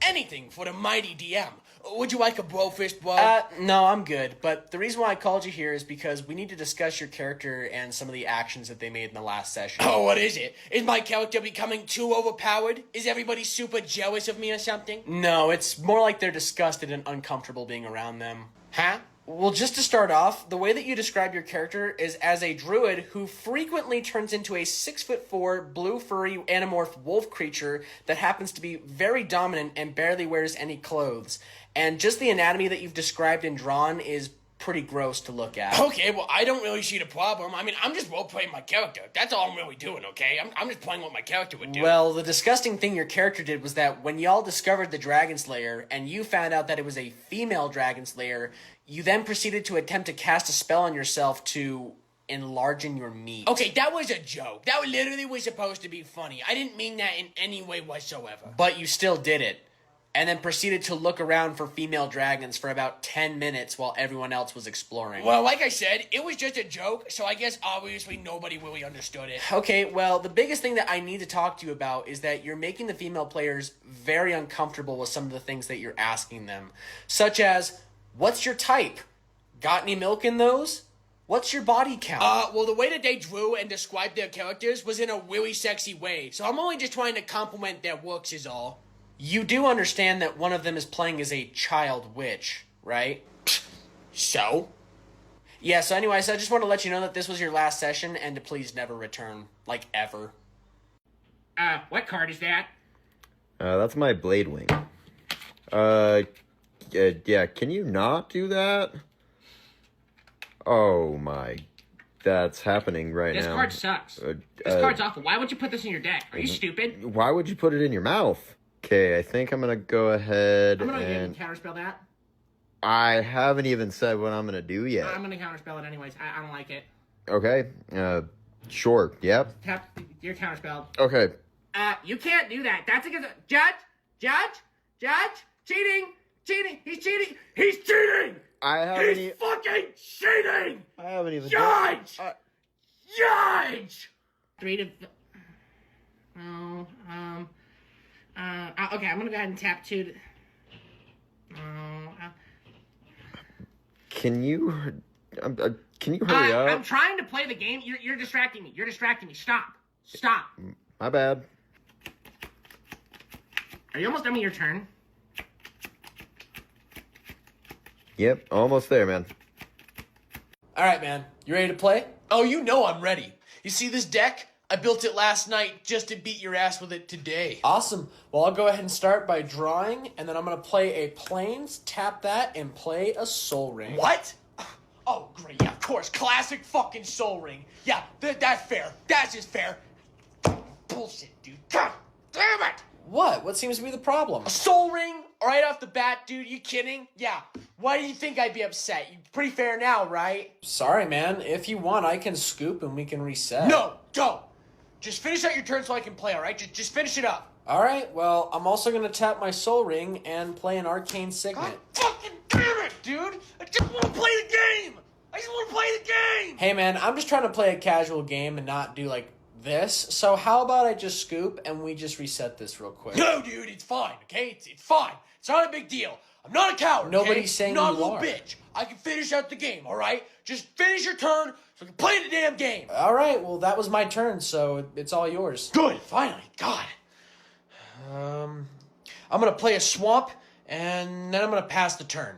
Anything for the mighty DM. Would you like a blowfish blow? No, I'm good. But the reason why I called you here is because we need to discuss your character and some of the actions that they made in the last session. Oh, what is it? Is my character becoming too overpowered? Is everybody super jealous of me or something? No, it's more like they're disgusted and uncomfortable being around them. Huh? Well, just to start off, the way that you describe your character is as a druid who frequently turns into a 6'4", blue furry anamorph wolf creature that happens to be very dominant and barely wears any clothes. And just the anatomy that you've described and drawn is pretty gross to look at. Okay, well, I don't really see the problem. I mean, I'm just role-playing my character. That's all I'm really doing, okay? I'm just playing what my character would do. Well, the disgusting thing your character did was that when y'all discovered the Dragon Slayer and you found out that it was a female Dragon Slayer, you then proceeded to attempt to cast a spell on yourself to enlargen your meat. Okay, that was a joke. That literally was supposed to be funny. I didn't mean that in any way whatsoever. But you still did it. And then proceeded to look around for female dragons for about 10 minutes while everyone else was exploring. Well, like I said, it was just a joke, so I guess obviously nobody really understood it. Okay, well, the biggest thing that I need to talk to you about is that you're making the female players very uncomfortable with some of the things that you're asking them. Such as, what's your type? Got any milk in those? What's your body count? Well, the way that they drew and described their characters was in a really sexy way, so I'm only just trying to compliment their looks is all. You do understand that one of them is playing as a child witch, right? So? Yeah, so anyways, I just want to let you know that this was your last session and to please never return. Like, ever. What card is that? That's my Blade Wing. Yeah, can you not do that? Oh my, that's happening right now. This card sucks. This card's awful. Why would you put this in your deck? Are you stupid? Why would you put it in your mouth? Okay, I think I'm gonna go ahead I'm gonna and... counterspell that. I haven't even said what I'm gonna do yet. I'm gonna counterspell it anyways. I don't like it. Okay, sure, yep. Tap, you're counterspelled. Okay. You can't do that. That's against... Judge! Cheating! He's cheating! He's cheating! I haven't He's fucking cheating! I haven't even... Judge! Judge! 3 to... okay, I'm gonna go ahead and tap 2 to... Can you hurry up? I'm trying to play the game. You're distracting me. Stop. My bad. Are you almost done with your turn? Yep, almost there, man. Alright, man. You ready to play? Oh, you know I'm ready. You see this deck? I built it last night just to beat your ass with it today. Awesome. Well, I'll go ahead and start by drawing, and then I'm going to play a Plains, tap that, and play a Soul Ring. What? Oh, great. Yeah, of course. Classic fucking Soul Ring. Yeah, that's fair. That's just fair. Bullshit, dude. God damn it! What? What seems to be the problem? A Soul Ring? Right off the bat, dude. You kidding? Yeah. Why do you think I'd be upset? You're pretty fair now, right? Sorry, man. If you want, I can scoop and we can reset. No, don't. Just finish out your turn so I can play, alright? Just finish it up. Alright, well, I'm also going to tap my Soul Ring and play an Arcane Signet. God fucking damn it, dude! I just want to play the game! I just want to play the game! Hey, man, I'm just trying to play a casual game and not do, like, this. So how about I just scoop and we just reset this real quick? No, dude, it's fine, okay? It's fine. It's not a big deal. I'm not a coward, Nobody's okay? saying not you a little are. bitch. I can finish out the game, alright? Just finish your turn so I can play the damn game. Alright, well, that was my turn, so it's all yours. Good, finally. God. I'm gonna play a swamp, and then I'm gonna pass the turn.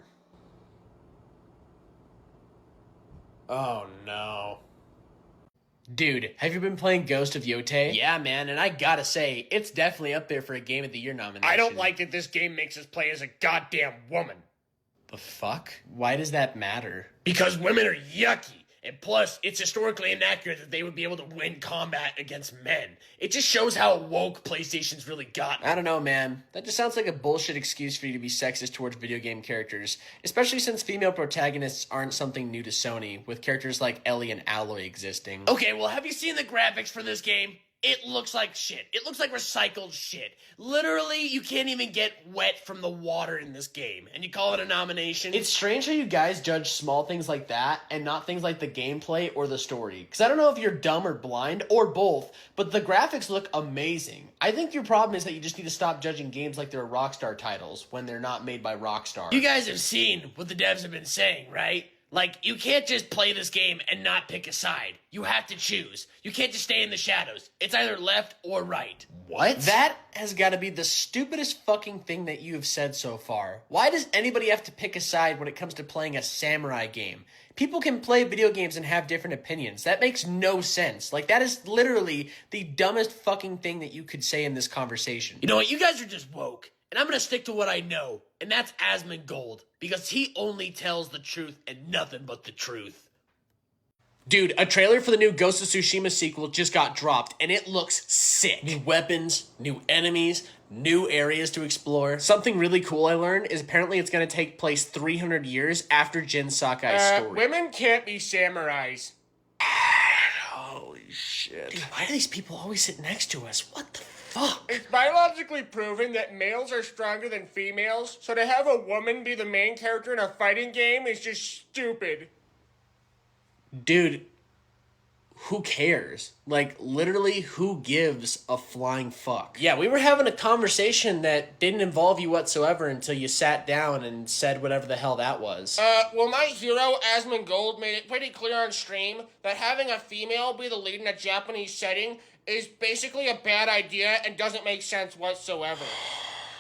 Oh, no. Dude, have you been playing Ghost of Yotei? Yeah, man, and I gotta say, it's definitely up there for a Game of the Year nomination. I don't like that this game makes us play as a goddamn woman. The fuck? Why does that matter? Because women are yucky. And plus, it's historically inaccurate that they would be able to win combat against men. It just shows how woke PlayStation's really gotten. I don't know, man. That just sounds like a bullshit excuse for you to be sexist towards video game characters, especially since female protagonists aren't something new to Sony, with characters like Ellie and Aloy existing. Okay, well, have you seen the graphics for this game? It looks like shit. It looks like recycled shit. Literally, you can't even get wet from the water in this game, and you call it a nomination? It's strange how you guys judge small things like that and not things like the gameplay or the story. Because I don't know if you're dumb or blind, or both, but the graphics look amazing. I think your problem is that you just need to stop judging games like they're Rockstar titles when they're not made by Rockstar. You guys have seen what the devs have been saying, right? Like, you can't just play this game and not pick a side. You have to choose. You can't just stay in the shadows. It's either left or right. What? That has got to be the stupidest fucking thing that you have said so far. Why does anybody have to pick a side when it comes to playing a samurai game? People can play video games and have different opinions. That makes no sense. Like, that is literally the dumbest fucking thing that you could say in this conversation. You know what? You guys are just woke. And I'm gonna stick to what I know. And that's Asmongold. Because he only tells the truth and nothing but the truth. Dude, a trailer for the new Ghost of Tsushima sequel just got dropped, and it looks sick. New weapons, new enemies, new areas to explore. Something really cool I learned is apparently it's going to take place 300 years after Jin Sakai's story. Women can't be samurais. Holy shit. Dude, why do these people always sit next to us? What the fuck? It's biologically proven that males are stronger than females, so to have a woman be the main character in a fighting game is just stupid. Dude, who cares? Like, literally, who gives a flying fuck? Yeah, we were having a conversation that didn't involve you whatsoever until you sat down and said whatever the hell that was. Well, my hero, Asmongold, made it pretty clear on stream that having a female be the lead in a Japanese setting is basically a bad idea and doesn't make sense whatsoever.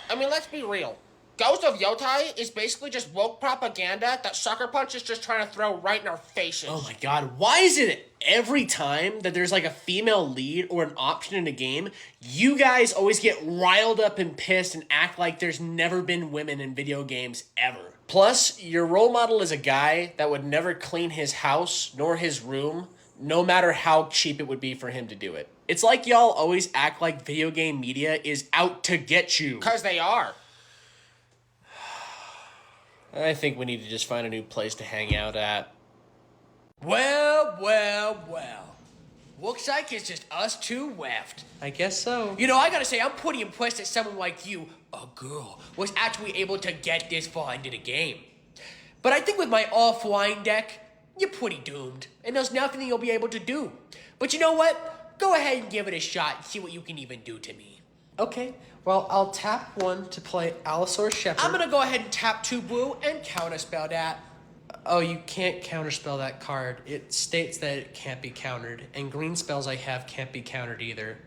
I mean, let's be real. Ghost of Yotai is basically just woke propaganda that Sucker Punch is just trying to throw right in our faces. Oh my god, why is it every time that there's like a female lead or an option in a game, you guys always get riled up and pissed and act like there's never been women in video games ever? Plus, your role model is a guy that would never clean his house nor his room, no matter how cheap it would be for him to do it. It's like y'all always act like video game media is out to get you. 'Cause they are. I think we need to just find a new place to hang out at. Well. Looks like it's just us two left. I guess so. You know, I gotta say, I'm pretty impressed that someone like you, a girl, was actually able to get this far into the game. But I think with my all-flying deck, you're pretty doomed, and there's nothing you'll be able to do. But you know what? Go ahead and give it a shot and see what you can even do to me. Okay, well, I'll tap 1 to play Allosaurus Shepherd. I'm gonna go ahead and tap 2 blue and counterspell that. Oh, you can't counterspell that card. It states that it can't be countered, and green spells I have can't be countered either.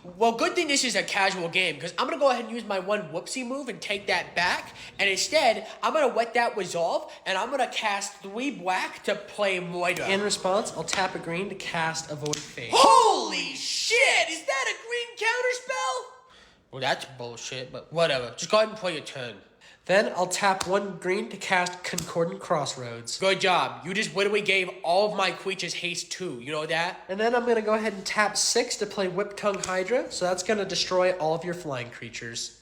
Well, good thing this is a casual game, because I'm gonna go ahead and use my one whoopsie move and take that back, and instead, I'm gonna let that resolve, and I'm gonna cast 3 black to play Moira. In response, I'll tap a green to cast Avoid Fate. Holy shit! Is that a green counterspell? Well, that's bullshit, but whatever. Just go ahead and play your turn. Then I'll tap 1 green to cast Concordant Crossroads. Good job. You just literally gave all of my creatures haste 2. You know that? And then I'm going to go ahead and tap 6 to play Whip Tongue Hydra, so that's going to destroy all of your flying creatures.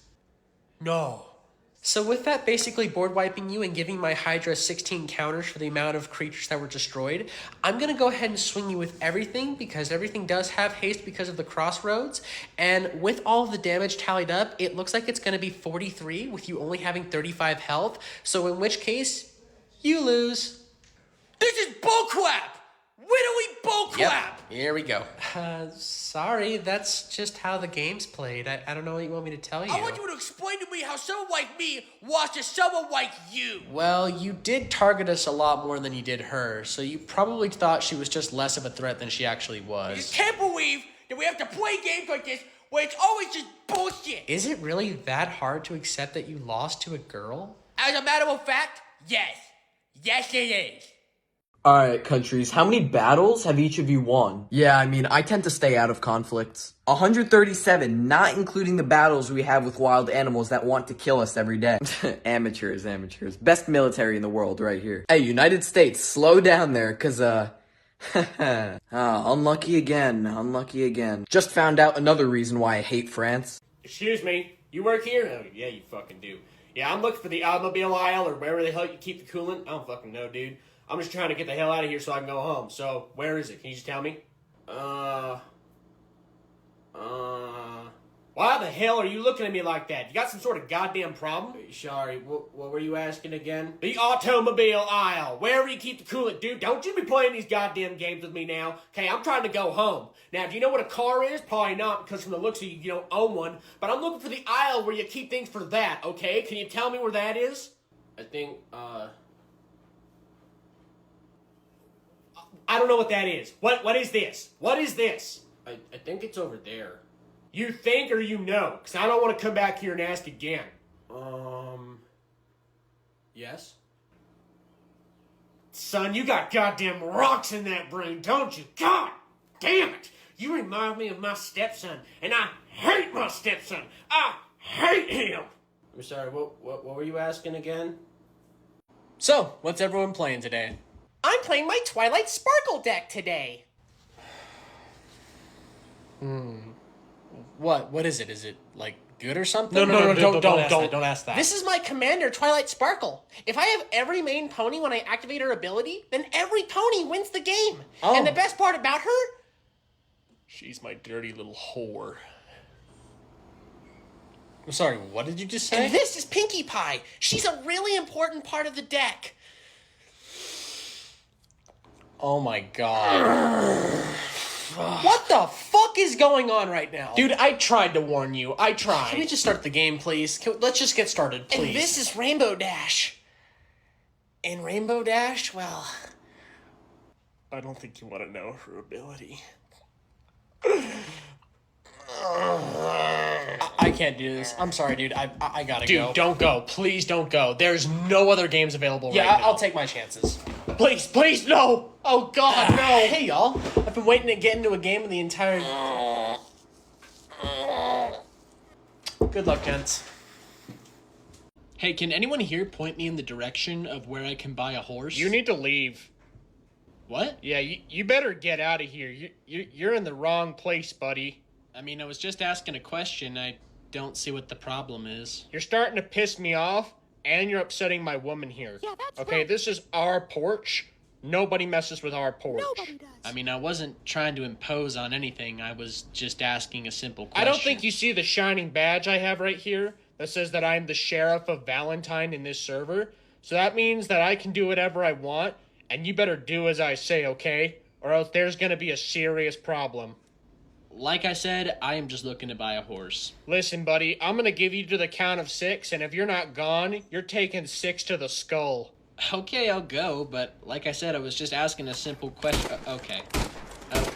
No. So with that basically board wiping you and giving my Hydra 16 counters for the amount of creatures that were destroyed, I'm going to go ahead and swing you with everything because everything does have haste because of the crossroads. And with all of the damage tallied up, it looks like it's going to be 43 with you only having 35 health. So in which case, you lose. This is bullcrap! Literally bullcrap! Yep, here we go. Sorry, that's just how the game's played. I don't know what you want me to tell you. I want you to explain to me how someone like me lost to someone like you. Well, you did target us a lot more than you did her, so you probably thought she was just less of a threat than she actually was. I just can't believe that we have to play games like this where it's always just bullshit. Is it really that hard to accept that you lost to a girl? As a matter of fact, yes. Yes, it is. Alright, countries, how many battles have each of you won? Yeah, I mean, I tend to stay out of conflicts. 137, not including the battles we have with wild animals that want to kill us every day. Amateurs. Best military in the world right here. Hey, United States, slow down there, cause, unlucky again. Just found out another reason why I hate France. Excuse me, you work here? Oh, yeah, you fucking do. Yeah, I'm looking for the automobile aisle or wherever the hell you keep the coolant. I don't fucking know, dude. I'm just trying to get the hell out of here so I can go home. So, where is it? Can you just tell me? Why the hell are you looking at me like that? You got some sort of goddamn problem? Sorry, what were you asking again? The automobile aisle. Wherever you keep the coolant, dude. Don't you be playing these goddamn games with me now. Okay, I'm trying to go home. Now, do you know what a car is? Probably not, because from the looks of you, you don't own one. But I'm looking for the aisle where you keep things for that, okay? Can you tell me where that is? I think, I don't know what that is. What is this? What is this? I think it's over there. You think or you know? Because I don't want to come back here and ask again. Yes? Son, you got goddamn rocks in that brain, don't you? God damn it! You remind me of my stepson, and I hate my stepson. I hate him! I'm sorry, what were you asking again? So, what's everyone playing today? I'm playing my Twilight Sparkle deck today. What is it? Is it, like, good or something? No, don't ask that. This is my commander, Twilight Sparkle. If I have every main pony when I activate her ability, then every pony wins the game. Oh. And the best part about her, She's my dirty little whore. I'm sorry, what did you just say? and this is Pinkie Pie. She's a really important part of the deck. Oh my god. What the fuck is going on right now? Dude, I tried to warn you. I tried. Can we just start the game, please? Let's just get started, please. And this is Rainbow Dash. And Rainbow Dash, well, I don't think you want to know her ability. I can't do this. I'm sorry, dude. I gotta go. Dude, don't go. Please don't go. There's no other games available right now. I'll take my chances. Please, no! Oh god, no! Hey, y'all. I've been waiting to get into a game of the entire... Good luck, gents. Hey, can anyone here point me in the direction of where I can buy a horse? You need to leave. What? Yeah, you better get out of here. You're in the wrong place, buddy. I mean, I was just asking a question. I don't see what the problem is. You're starting to piss me off, and you're upsetting my woman here. Yeah, that's okay, right. this is our porch. Nobody messes with our porch. Nobody does. I mean, I wasn't trying to impose on anything. I was just asking a simple question. I don't think you see the shining badge I have right here that says that I'm the sheriff of Valentine in this server. So that means that I can do whatever I want, and you better do as I say, okay? Or else there's gonna be a serious problem. Like I said, I am just looking to buy a horse. Listen, buddy, I'm gonna give you to the count of 6, and if you're not gone, you're taking 6 to the skull. Okay, I'll go, but like I said, I was just asking a simple question. Okay. Okay.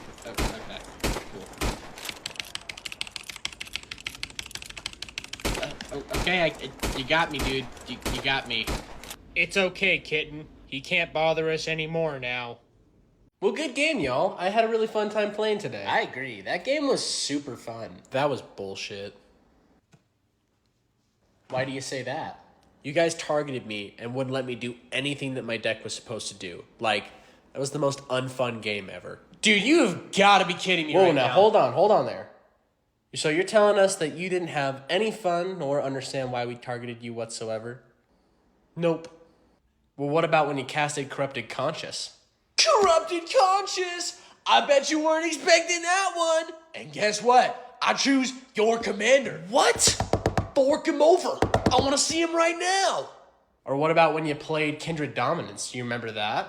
Cool. Okay, you got me, dude. You got me. It's okay, kitten. He can't bother us anymore now. Well, good game, y'all. I had a really fun time playing today. I agree. That game was super fun. That was bullshit. Why do you say that? You guys targeted me and wouldn't let me do anything that my deck was supposed to do. Like, that was the most unfun game ever. Dude, you've got to be kidding me Whoa, right now, now. hold on there. So you're telling us that you didn't have any fun nor understand why we targeted you whatsoever? Nope. Well, what about when you casted Corrupted Conscious? Corrupted Conscious! I bet you weren't expecting that one. And guess what? I choose your commander. What? Fork him over. I want to see him right now. Or what about when you played Kindred Dominance? Do you remember that?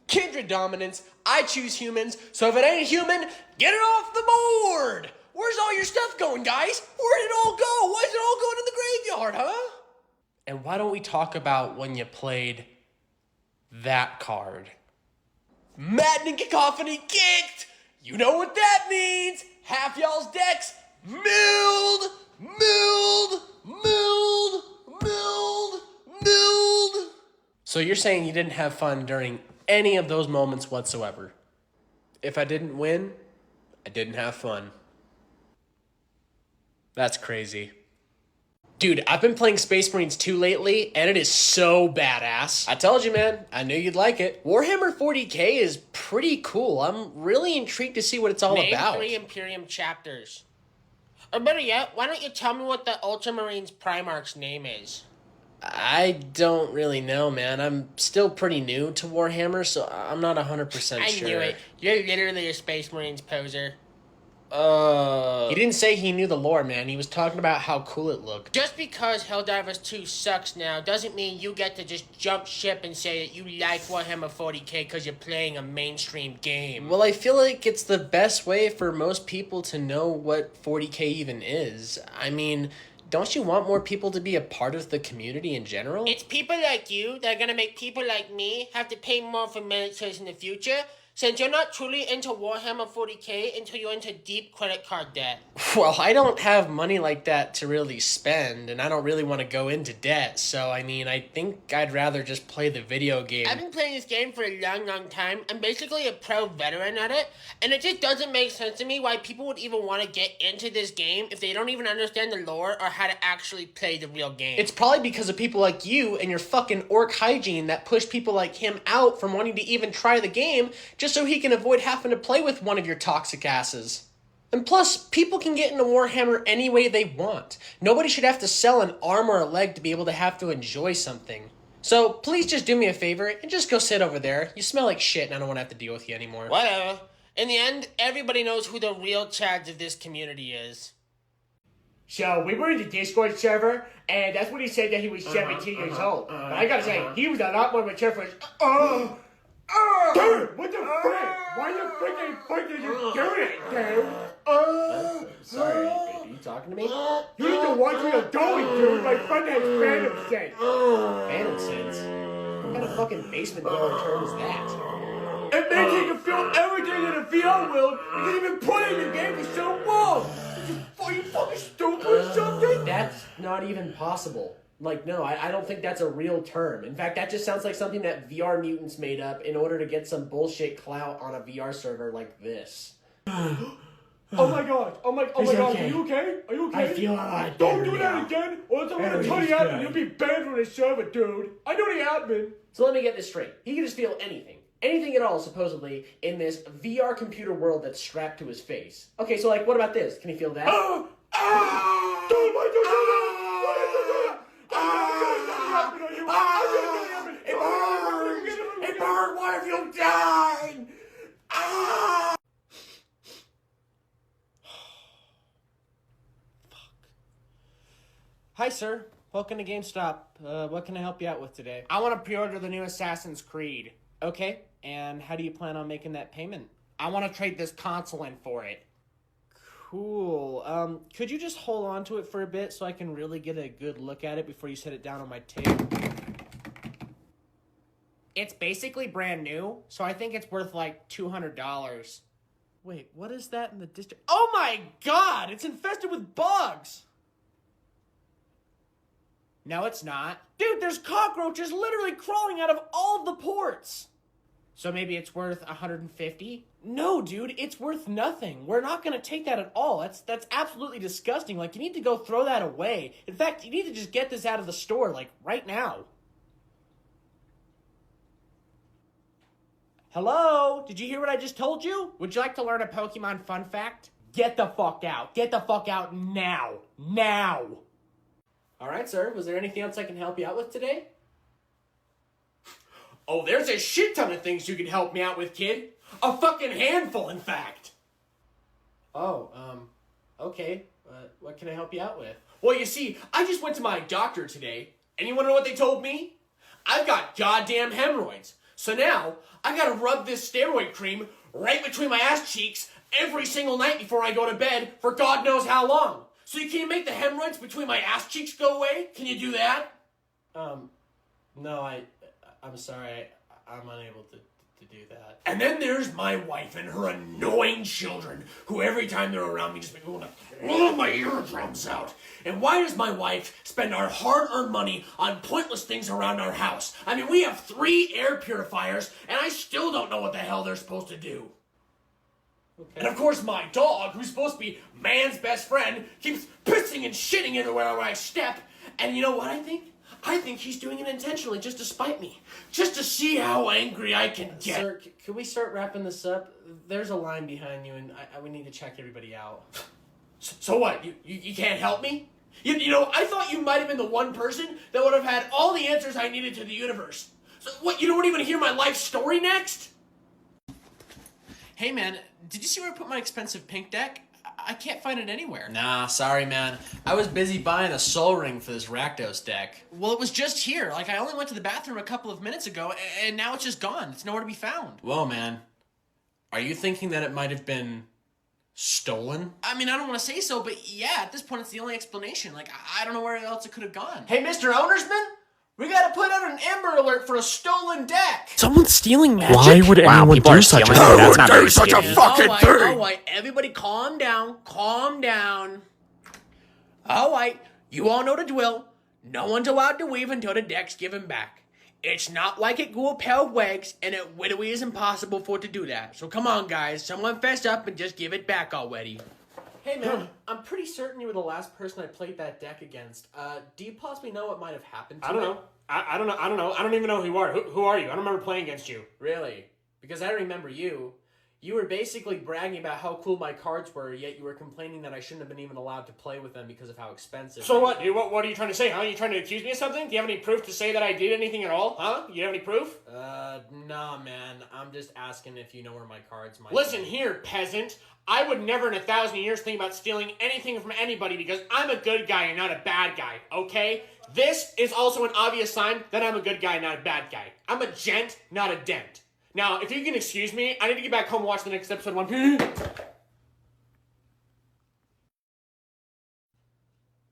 Kindred Dominance. I choose humans, so if it ain't human, get it off the board. Where's all your stuff going, guys? Where'd it all go? Why's it all going to the graveyard, huh? And why don't we talk about when you played that card? Maddening Cacophony kicked. You know what that means. Half y'all's decks milled. So you're saying you didn't have fun during any of those moments whatsoever? If I didn't win, I didn't have fun. That's crazy. Dude, I've been playing Space Marines 2 lately, and it is so badass. I told you, man. I knew you'd like it. Warhammer 40k is pretty cool. I'm really intrigued to see what it's all Name about. 3 Imperium chapters. Or better yet, why don't you tell me what the Ultramarines Primarch's name is? I don't really know, man. I'm still pretty new to Warhammer, so I'm not 100% I sure. knew it. You're literally a Space Marines poser. He didn't say he knew the lore, man. He was talking about how cool it looked. Just because Helldivers 2 sucks now doesn't mean you get to just jump ship and say that you like Warhammer 40k because you're playing a mainstream game. Well, I feel like it's the best way for most people to know what 40k even is. I mean, don't you want more people to be a part of the community in general? It's people like you that are going to make people like me have to pay more for militaries in the future. since you're not truly into Warhammer 40k until you're into deep credit card debt. Well, I don't have money like that to really spend, and I don't really want to go into debt, so I mean, I think I'd rather just play the video game. I've been playing this game for a long time. I'm basically a pro veteran at it, and it just doesn't make sense to me why people would even want to get into this game if they don't even understand the lore or how to actually play the real game. It's probably because of people like you and your fucking orc hygiene that push people like him out from wanting to even try the game just so he can avoid having to play with one of your toxic asses. And plus, people can get into Warhammer any way they want. Nobody should have to sell an arm or a leg to be able to have to enjoy something. So please just do me a favor and just go sit over there. You smell like shit and I don't want to have to deal with you anymore. Whatever. In the end, everybody knows who the real Chads of this community is. So we were in the Discord server, and that's when he said that he was 17 years old. But I gotta say, he was a lot more mature for his. Dude, what the frick? Why the frick did you do it, dude? Sorry, baby. You talking to me? You need to watch where you're going, dude. My friend has phantom sense. Phantom sense? What kind of fucking basement dweller term is that? It makes you can feel everything in the VR world because you've been playing the game for so long. Are you fucking stupid or something? That's not even possible. Like, no, I don't think that's a real term. In fact, that just sounds like something that VR mutants made up in order to get some bullshit clout on a VR server like this. Oh my god, oh my god, okay. are you okay? Are you okay? I feel a lot Don't better do now. that again, or else I'm gonna tell the admin you'll be banned from the server, dude. I know the admin. So let me get this straight. He can just feel anything. Anything at all, supposedly, in this VR computer world that's strapped to his face. Okay, so like, what about this? Can he feel that? Dude, why do you do that? Why did you do that? I'm gonna It burned! Why have you died? Hi, sir. Welcome to GameStop. What can I help you out with today? I want to pre-order the new Assassin's Creed. Okay, and how do you plan on making that payment? I want to trade this console in for it. Cool. Could you just hold on to it for a bit so I can really get a good look at it before you set it down on my table? It's basically brand new, so I think it's worth like $200. Wait, what is that in the district? Oh my god! It's infested with bugs! No, it's not. Dude, there's cockroaches literally crawling out of all of the ports! So maybe it's worth $150? No, dude, it's worth nothing. We're not gonna take that at all. That's absolutely disgusting. Like, you need to go throw that away. In fact, you need to just get this out of the store, like, right now. Hello? Did you hear what I just told you? Would you like to learn a Pokemon fun fact? Get the fuck out. Get the fuck out now. Now! Alright, sir. Was there anything else I can help you out with today? Oh, there's a shit ton of things you can help me out with, kid. A fucking handful, in fact. Oh, okay. What can I help you out with? Well, you see, I just went to my doctor today, and you want to know what they told me? I've got goddamn hemorrhoids. So now, I gotta rub this steroid cream right between my ass cheeks every single night before I go to bed for God knows how long. So you can't make the hemorrhoids between my ass cheeks go away? Can you do that? No, I'm sorry. I'm unable to do that. And then there's my wife and her annoying children, who every time they're around me just make me want to blow my eardrums out. And why does my wife spend our hard-earned money on pointless things around our house? I mean, we have 3 air purifiers, and I still don't know what the hell they're supposed to do. Okay. And of course my dog, who's supposed to be man's best friend, keeps pissing and shitting everywhere I step. And you know what I think? I think he's doing it intentionally just to spite me. Just to see how angry I can get. Sir, could we start wrapping this up? There's a line behind you, and we need to check everybody out. So what? You can't help me? You know, I thought you might have been the one person that would have had all the answers I needed to the universe. So what, you don't even hear my life story next? Hey man, did you see where I put my expensive pink deck? I can't find it anywhere. Nah, sorry man. I was busy buying a soul ring for this Rakdos deck. Well, it was just here. Like, I only went to the bathroom a couple of minutes ago, and now it's just gone. It's nowhere to be found. Whoa man, are you thinking that it might have been stolen? I mean, I don't want to say so, but yeah, at this point it's the only explanation. Like, I don't know where else it could have gone. Hey, Mr. Ownersman? We gotta put out an Amber Alert for a stolen deck! Someone's stealing magic? Why would anyone do such a thing? That's not very Such a scary. fucking thing! Alright, everybody calm down. Calm down. Alright, you all know the drill. No one's allowed to leave until the deck's given back. It's not like it grew a pair of legs, and it literally is impossible for it to do that. So come on, guys. Someone fess up and just give it back already. Hey man, I'm pretty certain you were the last person I played that deck against. Do you possibly know what might have happened to I don't it? know. I don't know. I don't know. I don't even know who you are. Who are you? I don't remember playing against you. Really? Because I remember you. You were basically bragging about how cool my cards were, yet you were complaining that I shouldn't have been even allowed to play with them because of how expensive. So what, dude? What are you trying to say, huh? You trying to accuse me of something? Do you have any proof to say that I did anything at all, huh? You have any proof? Nah, man. I'm just asking if you know where my cards might Listen be. here, peasant. I would never in 1,000 years think about stealing anything from anybody because I'm a good guy and not a bad guy, okay? This is also an obvious sign that I'm a good guy, not a bad guy. I'm a gent, not a dent. Now, if you can excuse me, I need to get back home and watch the next episode of One Piece.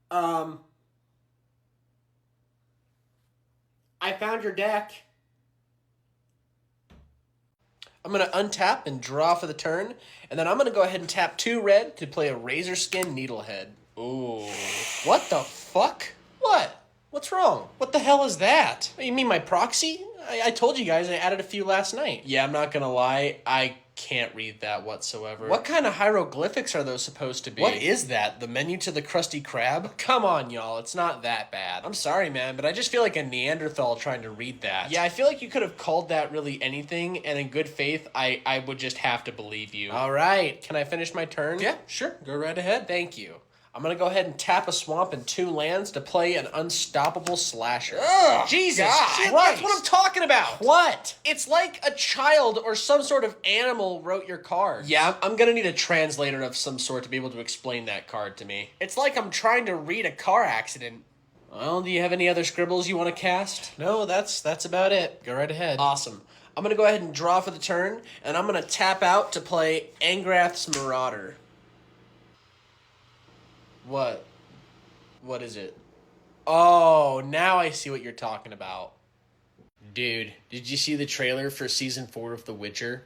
I found your deck. I'm going to untap and draw for the turn, and then I'm going to go ahead and tap 2 red to play a Razor Skin Needlehead. Ooh. What the fuck? What? What's wrong? What the hell is that? You mean my proxy? I told you guys I added a few last night. Yeah, I'm not gonna lie, I can't read that whatsoever. What kind of hieroglyphics are those supposed to be? What is that? The menu to the Krusty Krab? Come on, y'all, it's not that bad. I'm sorry, man, but I just feel like a Neanderthal trying to read that. Yeah, I feel like you could have called that really anything, and in good faith, I would just have to believe you. All right, can I finish my turn? Yeah, sure, go right ahead. Thank you. I'm going to go ahead and tap a swamp and 2 lands to play an Unstoppable Slasher. Ugh, Jesus Christ. That's what I'm talking about. What? It's like a child or some sort of animal wrote your card. Yeah, I'm going to need a translator of some sort to be able to explain that card to me. It's like I'm trying to read a car accident. Well, do you have any other scribbles you want to cast? No, that's about it. Go right ahead. Awesome. I'm going to go ahead and draw for the turn, and I'm going to tap out to play Angrath's Marauder. What? What is it? Oh, now I see what you're talking about. Dude, did you see the trailer for Season 4 of The Witcher?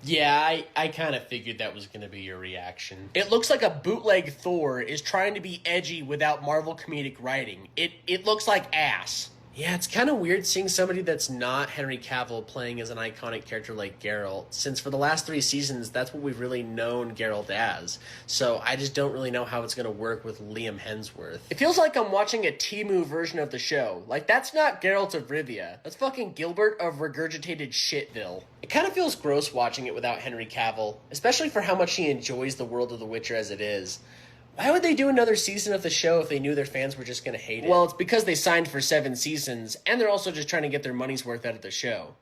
Yeah, I kind of figured that was going to be your reaction. It looks like a bootleg Thor is trying to be edgy without Marvel comedic writing. It looks like ass. Yeah, it's kind of weird seeing somebody that's not Henry Cavill playing as an iconic character like Geralt, since for the last 3 seasons, that's what we've really known Geralt as. So I just don't really know how it's going to work with Liam Hemsworth. It feels like I'm watching a Temu version of the show. Like, that's not Geralt of Rivia. That's fucking Gilbert of regurgitated Shitville. It kind of feels gross watching it without Henry Cavill, especially for how much he enjoys the world of The Witcher as it is. Why would they do another season of the show if they knew their fans were just going to hate it? Well, it's because they signed for 7 seasons, and they're also just trying to get their money's worth out of the show.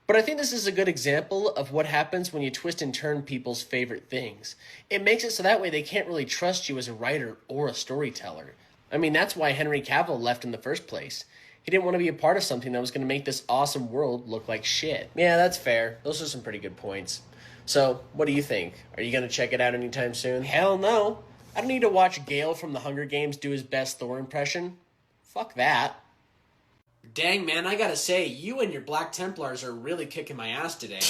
But I think this is a good example of what happens when you twist and turn people's favorite things. It makes it so that way they can't really trust you as a writer or a storyteller. I mean, that's why Henry Cavill left in the first place. He didn't want to be a part of something that was going to make this awesome world look like shit. Yeah, that's fair. Those are some pretty good points. So, what do you think? Are you going to check it out anytime soon? Hell no. I don't need to watch Gale from the Hunger Games do his best Thor impression. Fuck that. Dang, man, I gotta say, you and your Black Templars are really kicking my ass today.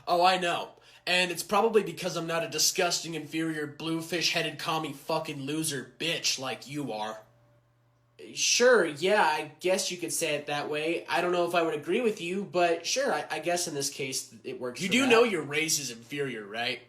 Oh, I know. And it's probably because I'm not a disgusting, inferior, bluefish-headed commie fucking loser bitch like you are. Sure, yeah, I guess you could say it that way. I don't know if I would agree with you, but sure, I guess in this case it works. You do know your race is inferior, right?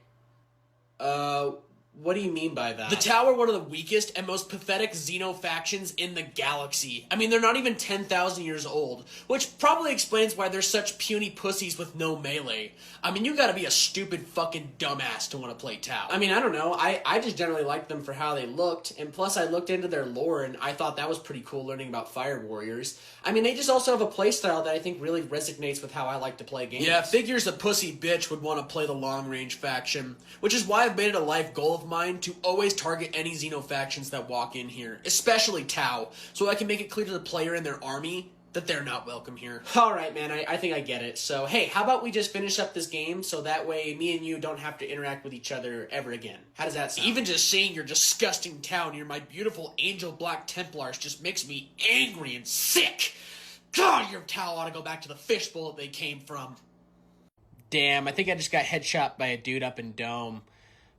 What do you mean by that? The Tower, one of the weakest and most pathetic xenofactions in the galaxy. I mean, they're not even 10,000 years old, which probably explains why they're such puny pussies with no melee. I mean, you gotta be a stupid fucking dumbass to want to play Tau. I mean, I don't know. I just generally liked them for how they looked, and plus I looked into their lore, and I thought that was pretty cool learning about Fire Warriors. I mean, they just also have a playstyle that I think really resonates with how I like to play games. Yeah, figures a pussy bitch would want to play the long-range faction, which is why I've made it a life goal of mine to always target any xenofactions that walk in here, especially Tau, so I can make it clear to the player and their army, that they're not welcome here. All right, man, I think I get it. So, hey, how about we just finish up this game so that way me and you don't have to interact with each other ever again? How does that sound? Even just seeing your disgusting town near my beautiful Angel Black Templars just makes me angry and sick. God, your town ought to go back to the fishbowl that they came from. Damn, I think I just got headshot by a dude up in Dome.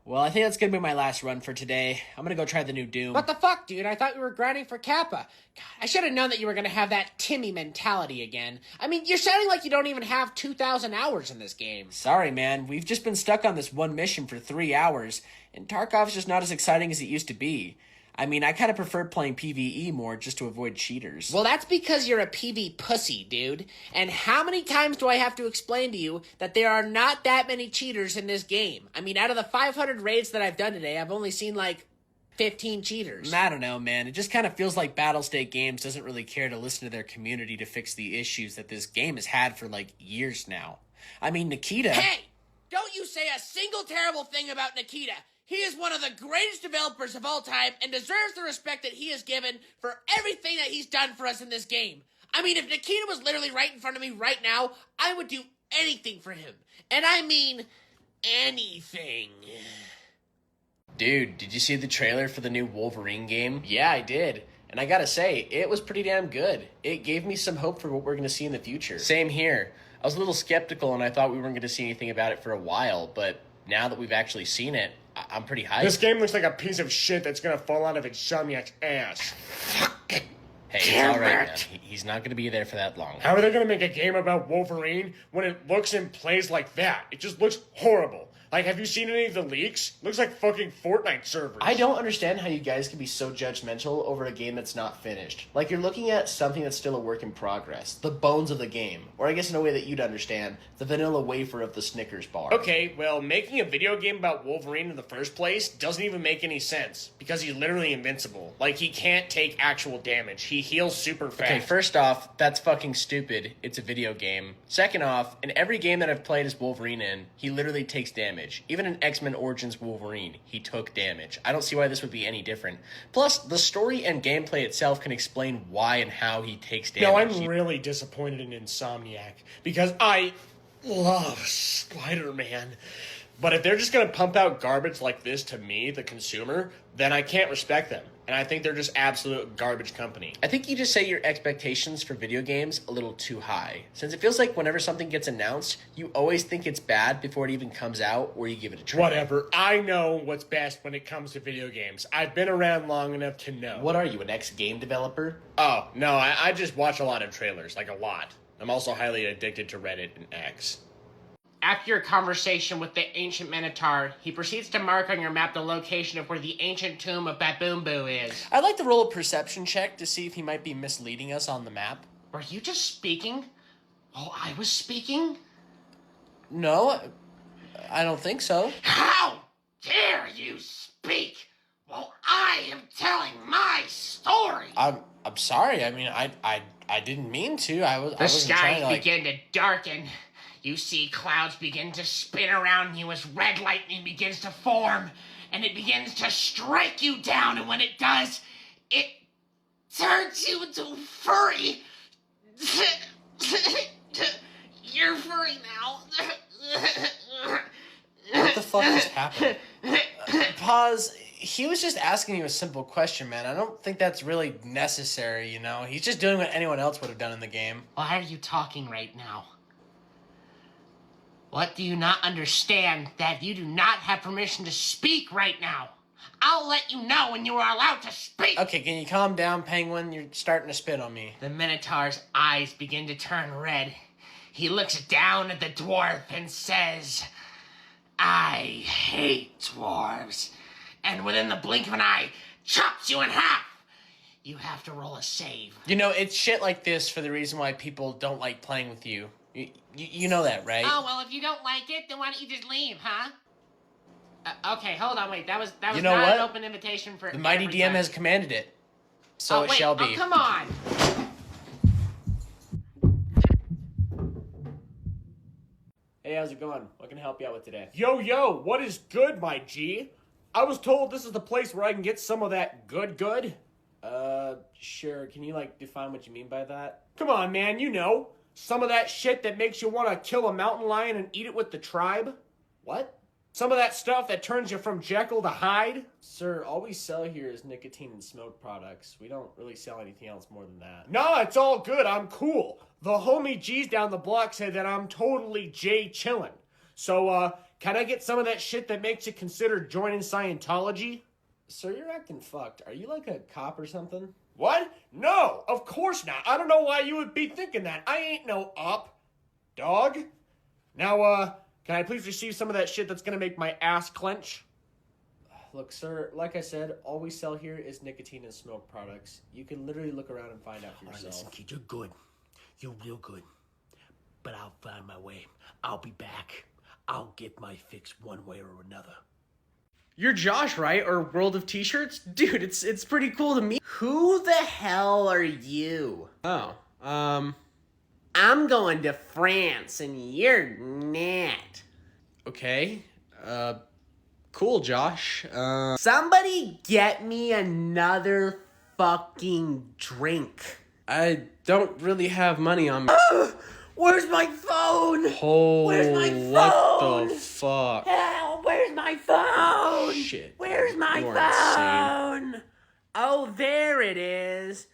Well, I think that's gonna be my last run for today. I'm gonna go try the new Doom. What the fuck, dude? I thought we were grinding for Kappa. God, I should have known that you were gonna have that Timmy mentality again. I mean, you're sounding like you don't even have 2,000 hours in this game. Sorry, man. We've just been stuck on this one mission for 3 hours, and Tarkov's just not as exciting as it used to be. I mean, I kind of prefer playing PvE more just to avoid cheaters. Well, that's because you're a PV pussy, dude. And how many times do I have to explain to you that there are not that many cheaters in this game? I mean, out of the 500 raids that I've done today, I've only seen, like, 15 cheaters. I don't know, man. It just kind of feels like Battlestate Games doesn't really care to listen to their community to fix the issues that this game has had for, like, years now. I mean, Nikita... Hey! Don't you say a single terrible thing about Nikita! He is one of the greatest developers of all time and deserves the respect that he is given for everything that he's done for us in this game. I mean, if Nikita was literally right in front of me right now, I would do anything for him. And I mean, anything. Dude, did you see the trailer for the new Wolverine game? Yeah, I did. And I gotta say, it was pretty damn good. It gave me some hope for what we're gonna see in the future. Same here. I was a little skeptical and I thought we weren't gonna see anything about it for a while, but now that we've actually seen it, I'm pretty hyped. This game looks like a piece of shit that's gonna fall out of Insomniac's ass. Hey, it's alright, man. He's not gonna be there for that long. How are they gonna make a game about Wolverine when it looks and plays like that? It just looks horrible. Like, have you seen any of the leaks? Looks like fucking Fortnite servers. I don't understand how you guys can be so judgmental over a game that's not finished. Like, you're looking at something that's still a work in progress. The bones of the game. Or I guess in a way that you'd understand, the vanilla wafer of the Snickers bar. Okay, well, making a video game about Wolverine in the first place doesn't even make any sense. Because he's literally invincible. Like, he can't take actual damage. He heals super fast. Okay, first off, that's fucking stupid. It's a video game. Second off, in every game that I've played as Wolverine in, he literally takes damage. Even in X-Men Origins Wolverine, he took damage. I don't see why this would be any different. Plus, the story and gameplay itself can explain why and how he takes damage. No, I'm really disappointed in Insomniac. Because I love Spider-Man. But if they're just going to pump out garbage like this to me, the consumer, then I can't respect them. And I think they're just absolute garbage company. I think you just set your expectations for video games a little too high. Since it feels like whenever something gets announced, you always think it's bad before it even comes out, or you give it a try. Whatever. I know what's best when it comes to video games. I've been around long enough to know. What are you, an ex-game developer? Oh, no, I just watch a lot of trailers, like a lot. I'm also highly addicted to Reddit and X. After your conversation with the ancient Minotaur, he proceeds to mark on your map the location of where the ancient tomb of Baboombu is. I'd like to roll a perception check to see if he might be misleading us on the map. Were you just speaking while I was speaking? No, I don't think so. How dare you speak while I am telling my story? I'm sorry. I mean, I didn't mean to. The wasn't trying skies to, begin to darken. You see clouds begin to spin around you as red lightning begins to form, and it begins to strike you down, and when it does, it turns you into a furry. You're furry now. What the fuck just happened? Pause. He was just asking you a simple question, man. I don't think that's really necessary, you know? He's just doing what anyone else would have done in the game. Why are you talking right now? What do you not understand? That you do not have permission to speak right now. I'll let you know when you are allowed to speak. Okay, can you calm down, Penguin? You're starting to spit on me. The Minotaur's eyes begin to turn red. He looks down at the dwarf and says, I hate dwarves. And within the blink of an eye, chops you in half. You have to roll a save. You know, it's shit like this for the reason why people don't like playing with you. You know that, right? Oh, well, if you don't like it, then why don't you just leave, huh? Okay, hold on, wait. That was you know not what? an open invitation for The mighty DM everybody. has commanded it. So it wait. shall be. Oh, come on. Hey, how's it going? What can I help you out with today? Yo, what is good, my G? I was told this is the place where I can get some of that good. Sure. Can you, define what you mean by that? Come on, man, you know. Some of that shit that makes you want to kill a mountain lion and eat it with the tribe. What? Some of that stuff that turns you from Jekyll to Hyde. Sir, all we sell here is nicotine and smoke products. We don't really sell anything else more than that. No, it's all good. I'm cool. The homie G's down the block said that I'm totally Jay chillin'. So, can I get some of that shit that makes you consider joining Scientology? Sir, you're acting fucked. Are you like a cop or something? What? No, of course not. I don't know why you would be thinking that. I ain't no up, dog. Now, can I please receive some of that shit that's gonna make my ass clench? Look, sir, like I said, all we sell here is nicotine and smoke products. You can literally look around and find out for yourself. Listen, kid, you're good. You're real good. But I'll find my way. I'll be back. I'll get my fix one way or another. You're Josh, right? Or World of T-Shirts? Dude, it's pretty cool to meet. Who the hell are you? Oh, I'm going to France and you're not. okay. Cool, Josh. Somebody get me another fucking drink. I don't really have money on me. Where's my phone? Oh, Where's my phone? what the fuck? Hell, where's my phone? Shit. Where's my You are phone? Oh, there it is.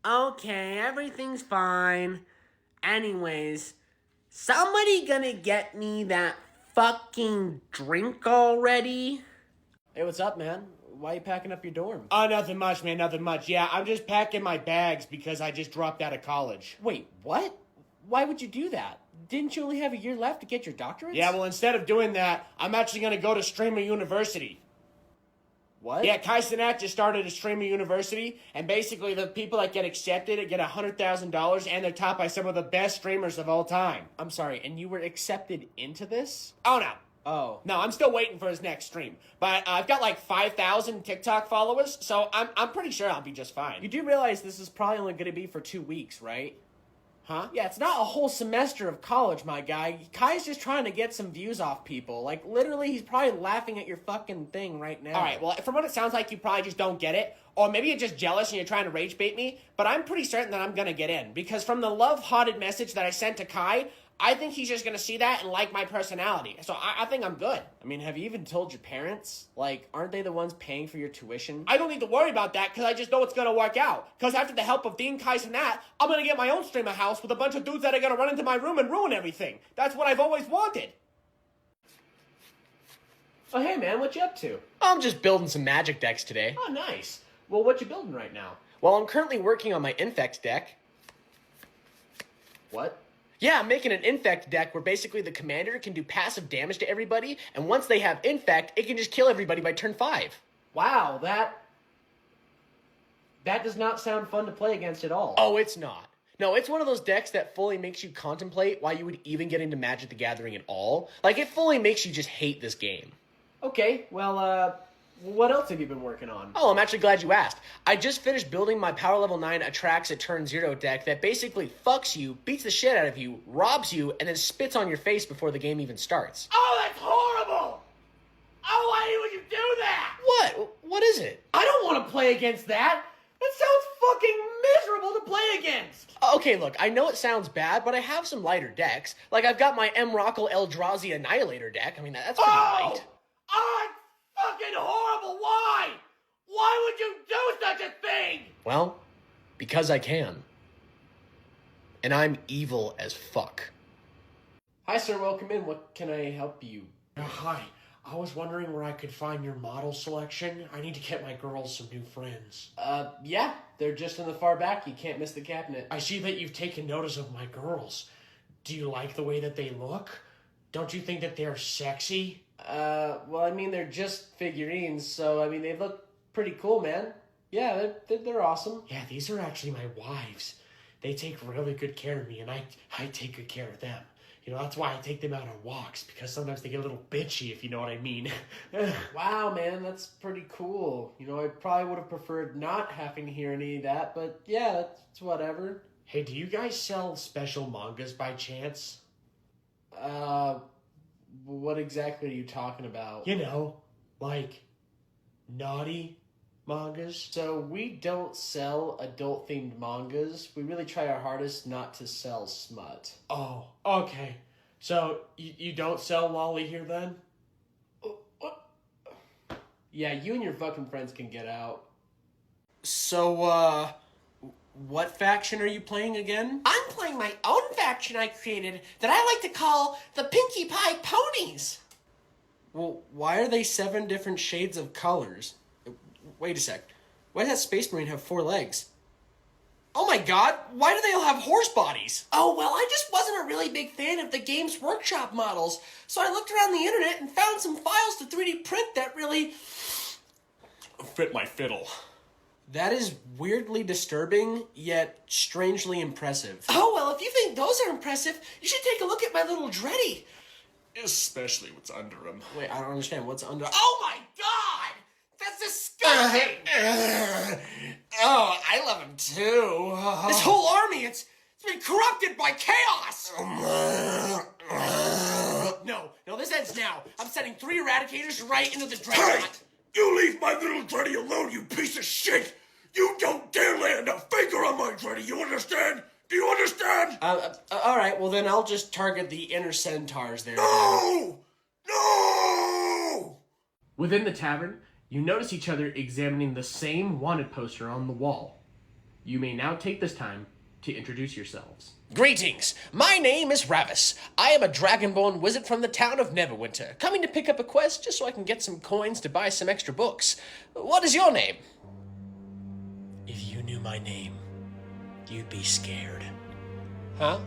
Okay, everything's fine. Anyways, somebody gonna get me that fucking drink already? Hey, what's up, man? Why are you packing up your dorm? Nothing much, man, nothing much. Yeah, I'm just packing my bags because I just dropped out of college. Wait, what? Why would you do that? Didn't you only have a year left to get your doctorate? Yeah, well, instead of doing that, I'm actually gonna go to Streamer University. What? Yeah, Kai Cenat just started a Streamer University, and basically the people that get accepted get $100,000, and they're taught by some of the best streamers of all time. I'm sorry, and you were accepted into this? Oh, no. Oh. No, I'm still waiting for his next stream. But I've got like 5,000 TikTok followers, so I'm pretty sure I'll be just fine. You do realize this is probably only going to be for 2 weeks, right? Huh? Yeah, it's not a whole semester of college, my guy. Kai's just trying to get some views off people. Like, literally, he's probably laughing at your fucking thing right now. All right, well, from what it sounds like, you probably just don't get it. Or maybe you're just jealous and you're trying to rage bait me. But I'm pretty certain that I'm going to get in. Because from the love-hearted message that I sent to Kai, I think he's just going to see that and like my personality. So I think I'm good. I mean, have you even told your parents? Like, aren't they the ones paying for your tuition? I don't need to worry about that because I just know it's going to work out. Because after the help of Dean, Kais, and that, I'm going to get my own streamer house with a bunch of dudes that are going to run into my room and ruin everything. That's what I've always wanted. Oh, hey, man, what you up to? I'm just building some magic decks today. Oh, nice. Well, what you building right now? Well, I'm currently working on my infect deck. What? Yeah, I'm making an infect deck where basically the commander can do passive damage to everybody, and once they have infect, it can just kill everybody by turn 5. Wow, that does not sound fun to play against at all. Oh, it's not. No, it's one of those decks that fully makes you contemplate why you would even get into Magic the Gathering at all. Like, it fully makes you just hate this game. Okay, well, what else have you been working on? Oh, I'm actually glad you asked. I just finished building my Power Level 9 Attracts at Turn 0 deck that basically fucks you, beats the shit out of you, robs you, and then spits on your face before the game even starts. Oh, that's horrible! Oh, why would you do that? What? What is it? I don't want to play against that. That sounds fucking miserable to play against. Okay, look, I know it sounds bad, but I have some lighter decks. Like, I've got my Mrockle Eldrazi Annihilator deck. I mean, that's pretty light. Oh, it's fucking horrible. Why? Why would you do such a thing? Well, because I can. And I'm evil as fuck. Hi, sir, welcome in. What can I help you? Hi. I was wondering where I could find your model selection. I need to get my girls some new friends. Yeah, they're just in the far back. You can't miss the cabinet. I see that you've taken notice of my girls. Do you like the way that they look? Don't you think that they're sexy? Well, I mean, they're just figurines, so, I mean, they look pretty cool, man. Yeah, they're awesome. Yeah, these are actually my wives. They take really good care of me, and I take good care of them. You know, that's why I take them out on walks, because sometimes they get a little bitchy, if you know what I mean. Wow, man, that's pretty cool. You know, I probably would have preferred not having to hear any of that, but yeah, that's whatever. Hey, do you guys sell special mangas by chance? What exactly are you talking about? You know, like, naughty, Mangas. So we don't sell adult-themed mangas. We really try our hardest not to sell smut. Oh, okay. So, you don't sell lolly here then? Yeah, you and your fucking friends can get out. So, what faction are you playing again? I'm playing my own faction I created that I like to call the Pinkie Pie Ponies. Well, why are they 7 different shades of colors? Wait a sec. Why does that Space Marine have 4 legs? Oh my god, why do they all have horse bodies? Oh, well, I just wasn't a really big fan of the Games Workshop models, so I looked around the internet and found some files to 3D print that really Fit my fiddle. That is weirdly disturbing, yet strangely impressive. Oh, well, if you think those are impressive, you should take a look at my little Dreddy. Especially what's under him. Wait, I don't understand. What's under... Oh my god! That's disgusting! Oh, I love him too. This whole army, it's been corrupted by chaos! No, this ends now. I'm sending 3 Eradicators right into the Dreadnought. You leave my little Dreddy alone, you piece of shit! You don't dare land a finger on my Dreddy, you understand? Do you understand? Alright, well then I'll just target the inner centaurs there. No! No! Within the tavern, you notice each other examining the same wanted poster on the wall. You may now take this time to introduce yourselves. Greetings! My name is Ravis. I am a dragonborn wizard from the town of Neverwinter, coming to pick up a quest just so I can get some coins to buy some extra books. What is your name? If you knew my name, you'd be scared. Huh?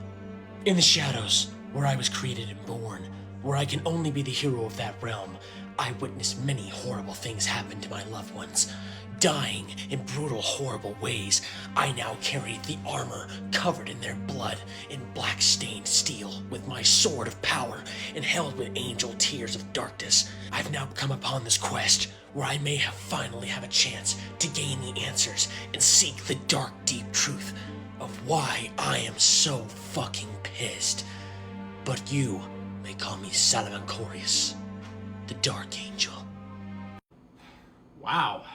In the shadows, where I was created and born, where I can only be the hero of that realm, I witnessed many horrible things happen to my loved ones. Dying in brutal, horrible ways, I now carry the armor covered in their blood in black-stained steel, with my sword of power and held with angel tears of darkness. I've now come upon this quest where I may finally have a chance to gain the answers and seek the dark, deep truth of why I am so fucking pissed. But you may call me Salamancorius, the Dark Angel. Wow.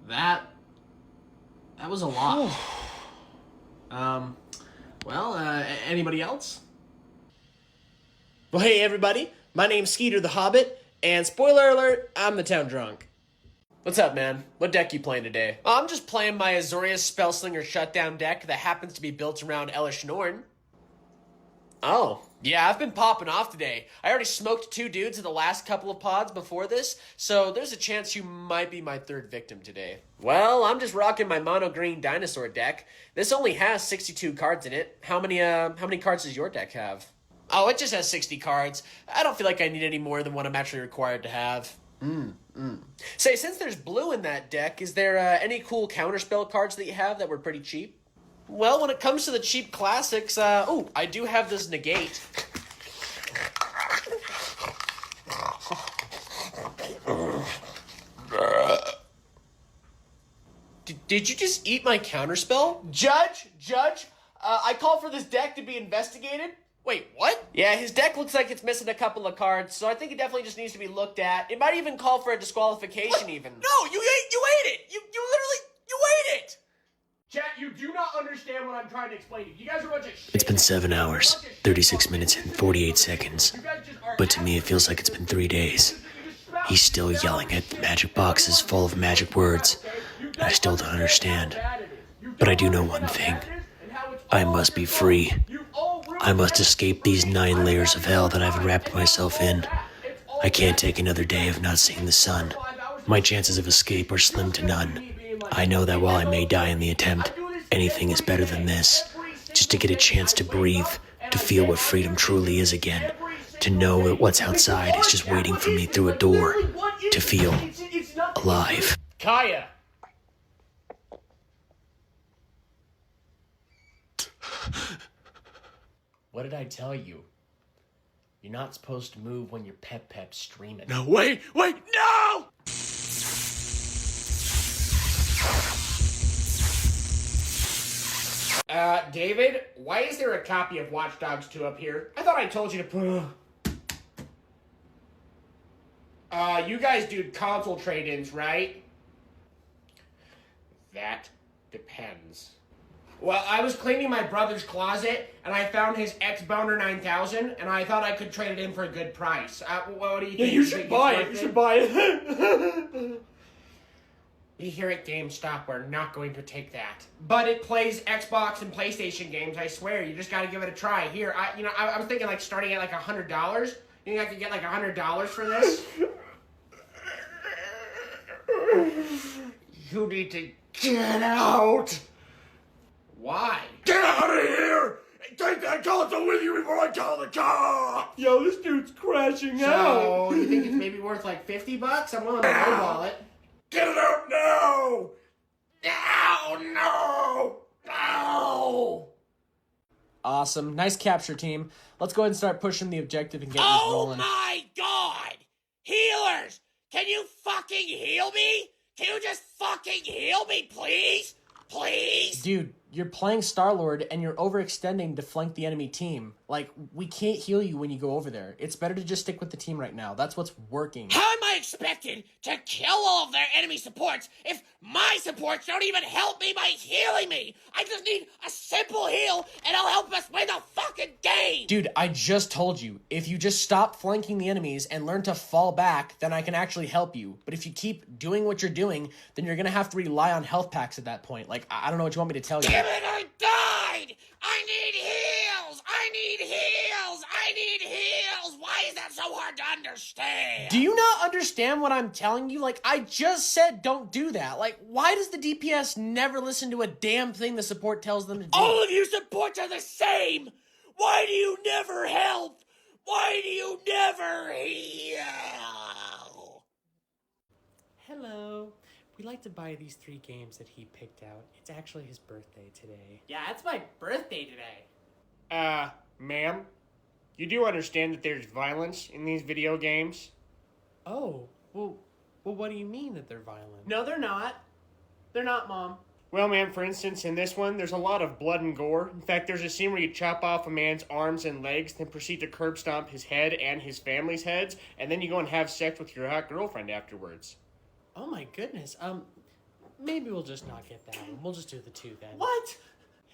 That was a lot. Anybody else? Well, hey everybody, my name's Skeeter the Hobbit, and spoiler alert, I'm the town drunk. What's up, man? What deck you playing today? I'm just playing my Azorius Spellslinger Shutdown deck that happens to be built around Elish Norn. Oh. Yeah, I've been popping off today. I already smoked 2 dudes in the last couple of pods before this, so there's a chance you might be my 3rd victim today. Well, I'm just rocking my mono green dinosaur deck. This only has 62 cards in it. How many cards does your deck have? Oh, it just has 60 cards. I don't feel like I need any more than what I'm actually required to have. Say, since there's blue in that deck, is there any cool counterspell cards that you have that were pretty cheap? Well, when it comes to the cheap classics, I do have this Negate. Did you just eat my counterspell? Judge, I call for this deck to be investigated. Wait, what? Yeah, his deck looks like it's missing a couple of cards, so I think it definitely just needs to be looked at. It might even call for a disqualification even. No, you ate it! You ate it! Chat, you do not understand what I'm trying to explain to you. You guys are a bunch of shit. It's been 7 hours, 36 minutes, and 48 seconds. But to me, it feels like it's been 3 days. He's still yelling at magic boxes full of magic words. I still don't understand. But I do know one thing. I must be free. I must escape these 9 layers of hell that I've wrapped myself in. I can't take another day of not seeing the sun. My chances of escape are slim to none. I know that while I may die in the attempt, anything is better than this. Just to get a chance to breathe, to feel what freedom truly is again. To know that what's outside is just waiting for me through a door. To feel alive. Kaya! What did I tell you? You're not supposed to move when your pep's streaming. No, wait, no! David, why is there a copy of Watch Dogs 2 up here? I thought I told you to put... you guys do console trade-ins, right? That depends. Well, I was cleaning my brother's closet, and I found his X-Boner 9000, and I thought I could trade it in for a good price. What do you think? Yeah, you should buy it. You should buy it. You hear it, GameStop, we're not going to take that. But it plays Xbox and PlayStation games, I swear. You just gotta give it a try. Here, I was thinking like starting at like $100. You think I could get like $100 for this? You need to get out! Why? Get out of here! Take that console with you before I call the cops! Yo, this dude's crashing out. So, you think it's maybe worth like $50? I'm willing to lowball it. Get it out now! No! Awesome. Nice capture, team. Let's go ahead and start pushing the objective and get this rolling. Oh my god! Healers! Can you fucking heal me? Can you just fucking heal me, please? Please? Dude, you're playing Star-Lord and you're overextending to flank the enemy team. Like, we can't heal you when you go over there. It's better to just stick with the team right now. That's what's working. How am I expected to kill all of their enemy supports if my supports don't even help me by healing me? I just need a simple heal and I'll help us win the fucking game! Dude, I just told you, if you just stop flanking the enemies and learn to fall back, then I can actually help you. But if you keep doing what you're doing, then you're gonna have to rely on health packs at that point. Like, I don't know what you want me to tell you. Damn it, I died! I need heals! I need heals! I need heals! Why is that so hard to understand? Do you not understand what I'm telling you? Like, I just said don't do that. Like, why does the DPS never listen to a damn thing the support tells them to do? All of you supports are the same! Why do you never help? Why do you never heal? Hello. We like to buy these 3 games that he picked out. It's actually his birthday today. Yeah, it's my birthday today. Ma'am, you do understand that there's violence in these video games? Oh, well, what do you mean that they're violent? No, they're not. They're not, Mom. Well, ma'am, for instance, in this one, there's a lot of blood and gore. In fact, there's a scene where you chop off a man's arms and legs, then proceed to curb stomp his head and his family's heads, and then you go and have sex with your hot girlfriend afterwards. Oh my goodness. Maybe we'll just not get that one. We'll just do the 2 then. What?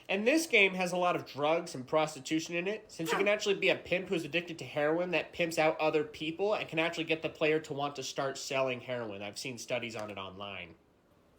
And this game has a lot of drugs and prostitution in it, since you can actually be a pimp who's addicted to heroin that pimps out other people and can actually get the player to want to start selling heroin. I've seen studies on it online.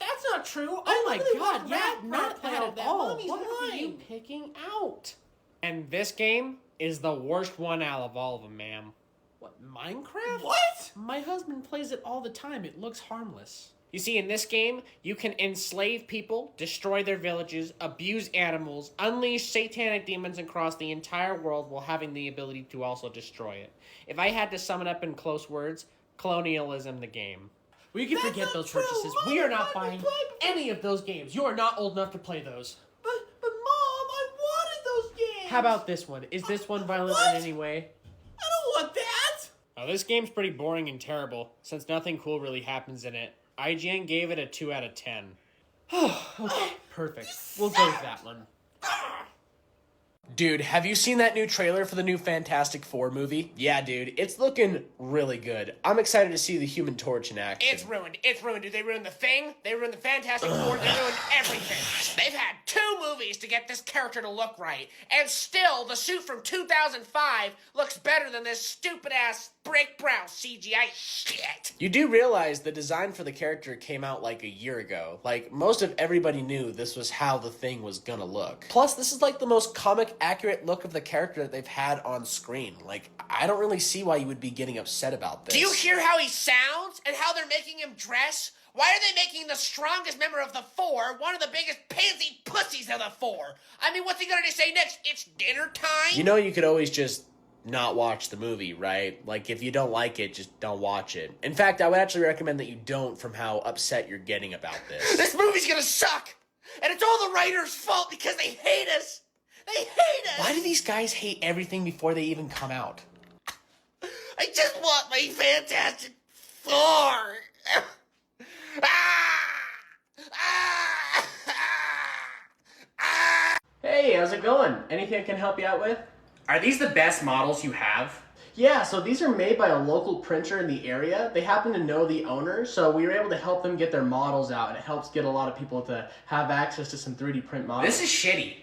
That's not true. Oh my god, yeah, not at all. Mommy's What are lying. you picking out? And this game is the worst one out of all of them, ma'am. What, Minecraft? What? My husband plays it all the time. It looks harmless. You see, in this game, you can enslave people, destroy their villages, abuse animals, unleash satanic demons across the entire world while having the ability to also destroy it. If I had to sum it up in close words, colonialism the game. We can forget those purchases. We are not buying any of those games. You are not old enough to play those. But Mom, I wanted those games. How about this one? Is this one violent in any way? I don't want that. Oh, this game's pretty boring and terrible, since nothing cool really happens in it. IGN gave it a 2 out of 10. Okay, perfect. We'll go with that one. Dude, have you seen that new trailer for the new Fantastic Four movie? Yeah, dude, it's looking really good. I'm excited to see the Human Torch in action. It's ruined. It's ruined. Did they ruin the Thing? They ruined the Fantastic Four. They ruined everything. They've had 2 movies to get this character to look right. And still, the suit from 2005 looks better than this stupid-ass brick brown CGI shit. You do realize the design for the character came out like a year ago. Like, most of everybody knew this was how the Thing was gonna look. Plus, this is like the most comic accurate look of the character that they've had on screen. Like, I don't really see why you would be getting upset about this. Do you hear how he sounds and how they're making him dress? Why are they making the strongest member of the 4 one of the biggest pansy pussies of the 4? I mean, what's he gonna say next? It's dinner time? You know, you could always just not watch the movie, right? Like, if you don't like it, just don't watch it. In fact, I would actually recommend that you don't, from how upset you're getting about this. This movie's gonna suck! And it's all the writers' fault because they hate us! They hate us! Why do these guys hate everything before they even come out? I just want my Fantastic Four! Hey, how's it going? Anything I can help you out with? Are these the best models you have? Yeah, so these are made by a local printer in the area. They happen to know the owner, so we were able to help them get their models out, and it helps get a lot of people to have access to some 3D print models. This is shitty.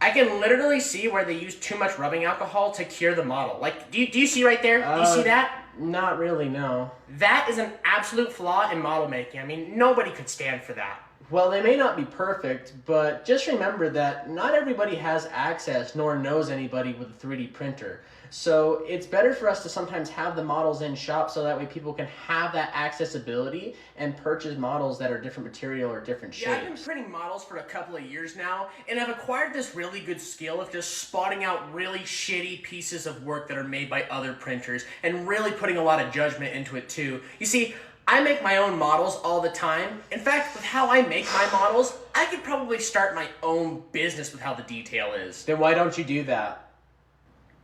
I can literally see where they use too much rubbing alcohol to cure the model. Like, do you see right there? Do you see that? Not really, no. That is an absolute flaw in model making. I mean, nobody could stand for that. Well, they may not be perfect, but just remember that not everybody has access nor knows anybody with a 3D printer. So it's better for us to sometimes have the models in shop so that way people can have that accessibility and purchase models that are different material or different shapes. Yeah, I've been printing models for a couple of years now, and I've acquired this really good skill of just spotting out really shitty pieces of work that are made by other printers and really putting a lot of judgment into it too. You see, I make my own models all the time. In fact, with how I make my models, I could probably start my own business with how the detail is. Then why don't you do that?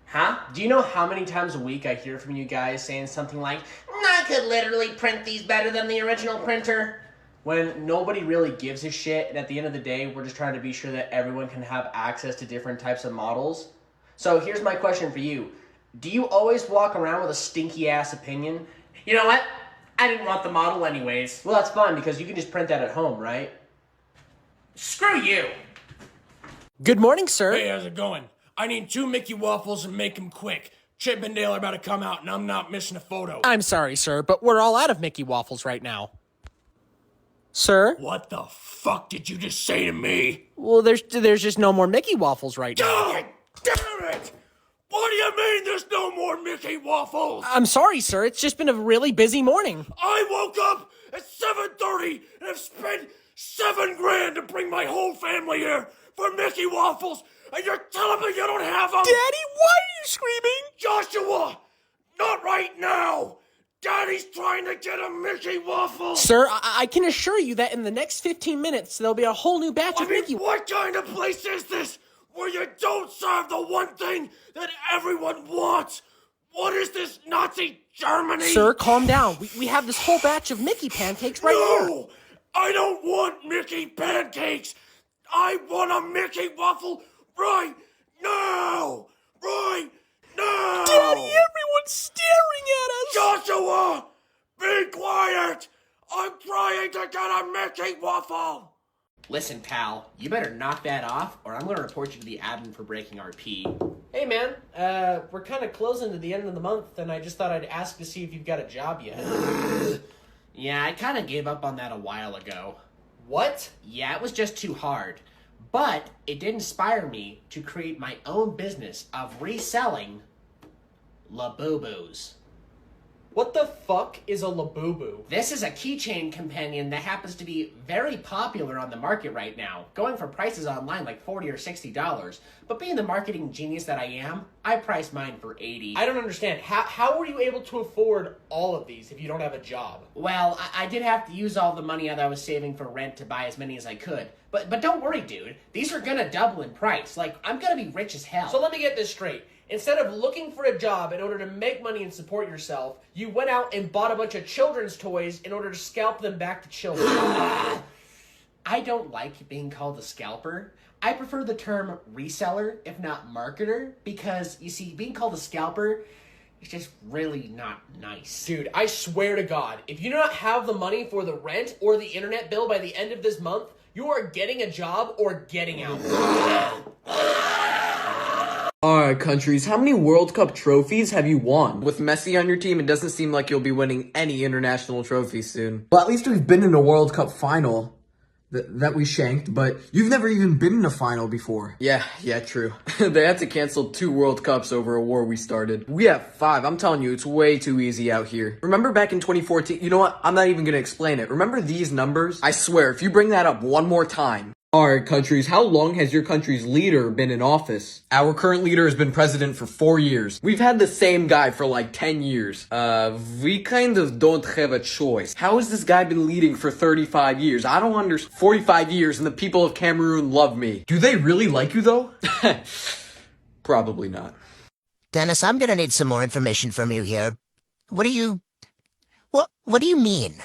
Huh? Do you know how many times a week I hear from you guys saying something like, I could literally print these better than the original printer? when nobody really gives a shit, and at the end of the day, we're just trying to be sure that everyone can have access to different types of models? So here's my question for you. Do you always walk around with a stinky-ass opinion? You know what? I didn't want the model anyways. Well, that's fine, because you can just print that at home, right? Screw you. Good morning, sir. Hey, how's it going? I need 2 Mickey waffles and make them quick. Chip and Dale are about to come out, and I'm not missing a photo. I'm sorry, sir, but we're all out of Mickey waffles right now. Sir? What the fuck did you just say to me? Well, there's just no more Mickey waffles right now. God damn it! What do you mean there's no more Mickey waffles? I'm sorry, sir. It's just been a really busy morning. I woke up at 7:30 and have spent $7,000 to bring my whole family here for Mickey waffles, and you're telling me you don't have them? Daddy, why are you screaming? Joshua, not right now. Daddy's trying to get a Mickey waffle. Sir, I can assure you that in the next 15 minutes, there'll be a whole new batch of Mickey waffles. What kind of place is this where you don't serve the one thing that everyone wants? What is this, Nazi Germany? Sir, calm down. We have this whole batch of Mickey pancakes right here. No! I don't want Mickey pancakes! I want a Mickey waffle right now! Right now! Daddy, everyone's staring at us! Joshua! Be quiet! I'm trying to get a Mickey waffle! Listen, pal, you better knock that off, or I'm going to report you to the admin for breaking RP. Hey, man, we're kind of closing to the end of the month, and I just thought I'd ask to see if you've got a job yet. Yeah, I kind of gave up on that a while ago. What? Yeah, it was just too hard. But it did inspire me to create my own business of reselling Labubus. What the fuck is a Labubu? This is a keychain companion that happens to be very popular on the market right now, going for prices online like $40 or $60. But being the marketing genius that I am, I priced mine for $80. I don't understand. How were you able to afford all of these if you don't have a job? Well, I did have to use all the money that I was saving for rent to buy as many as I could. But don't worry, dude. These are gonna double in price. Like, I'm gonna be rich as hell. So let me get this straight. Instead of looking for a job in order to make money and support yourself, you went out and bought a bunch of children's toys in order to scalp them back to children. I don't like being called a scalper. I prefer the term reseller, if not marketer, because, you see, being called a scalper is just really not nice. Dude, I swear to God, if you do not have the money for the rent or the internet bill by the end of this month, you are getting a job or getting out. Alright, countries, how many World Cup trophies have you won? With Messi on your team, it doesn't seem like you'll be winning any international trophies soon. Well, at least we've been in a World Cup final. That we shanked, but you've never even been in a final before. Yeah, true. They had to cancel 2 World Cups over a war we started. We have 5. I'm telling you, it's way too easy out here. Remember back in 2014? You know what? I'm not even gonna explain it. Remember these numbers? I swear, if you bring that up one more time. Alright, countries, how long has your country's leader been in office? Our current leader has been president for 4 years. We've had the same guy for like 10 years. We kind of don't have a choice. How has this guy been leading for 35 years? I don't understand. 45 years and the people of Cameroon love me. Do they really like you though? Probably not. Dennis, I'm gonna need some more information from you here. What do you mean?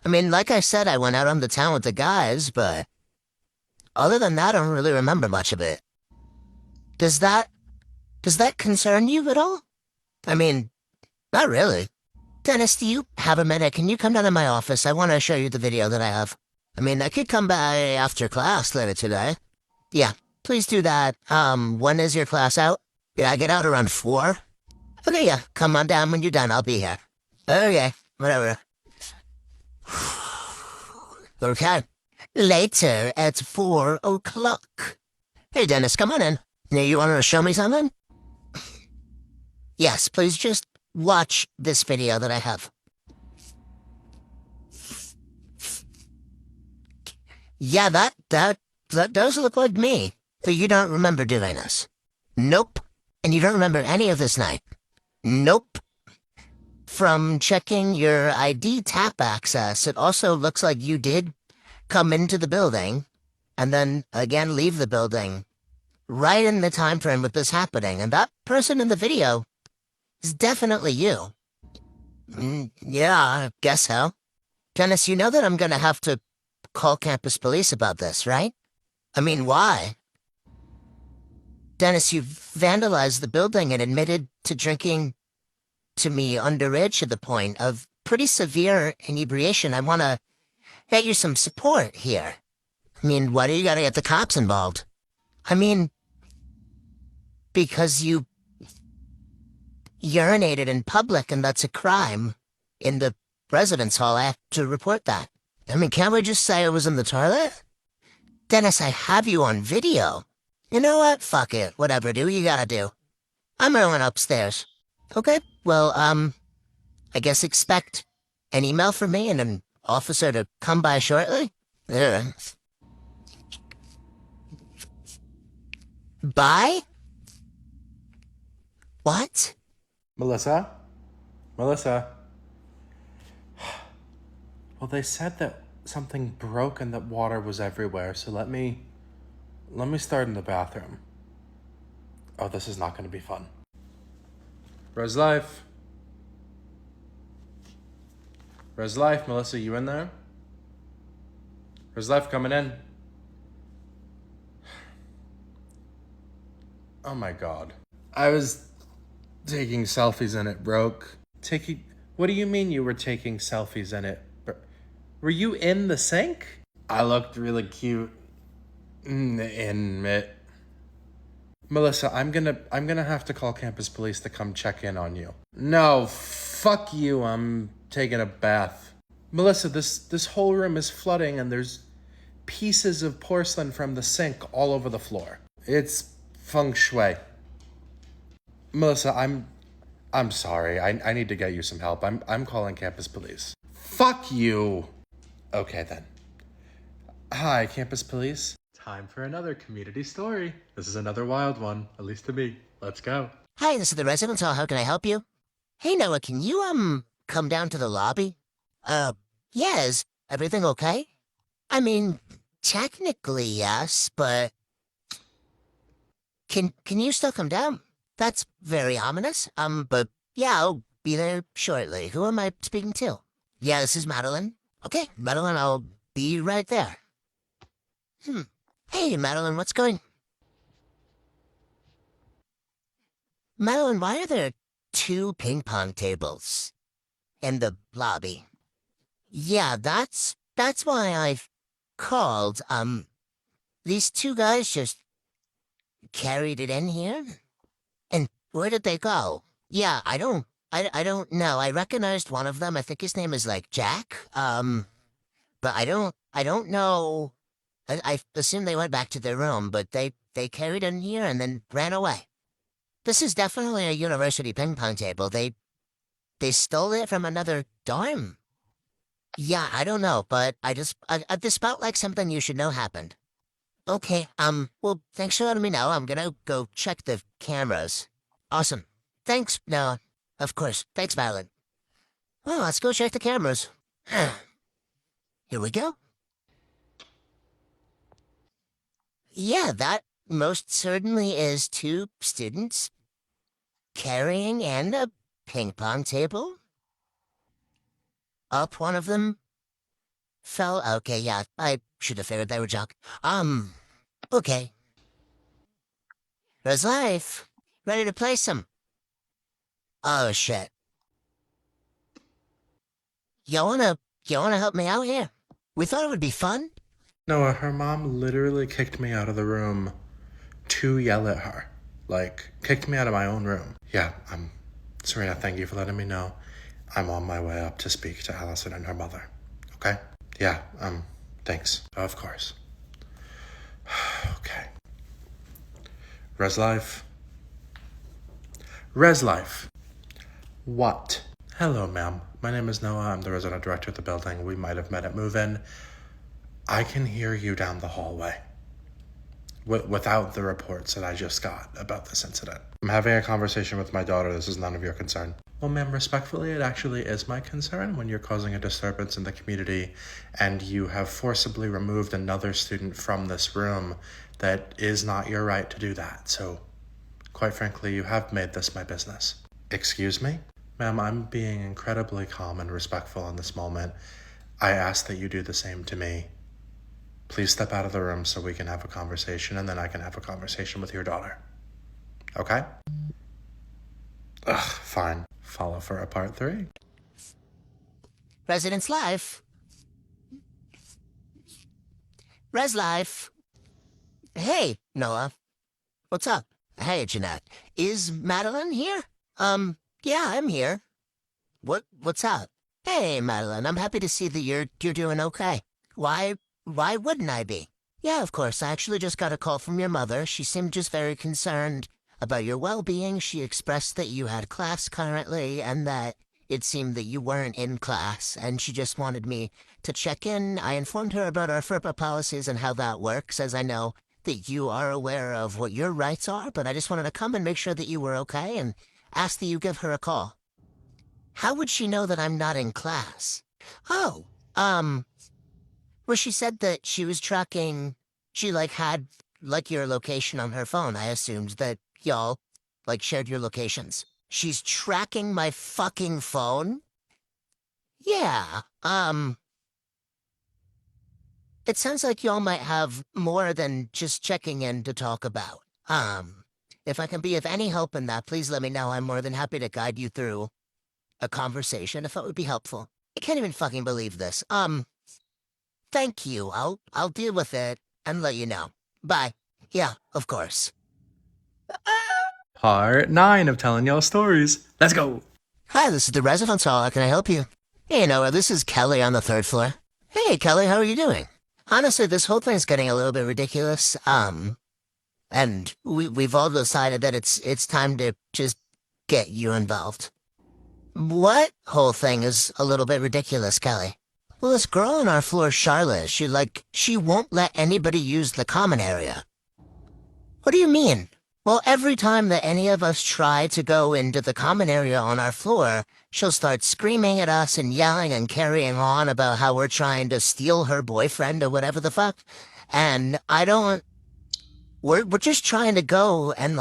I mean, like I said, I went out on the town with the guys, but Other than that, I don't really remember much of it. Does that concern you at all? I mean, not really. Dennis, do you have a minute? Can you come down to my office? I want to show you the video that I have. I mean, I could come by after class later today. Yeah, please do that. When is your class out? Yeah, I get out around 4. Okay, yeah, come on down when you're done. I'll be here. Okay, whatever. Okay. Later at 4 o'clock. Hey, Dennis, come on in. Now, you want to show me something? Yes, please just watch this video that I have. Yeah, that does look like me. So you don't remember doing this? Nope. And you don't remember any of this night? Nope. From checking your ID tap access, it also looks like you did come into the building and then again leave the building right in the time frame with this happening. And that person in the video is definitely you. Yeah, I guess so. Dennis, you know that I'm gonna have to call campus police about this, right? I mean, why? Dennis, you vandalized the building and admitted to drinking to me underage to the point of pretty severe inebriation. I want to get you some support here. I mean, why do you gotta get the cops involved? I mean, because you urinated in public and that's a crime in the residence hall. I have to report that. I mean, can't we just say I was in the toilet? Dennis, I have you on video. You know what? Fuck it. Whatever. Do what you gotta do. I'm going upstairs. Okay, well, I guess expect an email from me and an officer to come by shortly? Ugh. Bye? What? Melissa? Melissa? Well, they said that something broke and that water was everywhere, so let me start in the bathroom. Oh, this is not going to be fun. Res Life. Res Life, Melissa, you in there? Res Life coming in. Oh my god. I was taking selfies and it broke. What do you mean you were taking selfies and it... Were you in the sink? I looked really cute in it. Melissa, I'm gonna have to call campus police to come check in on you. No, fuck you, I'm taking a bath. Melissa, this whole room is flooding and there's pieces of porcelain from the sink all over the floor. It's feng shui. Melissa, I'm sorry. I need to get you some help. I'm calling campus police. Fuck you. Okay then. Hi, campus police. Time for another community story. This is another wild one, at least to me. Let's go. Hi, this is the residence hall. How can I help you? Hey, Noah, can you, come down to the lobby? Yeah, is everything okay? I mean, technically, yes, but... Can you still come down? That's very ominous. But yeah, I'll be there shortly. Who am I speaking to? Yeah, this is Madeline. Okay, Madeline, I'll be right there. Hey, Madeline, what's going... Madeline, why are there 2 ping pong tables in the lobby? Yeah, that's why I've called. These 2 guys just carried it in here? And where did they go? Yeah, I don't know. I recognized one of them. I think his name is like Jack. But I don't know. I assume they went back to their room, but they carried it in here and then ran away. This is definitely a university ping pong table. They stole it from another dorm. Yeah, I don't know, but this felt like something you should know happened. Okay, well, thanks for letting me know. I'm gonna go check the cameras. Awesome. Thanks, Noah. Of course. Thanks, Madeline. Well, let's go check the cameras. Here we go. Yeah, that most certainly is 2 students carrying and a ping pong table. One of them fell. Okay, yeah, I should have figured they were junk. Okay. There's life. Ready to play some? Oh, shit. You wanna help me out here? We thought it would be fun. Noah, her mom literally kicked me out of the room to yell at her. Like, kicked me out of my own room. Yeah, Serena, thank you for letting me know. I'm on my way up to speak to Allison and her mother. Okay? Yeah, thanks. Of course. Okay. Res life. Res life. What? Hello, ma'am. My name is Noah. I'm the resident director of the building. We might have met at move-in. I can hear you down the hallway. Without the reports that I just got about this incident. I'm having a conversation with my daughter. This is none of your concern. Well, ma'am, respectfully, it actually is my concern when you're causing a disturbance in the community and you have forcibly removed another student from this room. That is not your right to do that. So, quite frankly, you have made this my business. Excuse me? Ma'am, I'm being incredibly calm and respectful in this moment. I ask that you do the same to me. Please step out of the room so we can have a conversation, and then I can have a conversation with your daughter. Okay? Ugh, fine. Follow for a part 3. Residence Life. Res Life. Hey, Noah. What's up? Hey, Jeanette. Is Madeline here? Yeah, I'm here. What's up? Hey, Madeline, I'm happy to see that you're doing okay. Why wouldn't I be? Yeah, of course. I actually just got a call from your mother. She seemed just very concerned about your well-being. She expressed that you had class currently and that it seemed that you weren't in class, and she just wanted me to check in. I informed her about our FERPA policies and how that works, as I know that you are aware of what your rights are, but I just wanted to come and make sure that you were okay and ask that you give her a call. How would she know that I'm not in class? Oh, well, she said that she was tracking, she, had, your location on her phone. I assumed that y'all, shared your locations. She's tracking my fucking phone? Yeah, it sounds like y'all might have more than just checking in to talk about. If I can be of any help in that, please let me know. I'm more than happy to guide you through a conversation if it would be helpful. I can't even fucking believe this. Thank you. I'll deal with it and let you know. Bye. Yeah, of course. Part 9 of telling y'all stories. Let's go. Hi, this is the residence hall. How can I help you? Hey, Noah, this is Kelly on the 3rd floor. Hey, Kelly, how are you doing? Honestly, this whole thing's getting a little bit ridiculous. And we've all decided that it's time to just get you involved. What whole thing is a little bit ridiculous, Kelly? Well, this girl on our floor, Charlotte, she won't let anybody use the common area. What do you mean? Well, every time that any of us try to go into the common area on our floor, she'll start screaming at us and yelling and carrying on about how we're trying to steal her boyfriend or whatever the fuck. And we're just trying to go and,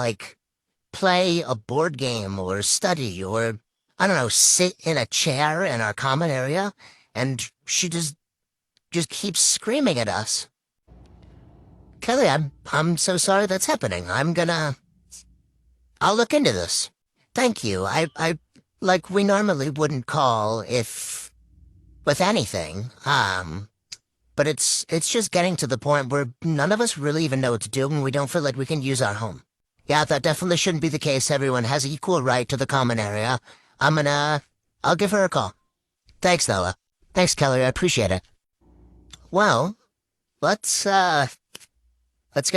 play a board game or study or, I don't know, sit in a chair in our common area, and she just keeps screaming at us. Kelly, I'm so sorry that's happening. I'll look into this. Thank you. We normally wouldn't call with anything. But it's just getting to the point where none of us really even know what to do and we don't feel like we can use our home. Yeah, that definitely shouldn't be the case. Everyone has equal right to the common area. I'll give her a call. Thanks, Noah. Thanks, Kelly. I appreciate it. Well, let's get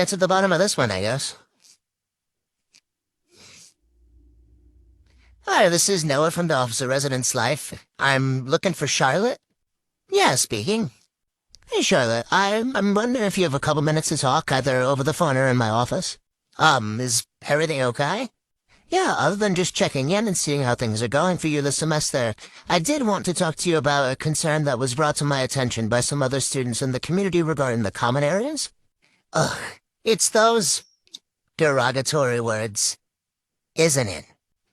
to the bottom of this one, I guess. Hi, this is Noah from the Office of Residence Life. I'm looking for Charlotte. Yeah, speaking. Hey, Charlotte. I'm wondering if you have a couple minutes to talk, either over the phone or in my office. Is everything okay? Yeah, other than just checking in and seeing how things are going for you this semester, I did want to talk to you about a concern that was brought to my attention by some other students in the community regarding the common areas. Ugh, it's those derogatory words, isn't it?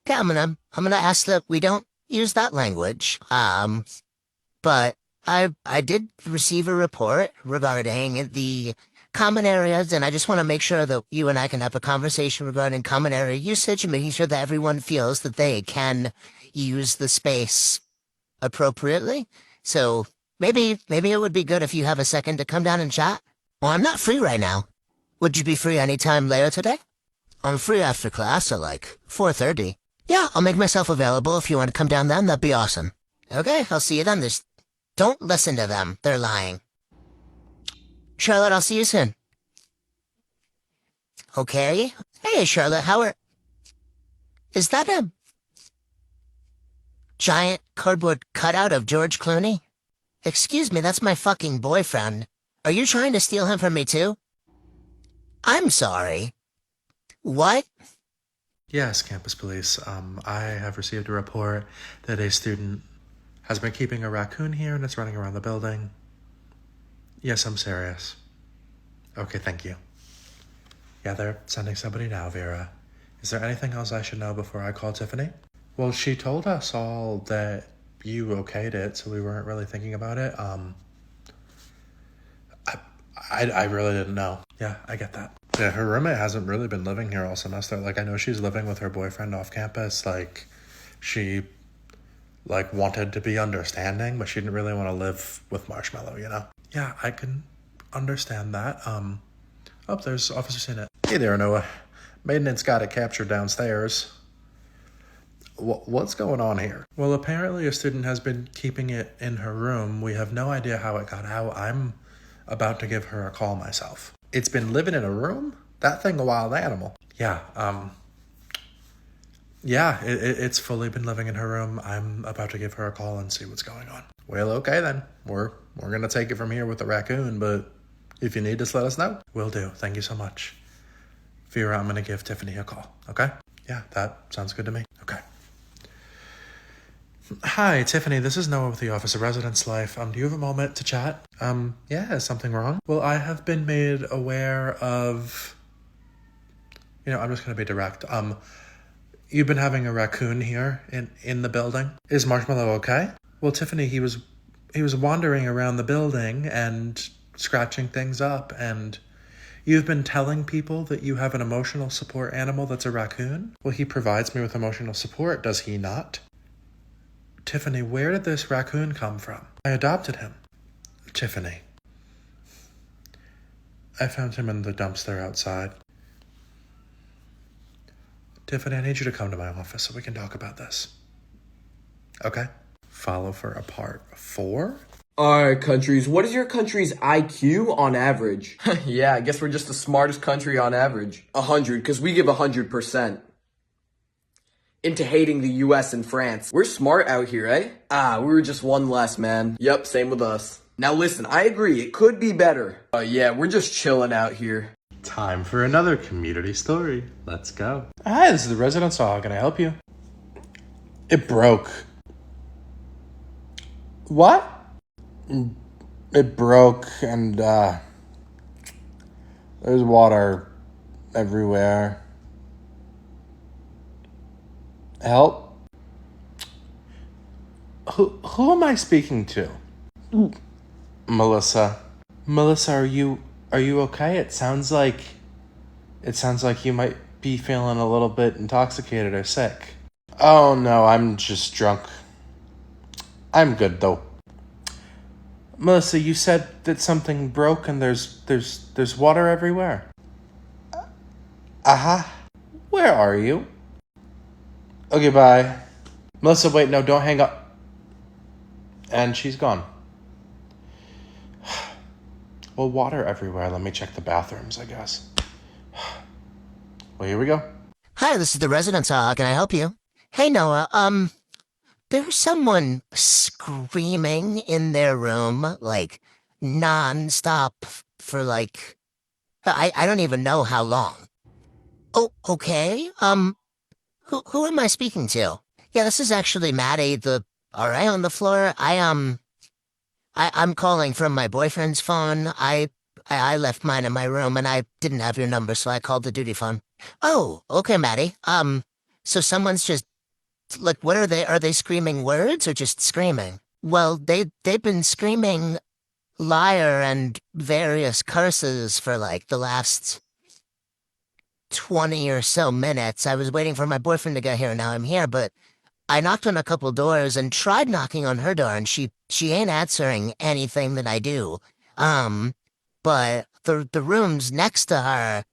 Okay, I'm gonna ask that we don't use that language. But I did receive a report regarding the common areas, and I just want to make sure that you and I can have a conversation regarding common area usage and making sure that everyone feels that they can use the space appropriately. So maybe it would be good if you have a second to come down and chat. Well, I'm not free right now. Would you be free anytime later today? I'm free after class at like 4:30. Yeah, I'll make myself available if you want to come down then. That'd be awesome. Okay, I'll see you then. Don't listen to them. They're lying. Charlotte, I'll see you soon. Okay. Hey, Charlotte, is that a giant cardboard cutout of George Clooney? Excuse me, that's my fucking boyfriend. Are you trying to steal him from me too? I'm sorry. What? Yes, campus police. I have received a report that a student has been keeping a raccoon here and it's running around the building. Yes, I'm serious. Okay, thank you. Yeah, they're sending somebody now, Vera. Is there anything else I should know before I call Tiffany? Well, she told us all that you okayed it, so we weren't really thinking about it. I really didn't know. Yeah, I get that. Yeah, her roommate hasn't really been living here all semester. Like, I know she's living with her boyfriend off campus. Like, she, like, wanted to be understanding, but she didn't really want to live with Marshmallow, you know? Yeah, I can understand that. Oh, there's Officer Sinnott. Hey there, Noah. Maintenance got it captured downstairs. What's going on here? Well, apparently a student has been keeping it in her room. We have no idea how it got out. I'm about to give her a call myself. It's been living in a room? That thing a wild animal. Yeah, it's fully been living in her room. I'm about to give her a call and see what's going on. Well, okay then. We're gonna take it from here with the raccoon, but if you need us, let us know. Will do. Thank you so much. Vera, I'm gonna give Tiffany a call, okay? Yeah, that sounds good to me. Okay. Hi, Tiffany, this is Noah with the Office of Residence Life. Do you have a moment to chat? Yeah, is something wrong? Well, I have been made aware of... I'm just gonna be direct. You've been having a raccoon here in the building. Is Marshmallow okay? Well, Tiffany, he was wandering around the building and scratching things up, and you've been telling people that you have an emotional support animal that's a raccoon? Well, he provides me with emotional support, does he not? Tiffany, where did this raccoon come from? I adopted him. Tiffany. I found him in the dumpster outside. Tiffany, I need you to come to my office so we can talk about this. Okay? Follow for a part 4? Alright, countries, what is your country's IQ on average? Yeah, I guess we're just the smartest country on average. 100, because we give 100%. Into hating the US and France. We're smart out here, eh? We were just one less, man. Yep, same with us. Now listen, I agree, it could be better. Yeah, we're just chilling out here. Time for another community story. Let's go. Hi, this is the Residence Hall. How can I help you? It broke. What? It broke and, there's water everywhere. Help? Who am I speaking to? Melissa. Melissa, are you okay? It sounds like you might be feeling a little bit intoxicated or sick. Oh no, I'm just drunk. I'm good though. Melissa, you said that something broke and there's water everywhere. Uh-huh. Where are you? Okay, bye. Melissa, wait, no, don't hang up. And she's gone. Well, water everywhere. Let me check the bathrooms, I guess. Well, here we go. Hi, this is the Residence Hall. How can I help you? Hey, Noah, there's someone screaming in their room, like, non-stop for, like, I don't even know how long. Oh, okay, who am I speaking to? Yeah, this is actually Maddie, RA on the floor. I'm calling from my boyfriend's phone. I left mine in my room and I didn't have your number, so I called the duty phone. Oh, okay, Maddie. So someone's just, like, what are they? Are they screaming words or just screaming? Well, they've been screaming liar and various curses for like the last 20 or so minutes. I was waiting for my boyfriend to get here, and now I'm here, but I knocked on a couple doors and tried knocking on her door, and she ain't answering anything that I do. But the rooms next to her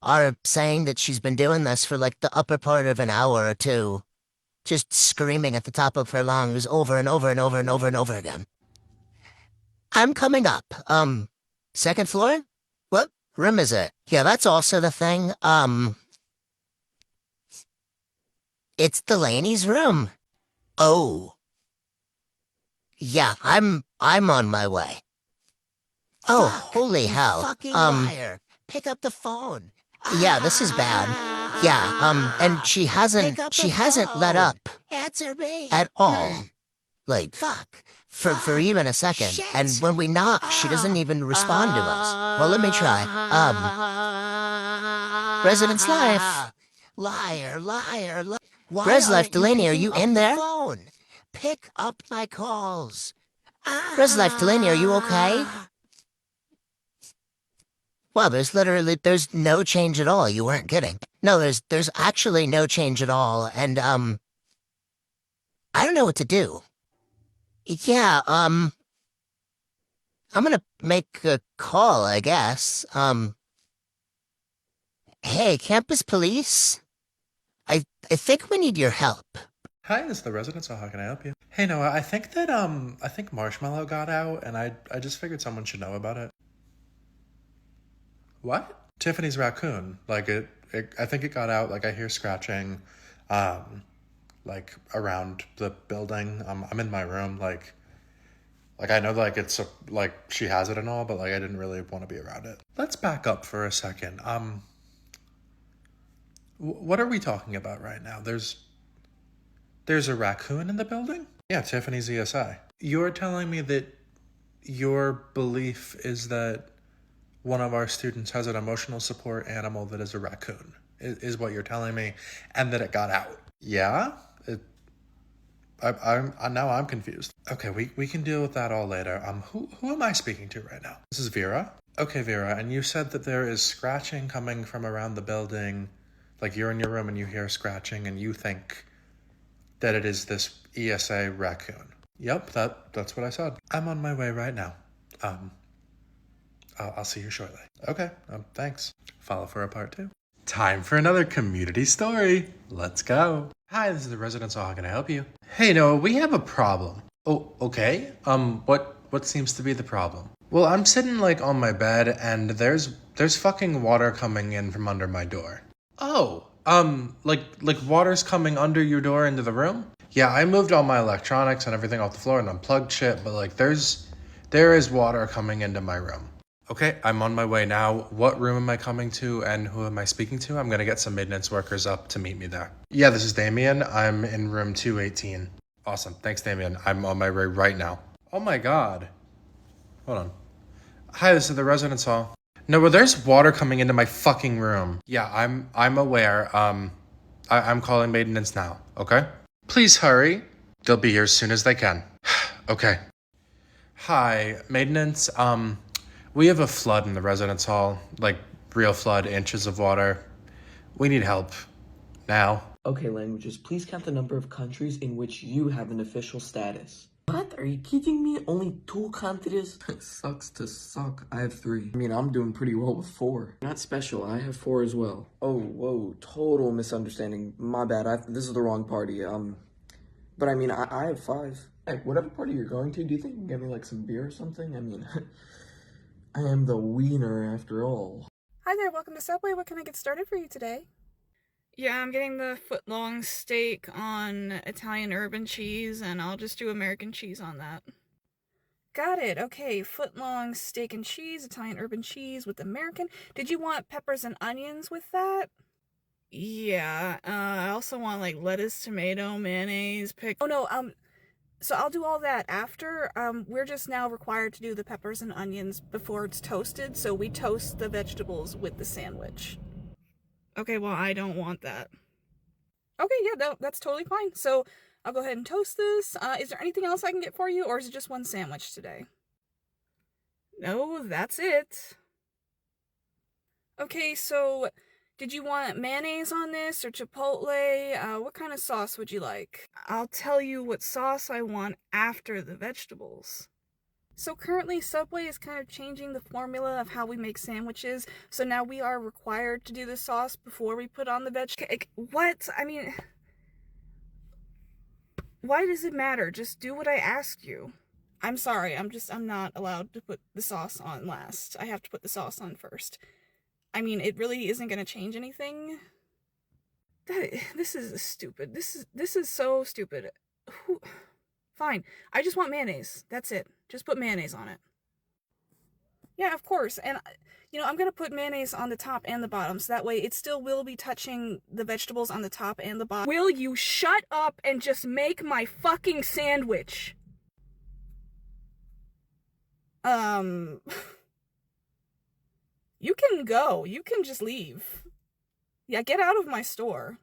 are saying that she's been doing this for like the upper part of an hour or two, just screaming at the top of her lungs over and over and over and over and over again. I'm coming up. Second floor? What room is it? Yeah, that's also the thing. It's Delaney's room. Oh. Yeah, I'm on my way. Oh, holy hell. Fucking liar. Pick up the phone. Yeah, this is bad. Yeah, and she hasn't let up Answer me. at all. Like, for even a second. Shit. And when we knock, she doesn't even respond to us. Well, let me try. Residence Life. Liar. Res Life, Delaney, are you in there? Phone. Pick up my calls. Res Life, Delaney, are you okay? Well, there's no change at all. You weren't kidding. No, there's actually no change at all. And, I don't know what to do. Yeah, I'm gonna make a call, I guess. Hey, campus police? I think we need your help. Hi, this is the residence. How can I help you? Hey, Noah, I think that I think Marshmallow got out, and I just figured someone should know about it. What? Tiffany's raccoon. Like I think it got out. Like I hear scratching, like around the building. I'm in my room. Like I know like it's like she has it and all, but like I didn't really want to be around it. Let's back up for a second. What are we talking about right now? There's a raccoon in the building? Yeah, Tiffany's ESI. You're telling me that your belief is that one of our students has an emotional support animal that is a raccoon, is what you're telling me, and that it got out. Yeah? I'm confused. Okay, we can deal with that all later. Who am I speaking to right now? This is Vera? Okay, Vera, and you said that there is scratching coming from around the building. Like you're in your room and you hear scratching and you think that it is this ESA raccoon. Yep, that's what I said. I'm on my way right now. I'll see you shortly. Okay, thanks. Follow for a part 2. Time for another community story. Let's go. Hi, this is the residence. How can I help you? Hey, Noah, we have a problem. Oh, okay. What seems to be the problem? Well, I'm sitting like on my bed and there's fucking water coming in from under my door. Oh, like water's coming under your door into the room? Yeah, I moved all my electronics and everything off the floor and unplugged shit, but like there is water coming into my room. Okay, I'm on my way now. What room am I coming to and who am I speaking to? I'm gonna get some maintenance workers up to meet me there. Yeah, this is Damien. I'm in room 218. Awesome, thanks Damien. I'm on my way right now. Oh my god. Hold on. Hi, this is the residence hall. No, well, there's water coming into my fucking room. Yeah, I'm aware. I'm calling maintenance now, okay? Please hurry. They'll be here as soon as they can. Okay. Hi, maintenance. We have a flood in the residence hall. Like, real flood, inches of water. We need help. Now. Okay, languages, please count the number of countries in which you have an official status. What? Are you kidding me? Only 2 countries? Sucks to suck. I have 3. I mean, I'm doing pretty well with 4. Not special. I have 4 as well. Oh, whoa. Total misunderstanding. My bad. This is the wrong party. But I mean, I have 5. Hey, whatever party you're going to, do you think you can get me, like, some beer or something? I mean, I am the wiener after all. Hi there, welcome to Subway. What can I get started for you today? Yeah, I'm getting the foot-long steak on Italian urban cheese, and I'll just do American cheese on that. Got it. Okay, foot-long steak and cheese, Italian urban cheese with American. Did you want peppers and onions with that? Yeah, I also want, like, lettuce, tomato, mayonnaise, pickle. Oh, no, so I'll do all that after. We're just now required to do the peppers and onions before it's toasted, so we toast the vegetables with the sandwich. Okay, well, I don't want that. Okay, yeah, no, that's totally fine. So I'll go ahead and toast this. Is there anything else I can get for you, or is it just one sandwich today? No, that's it. Okay, so did you want mayonnaise on this or chipotle? What kind of sauce would you like? I'll tell you what sauce I want after the vegetables. So currently Subway is kind of changing the formula of how we make sandwiches, so now we are required to do the sauce before we put on the What? I mean, why does it matter? Just do what I asked you. I'm sorry, I'm not allowed to put the sauce on last. I have to put the sauce on first. I mean, it really isn't gonna change anything. This is stupid. This is so stupid. Fine. I just want mayonnaise. That's it. Just put mayonnaise on it. Yeah, of course. And, I'm gonna put mayonnaise on the top and the bottom, so that way it still will be touching the vegetables on the top and the bottom. Will you shut up and just make my fucking sandwich? You can go. You can just leave. Yeah, get out of my store.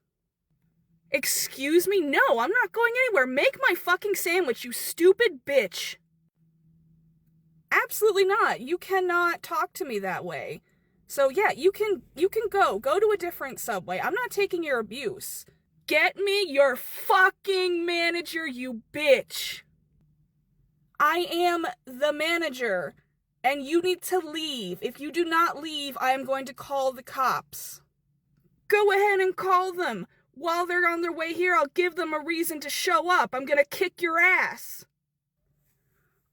Excuse me? No, I'm not going anywhere. Make my fucking sandwich, you stupid bitch. Absolutely not. You cannot talk to me that way. So yeah, you can go. Go to a different Subway. I'm not taking your abuse. Get me your fucking manager, you bitch. I am the manager, and you need to leave. If you do not leave, I am going to call the cops. Go ahead and call them. While they're on their way here, I'll give them a reason to show up. I'm gonna kick your ass.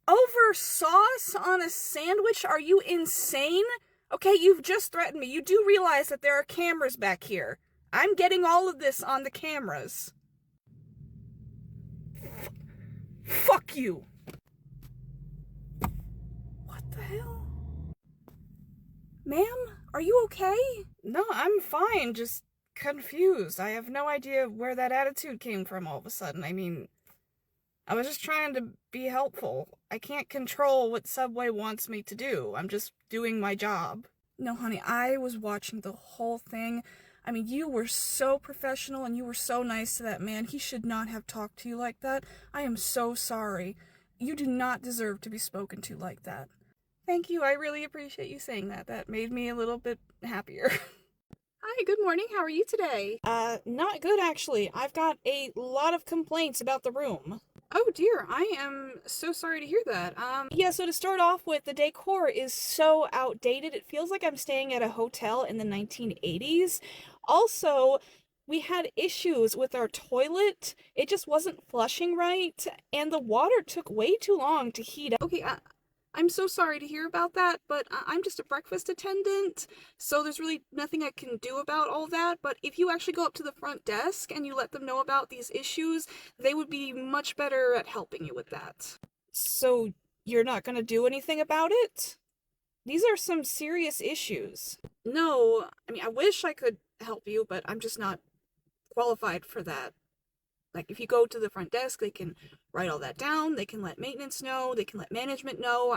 Over sauce on a sandwich? Are you insane? Okay, you've just threatened me. You do realize that there are cameras back here. I'm getting all of this on the cameras. Fuck you. What the hell? Ma'am, are you okay? No, I'm fine, just confused. I have no idea where that attitude came from all of a sudden. I mean, I was just trying to be helpful. I can't control what Subway wants me to do. I'm just doing my job. No, honey, I was watching the whole thing. I mean, you were so professional and you were so nice to that man. He should not have talked to you like that. I am so sorry. You do not deserve to be spoken to like that. Thank you. I really appreciate you saying that. That made me a little bit happier. Hi, good morning. How are you today? Not good actually. I've got a lot of complaints about the room. Oh dear, I am so sorry to hear that. Yeah, so to start off with, the decor is so outdated. It feels like I'm staying at a hotel in the 1980s. Also, we had issues with our toilet. It just wasn't flushing right, and the water took way too long to heat up. Okay, I'm so sorry to hear about that, but I'm just a breakfast attendant, so there's really nothing I can do about all that. But if you actually go up to the front desk and you let them know about these issues, they would be much better at helping you with that. So you're not gonna do anything about it? These are some serious issues. No, I mean, I wish I could help you, but I'm just not qualified for that. Like, if you go to the front desk, they can write all that down, they can let maintenance know, they can let management know.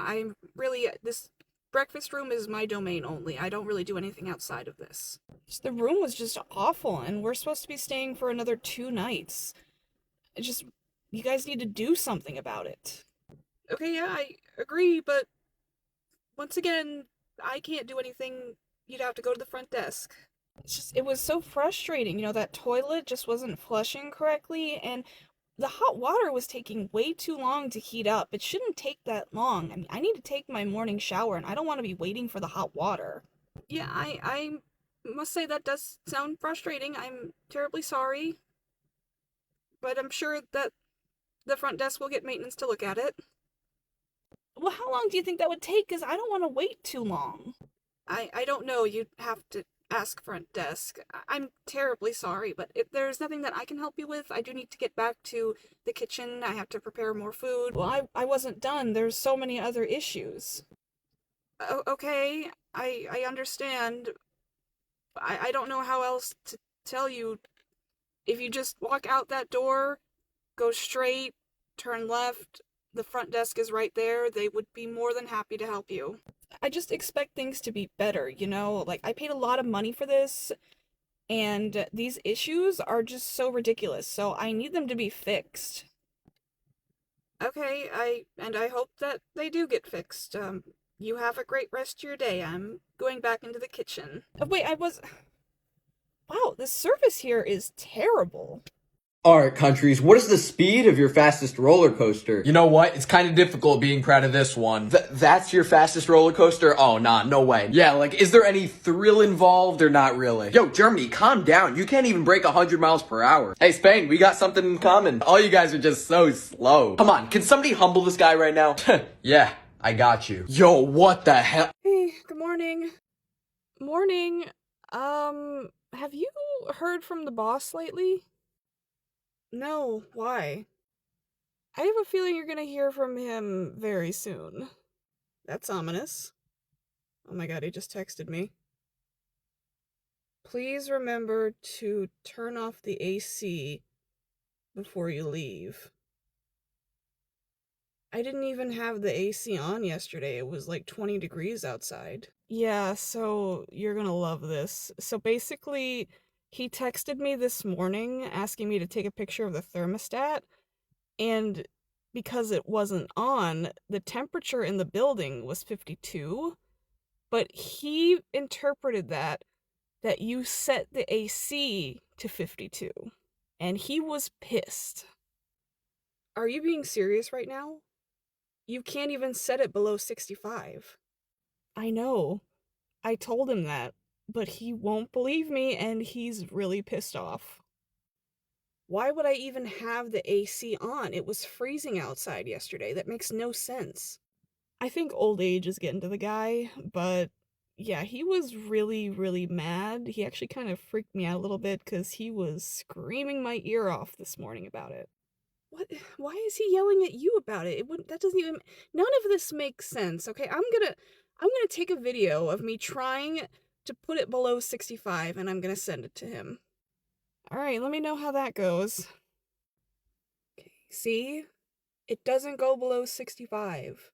This breakfast room is my domain only. I don't really do anything outside of this. The room was just awful, and we're supposed to be staying for another 2 nights. You guys need to do something about it. Okay, yeah, I agree, but once again, I can't do anything. You'd have to go to the front desk. It was so frustrating, that toilet just wasn't flushing correctly, and the hot water was taking way too long to heat up. It shouldn't take that long. I mean, I need to take my morning shower, and I don't want to be waiting for the hot water. Yeah, I must say that does sound frustrating. I'm terribly sorry, but I'm sure that the front desk will get maintenance to look at it. Well, how long do you think that would take? Because I don't want to wait too long. I don't know. You'd have to ask front desk. I'm terribly sorry, but if there's nothing that I can help you with, I do need to get back to the kitchen. I have to prepare more food. Well, I wasn't done. There's so many other issues. Okay, I understand. I don't know how else to tell you. If you just walk out that door, go straight, turn left, the front desk is right there. They would be more than happy to help you. I just expect things to be better, Like, I paid a lot of money for this, and these issues are just so ridiculous, so I need them to be fixed. Okay, I hope that they do get fixed. You have a great rest of your day. I'm going back into the kitchen. Oh, wait, Wow, the service here is terrible. Alright, countries, what is the speed of your fastest roller coaster? You know what? It's kind of difficult being proud of this one. That's your fastest roller coaster? Oh, nah, no way. Yeah, like, is there any thrill involved or not really? Yo, Germany, calm down. You can't even break 100 miles per hour. Hey, Spain, we got something in common. All you guys are just so slow. Come on, can somebody humble this guy right now? Yeah, I got you. Yo, what the hell? Hey, good morning. Morning. Have you heard from the boss lately? No, why? I have a feeling you're gonna hear from him very soon. That's ominous. Oh my god, he just texted me. Please remember to turn off the AC before you leave. I didn't even have the AC on yesterday. It was like 20 degrees outside. Yeah, so you're gonna love this. So basically, he texted me this morning asking me to take a picture of the thermostat, and because it wasn't on, the temperature in the building was 52, but he interpreted that you set the AC to 52, and he was pissed. Are you being serious right now? You can't even set it below 65. I know. I told him that, but he won't believe me and he's really pissed off. Why would I even have the AC on? It was freezing outside yesterday. That makes no sense. I think old age is getting to the guy, but yeah, he was really, really mad. He actually kind of freaked me out a little bit because he was screaming my ear off this morning about it. What? Why is he yelling at you about it? That doesn't even, none of this makes sense, okay? I'm gonna take a video of me trying to put it below 65 and I'm gonna send it to him. Alright, let me know how that goes. Okay, see? It doesn't go below 65.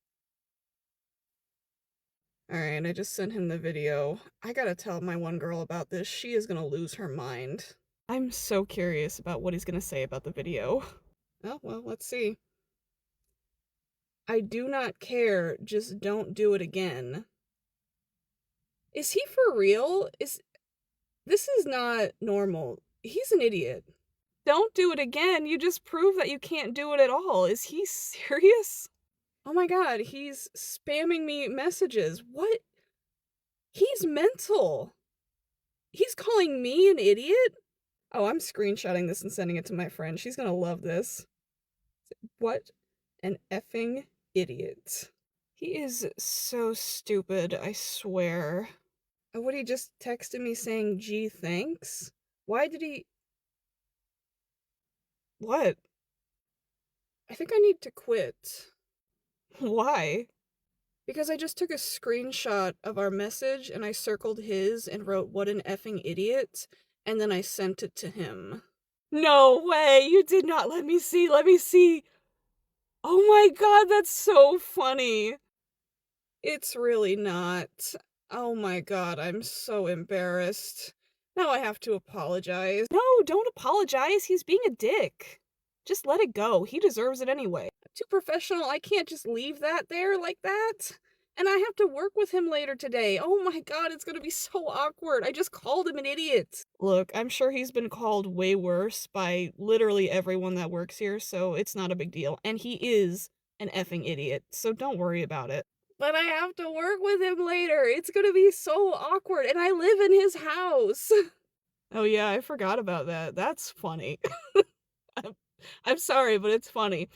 Alright, I just sent him the video. I gotta tell my one girl about this. She is gonna lose her mind. I'm so curious about what he's gonna say about the video. Oh, well, let's see. I do not care, just don't do it again. Is he for real? This is not normal. He's an idiot. Don't do it again, you just prove that you can't do it at all. Is he serious? Oh my god, he's spamming me messages. What? He's mental. He's calling me an idiot? Oh, I'm screenshotting this and sending it to my friend. She's gonna love this. What an effing idiot. He is so stupid, I swear. Oh, what, he just texted me saying, gee, thanks? Why did he... What? I think I need to quit. Why? Because I just took a screenshot of our message and I circled his and wrote, what an effing idiot, and then I sent it to him. No way! You did not let me see! Let me see! Oh my god, that's so funny! It's really not. Oh my god, I'm so embarrassed. Now I have to apologize. No, don't apologize. He's being a dick. Just let it go. He deserves it anyway. I'm too professional. I can't just leave that there like that. And I have to work with him later today. Oh my god, it's gonna be so awkward. I just called him an idiot. Look, I'm sure he's been called way worse by literally everyone that works here, so it's not a big deal. And he is an effing idiot, so don't worry about it. But I have to work with him later. It's gonna be so awkward, and I live in his house. Oh yeah, I forgot about that. That's funny. I'm sorry, but it's funny.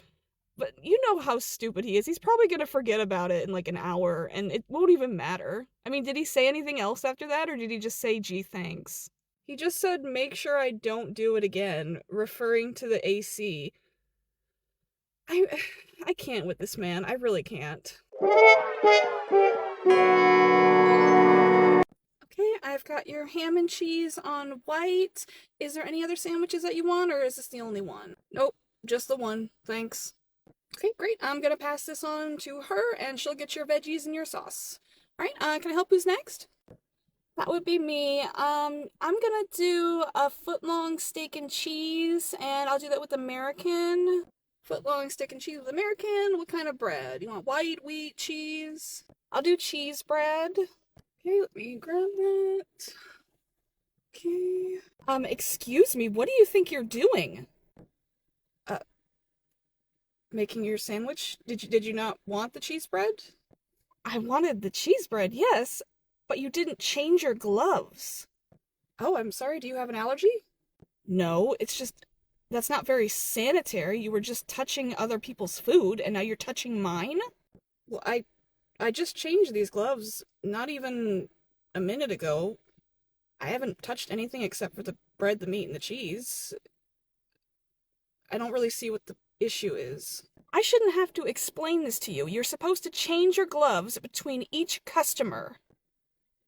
But you know how stupid he is. He's probably gonna forget about it in like an hour, and it won't even matter. I mean, did he say anything else after that, or did he just say, gee, thanks? He just said, make sure I don't do it again, referring to the AC. I can't with this man. I really can't. Okay, I've got your ham and cheese on white. Is there any other sandwiches that you want, or is this the only one? Nope, just the one. Thanks. Okay, great. I'm gonna pass this on to her, and she'll get your veggies and your sauce. Alright, can I help? Who's next? That would be me. I'm gonna do a foot-long steak and cheese, and I'll do that with American. Foot-long steak and cheese with American. What kind of bread? You want white, wheat, cheese? I'll do cheese bread. Okay, let me grab that. Okay. Excuse me, what do you think you're doing? Making your sandwich? Did you not want the cheese bread? I wanted the cheese bread, yes, but you didn't change your gloves. Oh, I'm sorry, do you have an allergy? No, it's just, that's not very sanitary. You were just touching other people's food, and now you're touching mine? Well, I just changed these gloves not even a minute ago. I haven't touched anything except for the bread, the meat, and the cheese. I don't really see what the issue is. I shouldn't have to explain this to you. You're supposed to change your gloves between each customer.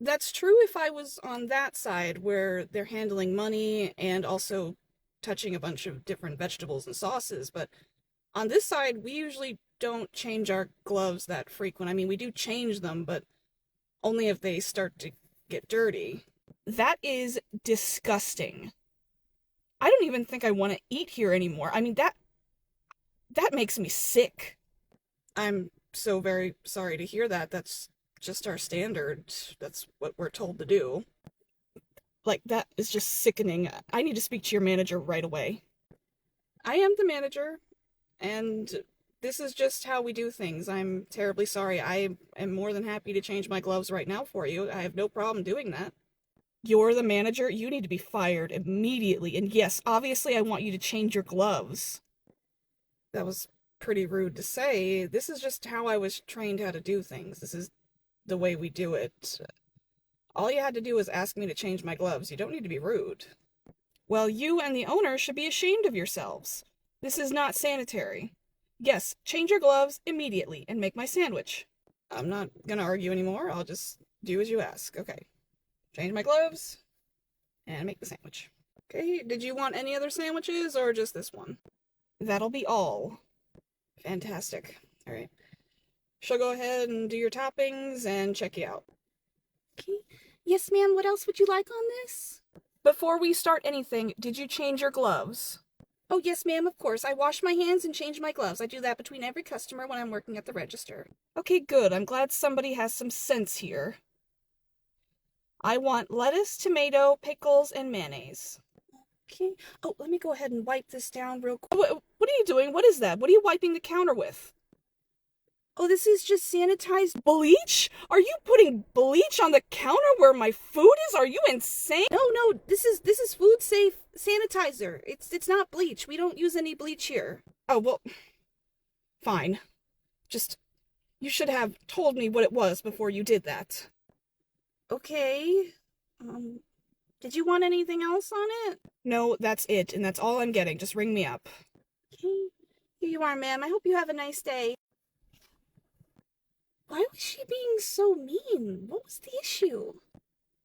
That's true if I was on that side where they're handling money and also touching a bunch of different vegetables and sauces, but on this side, we usually don't change our gloves that frequent. I mean, we do change them, but only if they start to get dirty. That is disgusting. I don't even think I want to eat here anymore. I mean, that makes me sick. I'm so very sorry to hear that. That's just our standard. That's what we're told to do. Like, that is just sickening. I need to speak to your manager right away. I am the manager, and this is just how we do things. I'm terribly sorry. I am more than happy to change my gloves right now for you. I have no problem doing that. You're the manager? You need to be fired immediately. And yes, obviously I want you to change your gloves. That was pretty rude to say. This is just how I was trained how to do things. This is the way we do it. All you had to do was ask me to change my gloves. You don't need to be rude. Well, you and the owner should be ashamed of yourselves. This is not sanitary. Yes, change your gloves immediately and make my sandwich. I'm not gonna argue anymore. I'll just do as you ask. Okay. Change my gloves and make the sandwich. Okay, did you want any other sandwiches or just this one? That'll be all. Fantastic. All right. She'll go ahead and do your toppings and check you out. Okay. Yes, ma'am. What else would you like on this? Before we start anything, did you change your gloves? Oh, yes, ma'am, of course. I wash my hands and change my gloves. I do that between every customer when I'm working at the register. Okay, good. I'm glad somebody has some sense here. I want lettuce, tomato, pickles, and mayonnaise. Okay. Oh, let me go ahead and wipe this down real quick. What are you doing? What is that? What are you wiping the counter with? Oh, this is just sanitized bleach? Are you putting bleach on the counter where my food is? Are you insane? No, this is food safe sanitizer. It's not bleach. We don't use any bleach here. Oh, well, fine. Just, you should have told me what it was before you did that. Okay. Did you want anything else on it? No, that's it, and that's all I'm getting. Just ring me up. Okay. Here you are, ma'am. I hope you have a nice day. Why was she being so mean? What was the issue?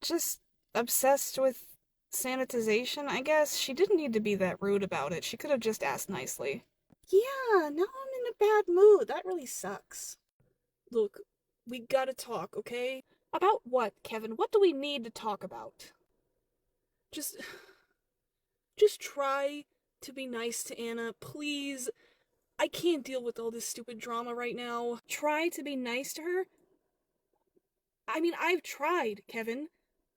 Just obsessed with sanitization, I guess. She didn't need to be that rude about it. She could have just asked nicely. Yeah, now I'm in a bad mood. That really sucks. Look, we gotta talk, okay? About what, Kevin? What do we need to talk about? Just try to be nice to Anna, please. I can't deal with all this stupid drama right now. Try to be nice to her? I mean, I've tried, Kevin.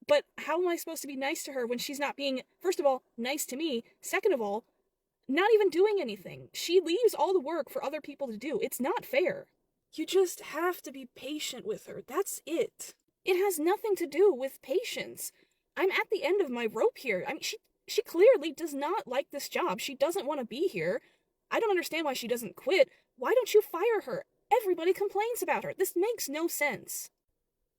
But how am I supposed to be nice to her when she's not being, first of all, nice to me, second of all, not even doing anything? She leaves all the work for other people to do. It's not fair. You just have to be patient with her. That's it. It has nothing to do with patience. I'm at the end of my rope here. I mean, she clearly does not like this job. She doesn't want to be here. I don't understand why she doesn't quit. Why don't you fire her? Everybody complains about her. This makes no sense.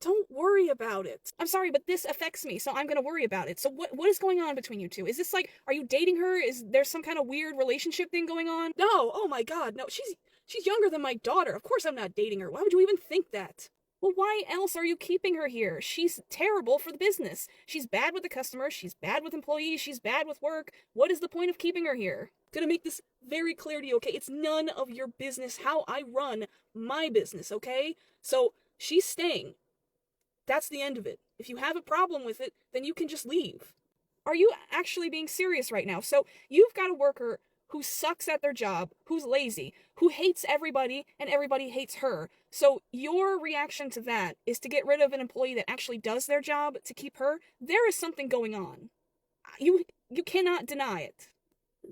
Don't worry about it. I'm sorry, but this affects me, so I'm gonna worry about it. So what is going on between you two? Is this like, are you dating her? Is there some kind of weird relationship thing going on? No, oh my god, no. She's younger than my daughter. Of course I'm not dating her. Why would you even think that? Well, why else are you keeping her here? She's terrible for the business. She's bad with the customers, she's bad with employees, she's bad with work. What is the point of keeping her here? Gonna make this very clear to you, okay? It's none of your business how I run my business, okay? So, she's staying. That's the end of it. If you have a problem with it, then you can just leave. Are you actually being serious right now? So, you've got a worker who sucks at their job, who's lazy, who hates everybody, and everybody hates her. So your reaction to that is to get rid of an employee that actually does their job to keep her. There is something going on. You cannot deny it.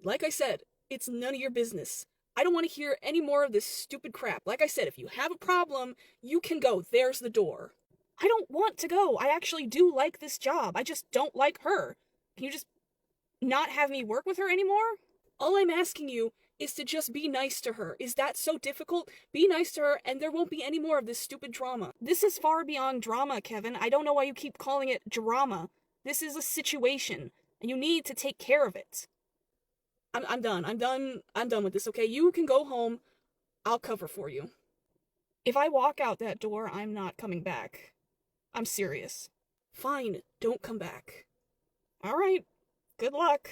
Like I said, it's none of your business. I don't want to hear any more of this stupid crap. Like I said, if you have a problem, you can go. There's the door. I don't want to go. I actually do like this job. I just don't like her. Can you just not have me work with her anymore? All I'm asking you is to just be nice to her. Is that so difficult? Be nice to her and there won't be any more of this stupid drama. This is far beyond drama, Kevin. I don't know why you keep calling it drama. This is a situation and you need to take care of it. I'm done. I'm done with this, okay? You can go home. I'll cover for you. If I walk out that door, I'm not coming back. I'm serious. Fine, don't come back. All right. Good luck.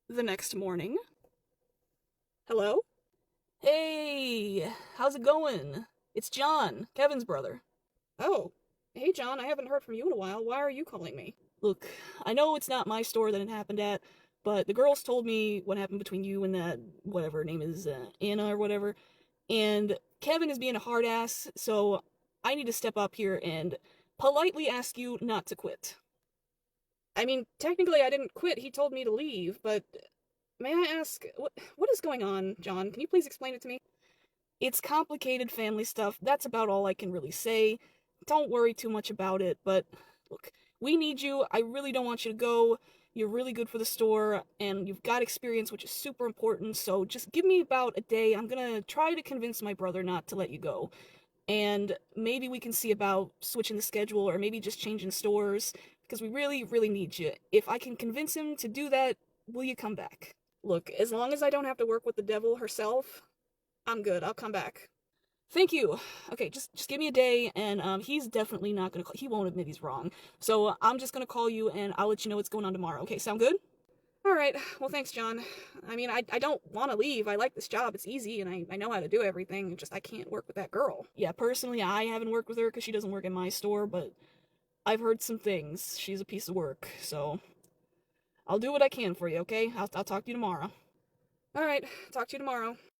The next morning. Hello? Hey, how's it going? It's John, Kevin's brother. Oh, hey John, I haven't heard from you in a while. Why are you calling me? Look, I know it's not my store that it happened at, but the girls told me what happened between you and that, whatever her name is, Anna or whatever, and Kevin is being a hard ass, so I need to step up here and politely ask you not to quit. I mean, technically I didn't quit, he told me to leave, but may I ask, what is going on, John? Can you please explain it to me? It's complicated family stuff, that's about all I can really say. Don't worry too much about it, but look, we need you, I really don't want you to go. You're really good for the store, and you've got experience, which is super important, so just give me about a day. I'm gonna try to convince my brother not to let you go. And maybe we can see about switching the schedule, or maybe just changing stores, because we really, really need you. If I can convince him to do that, will you come back? Look, as long as I don't have to work with the devil herself, I'm good. I'll come back. Thank you. Okay, just give me a day, and he's definitely not gonna he won't admit he's wrong. So I'm just gonna call you, and I'll let you know what's going on tomorrow. Okay, sound good? Alright, well thanks, John. I mean, I don't want to leave. I like this job. It's easy, and I know how to do everything. Just I can't work with that girl. Yeah, personally, I haven't worked with her because she doesn't work in my store, but I've heard some things. She's a piece of work, so I'll do what I can for you, okay? I'll talk to you tomorrow. Alright, talk to you tomorrow.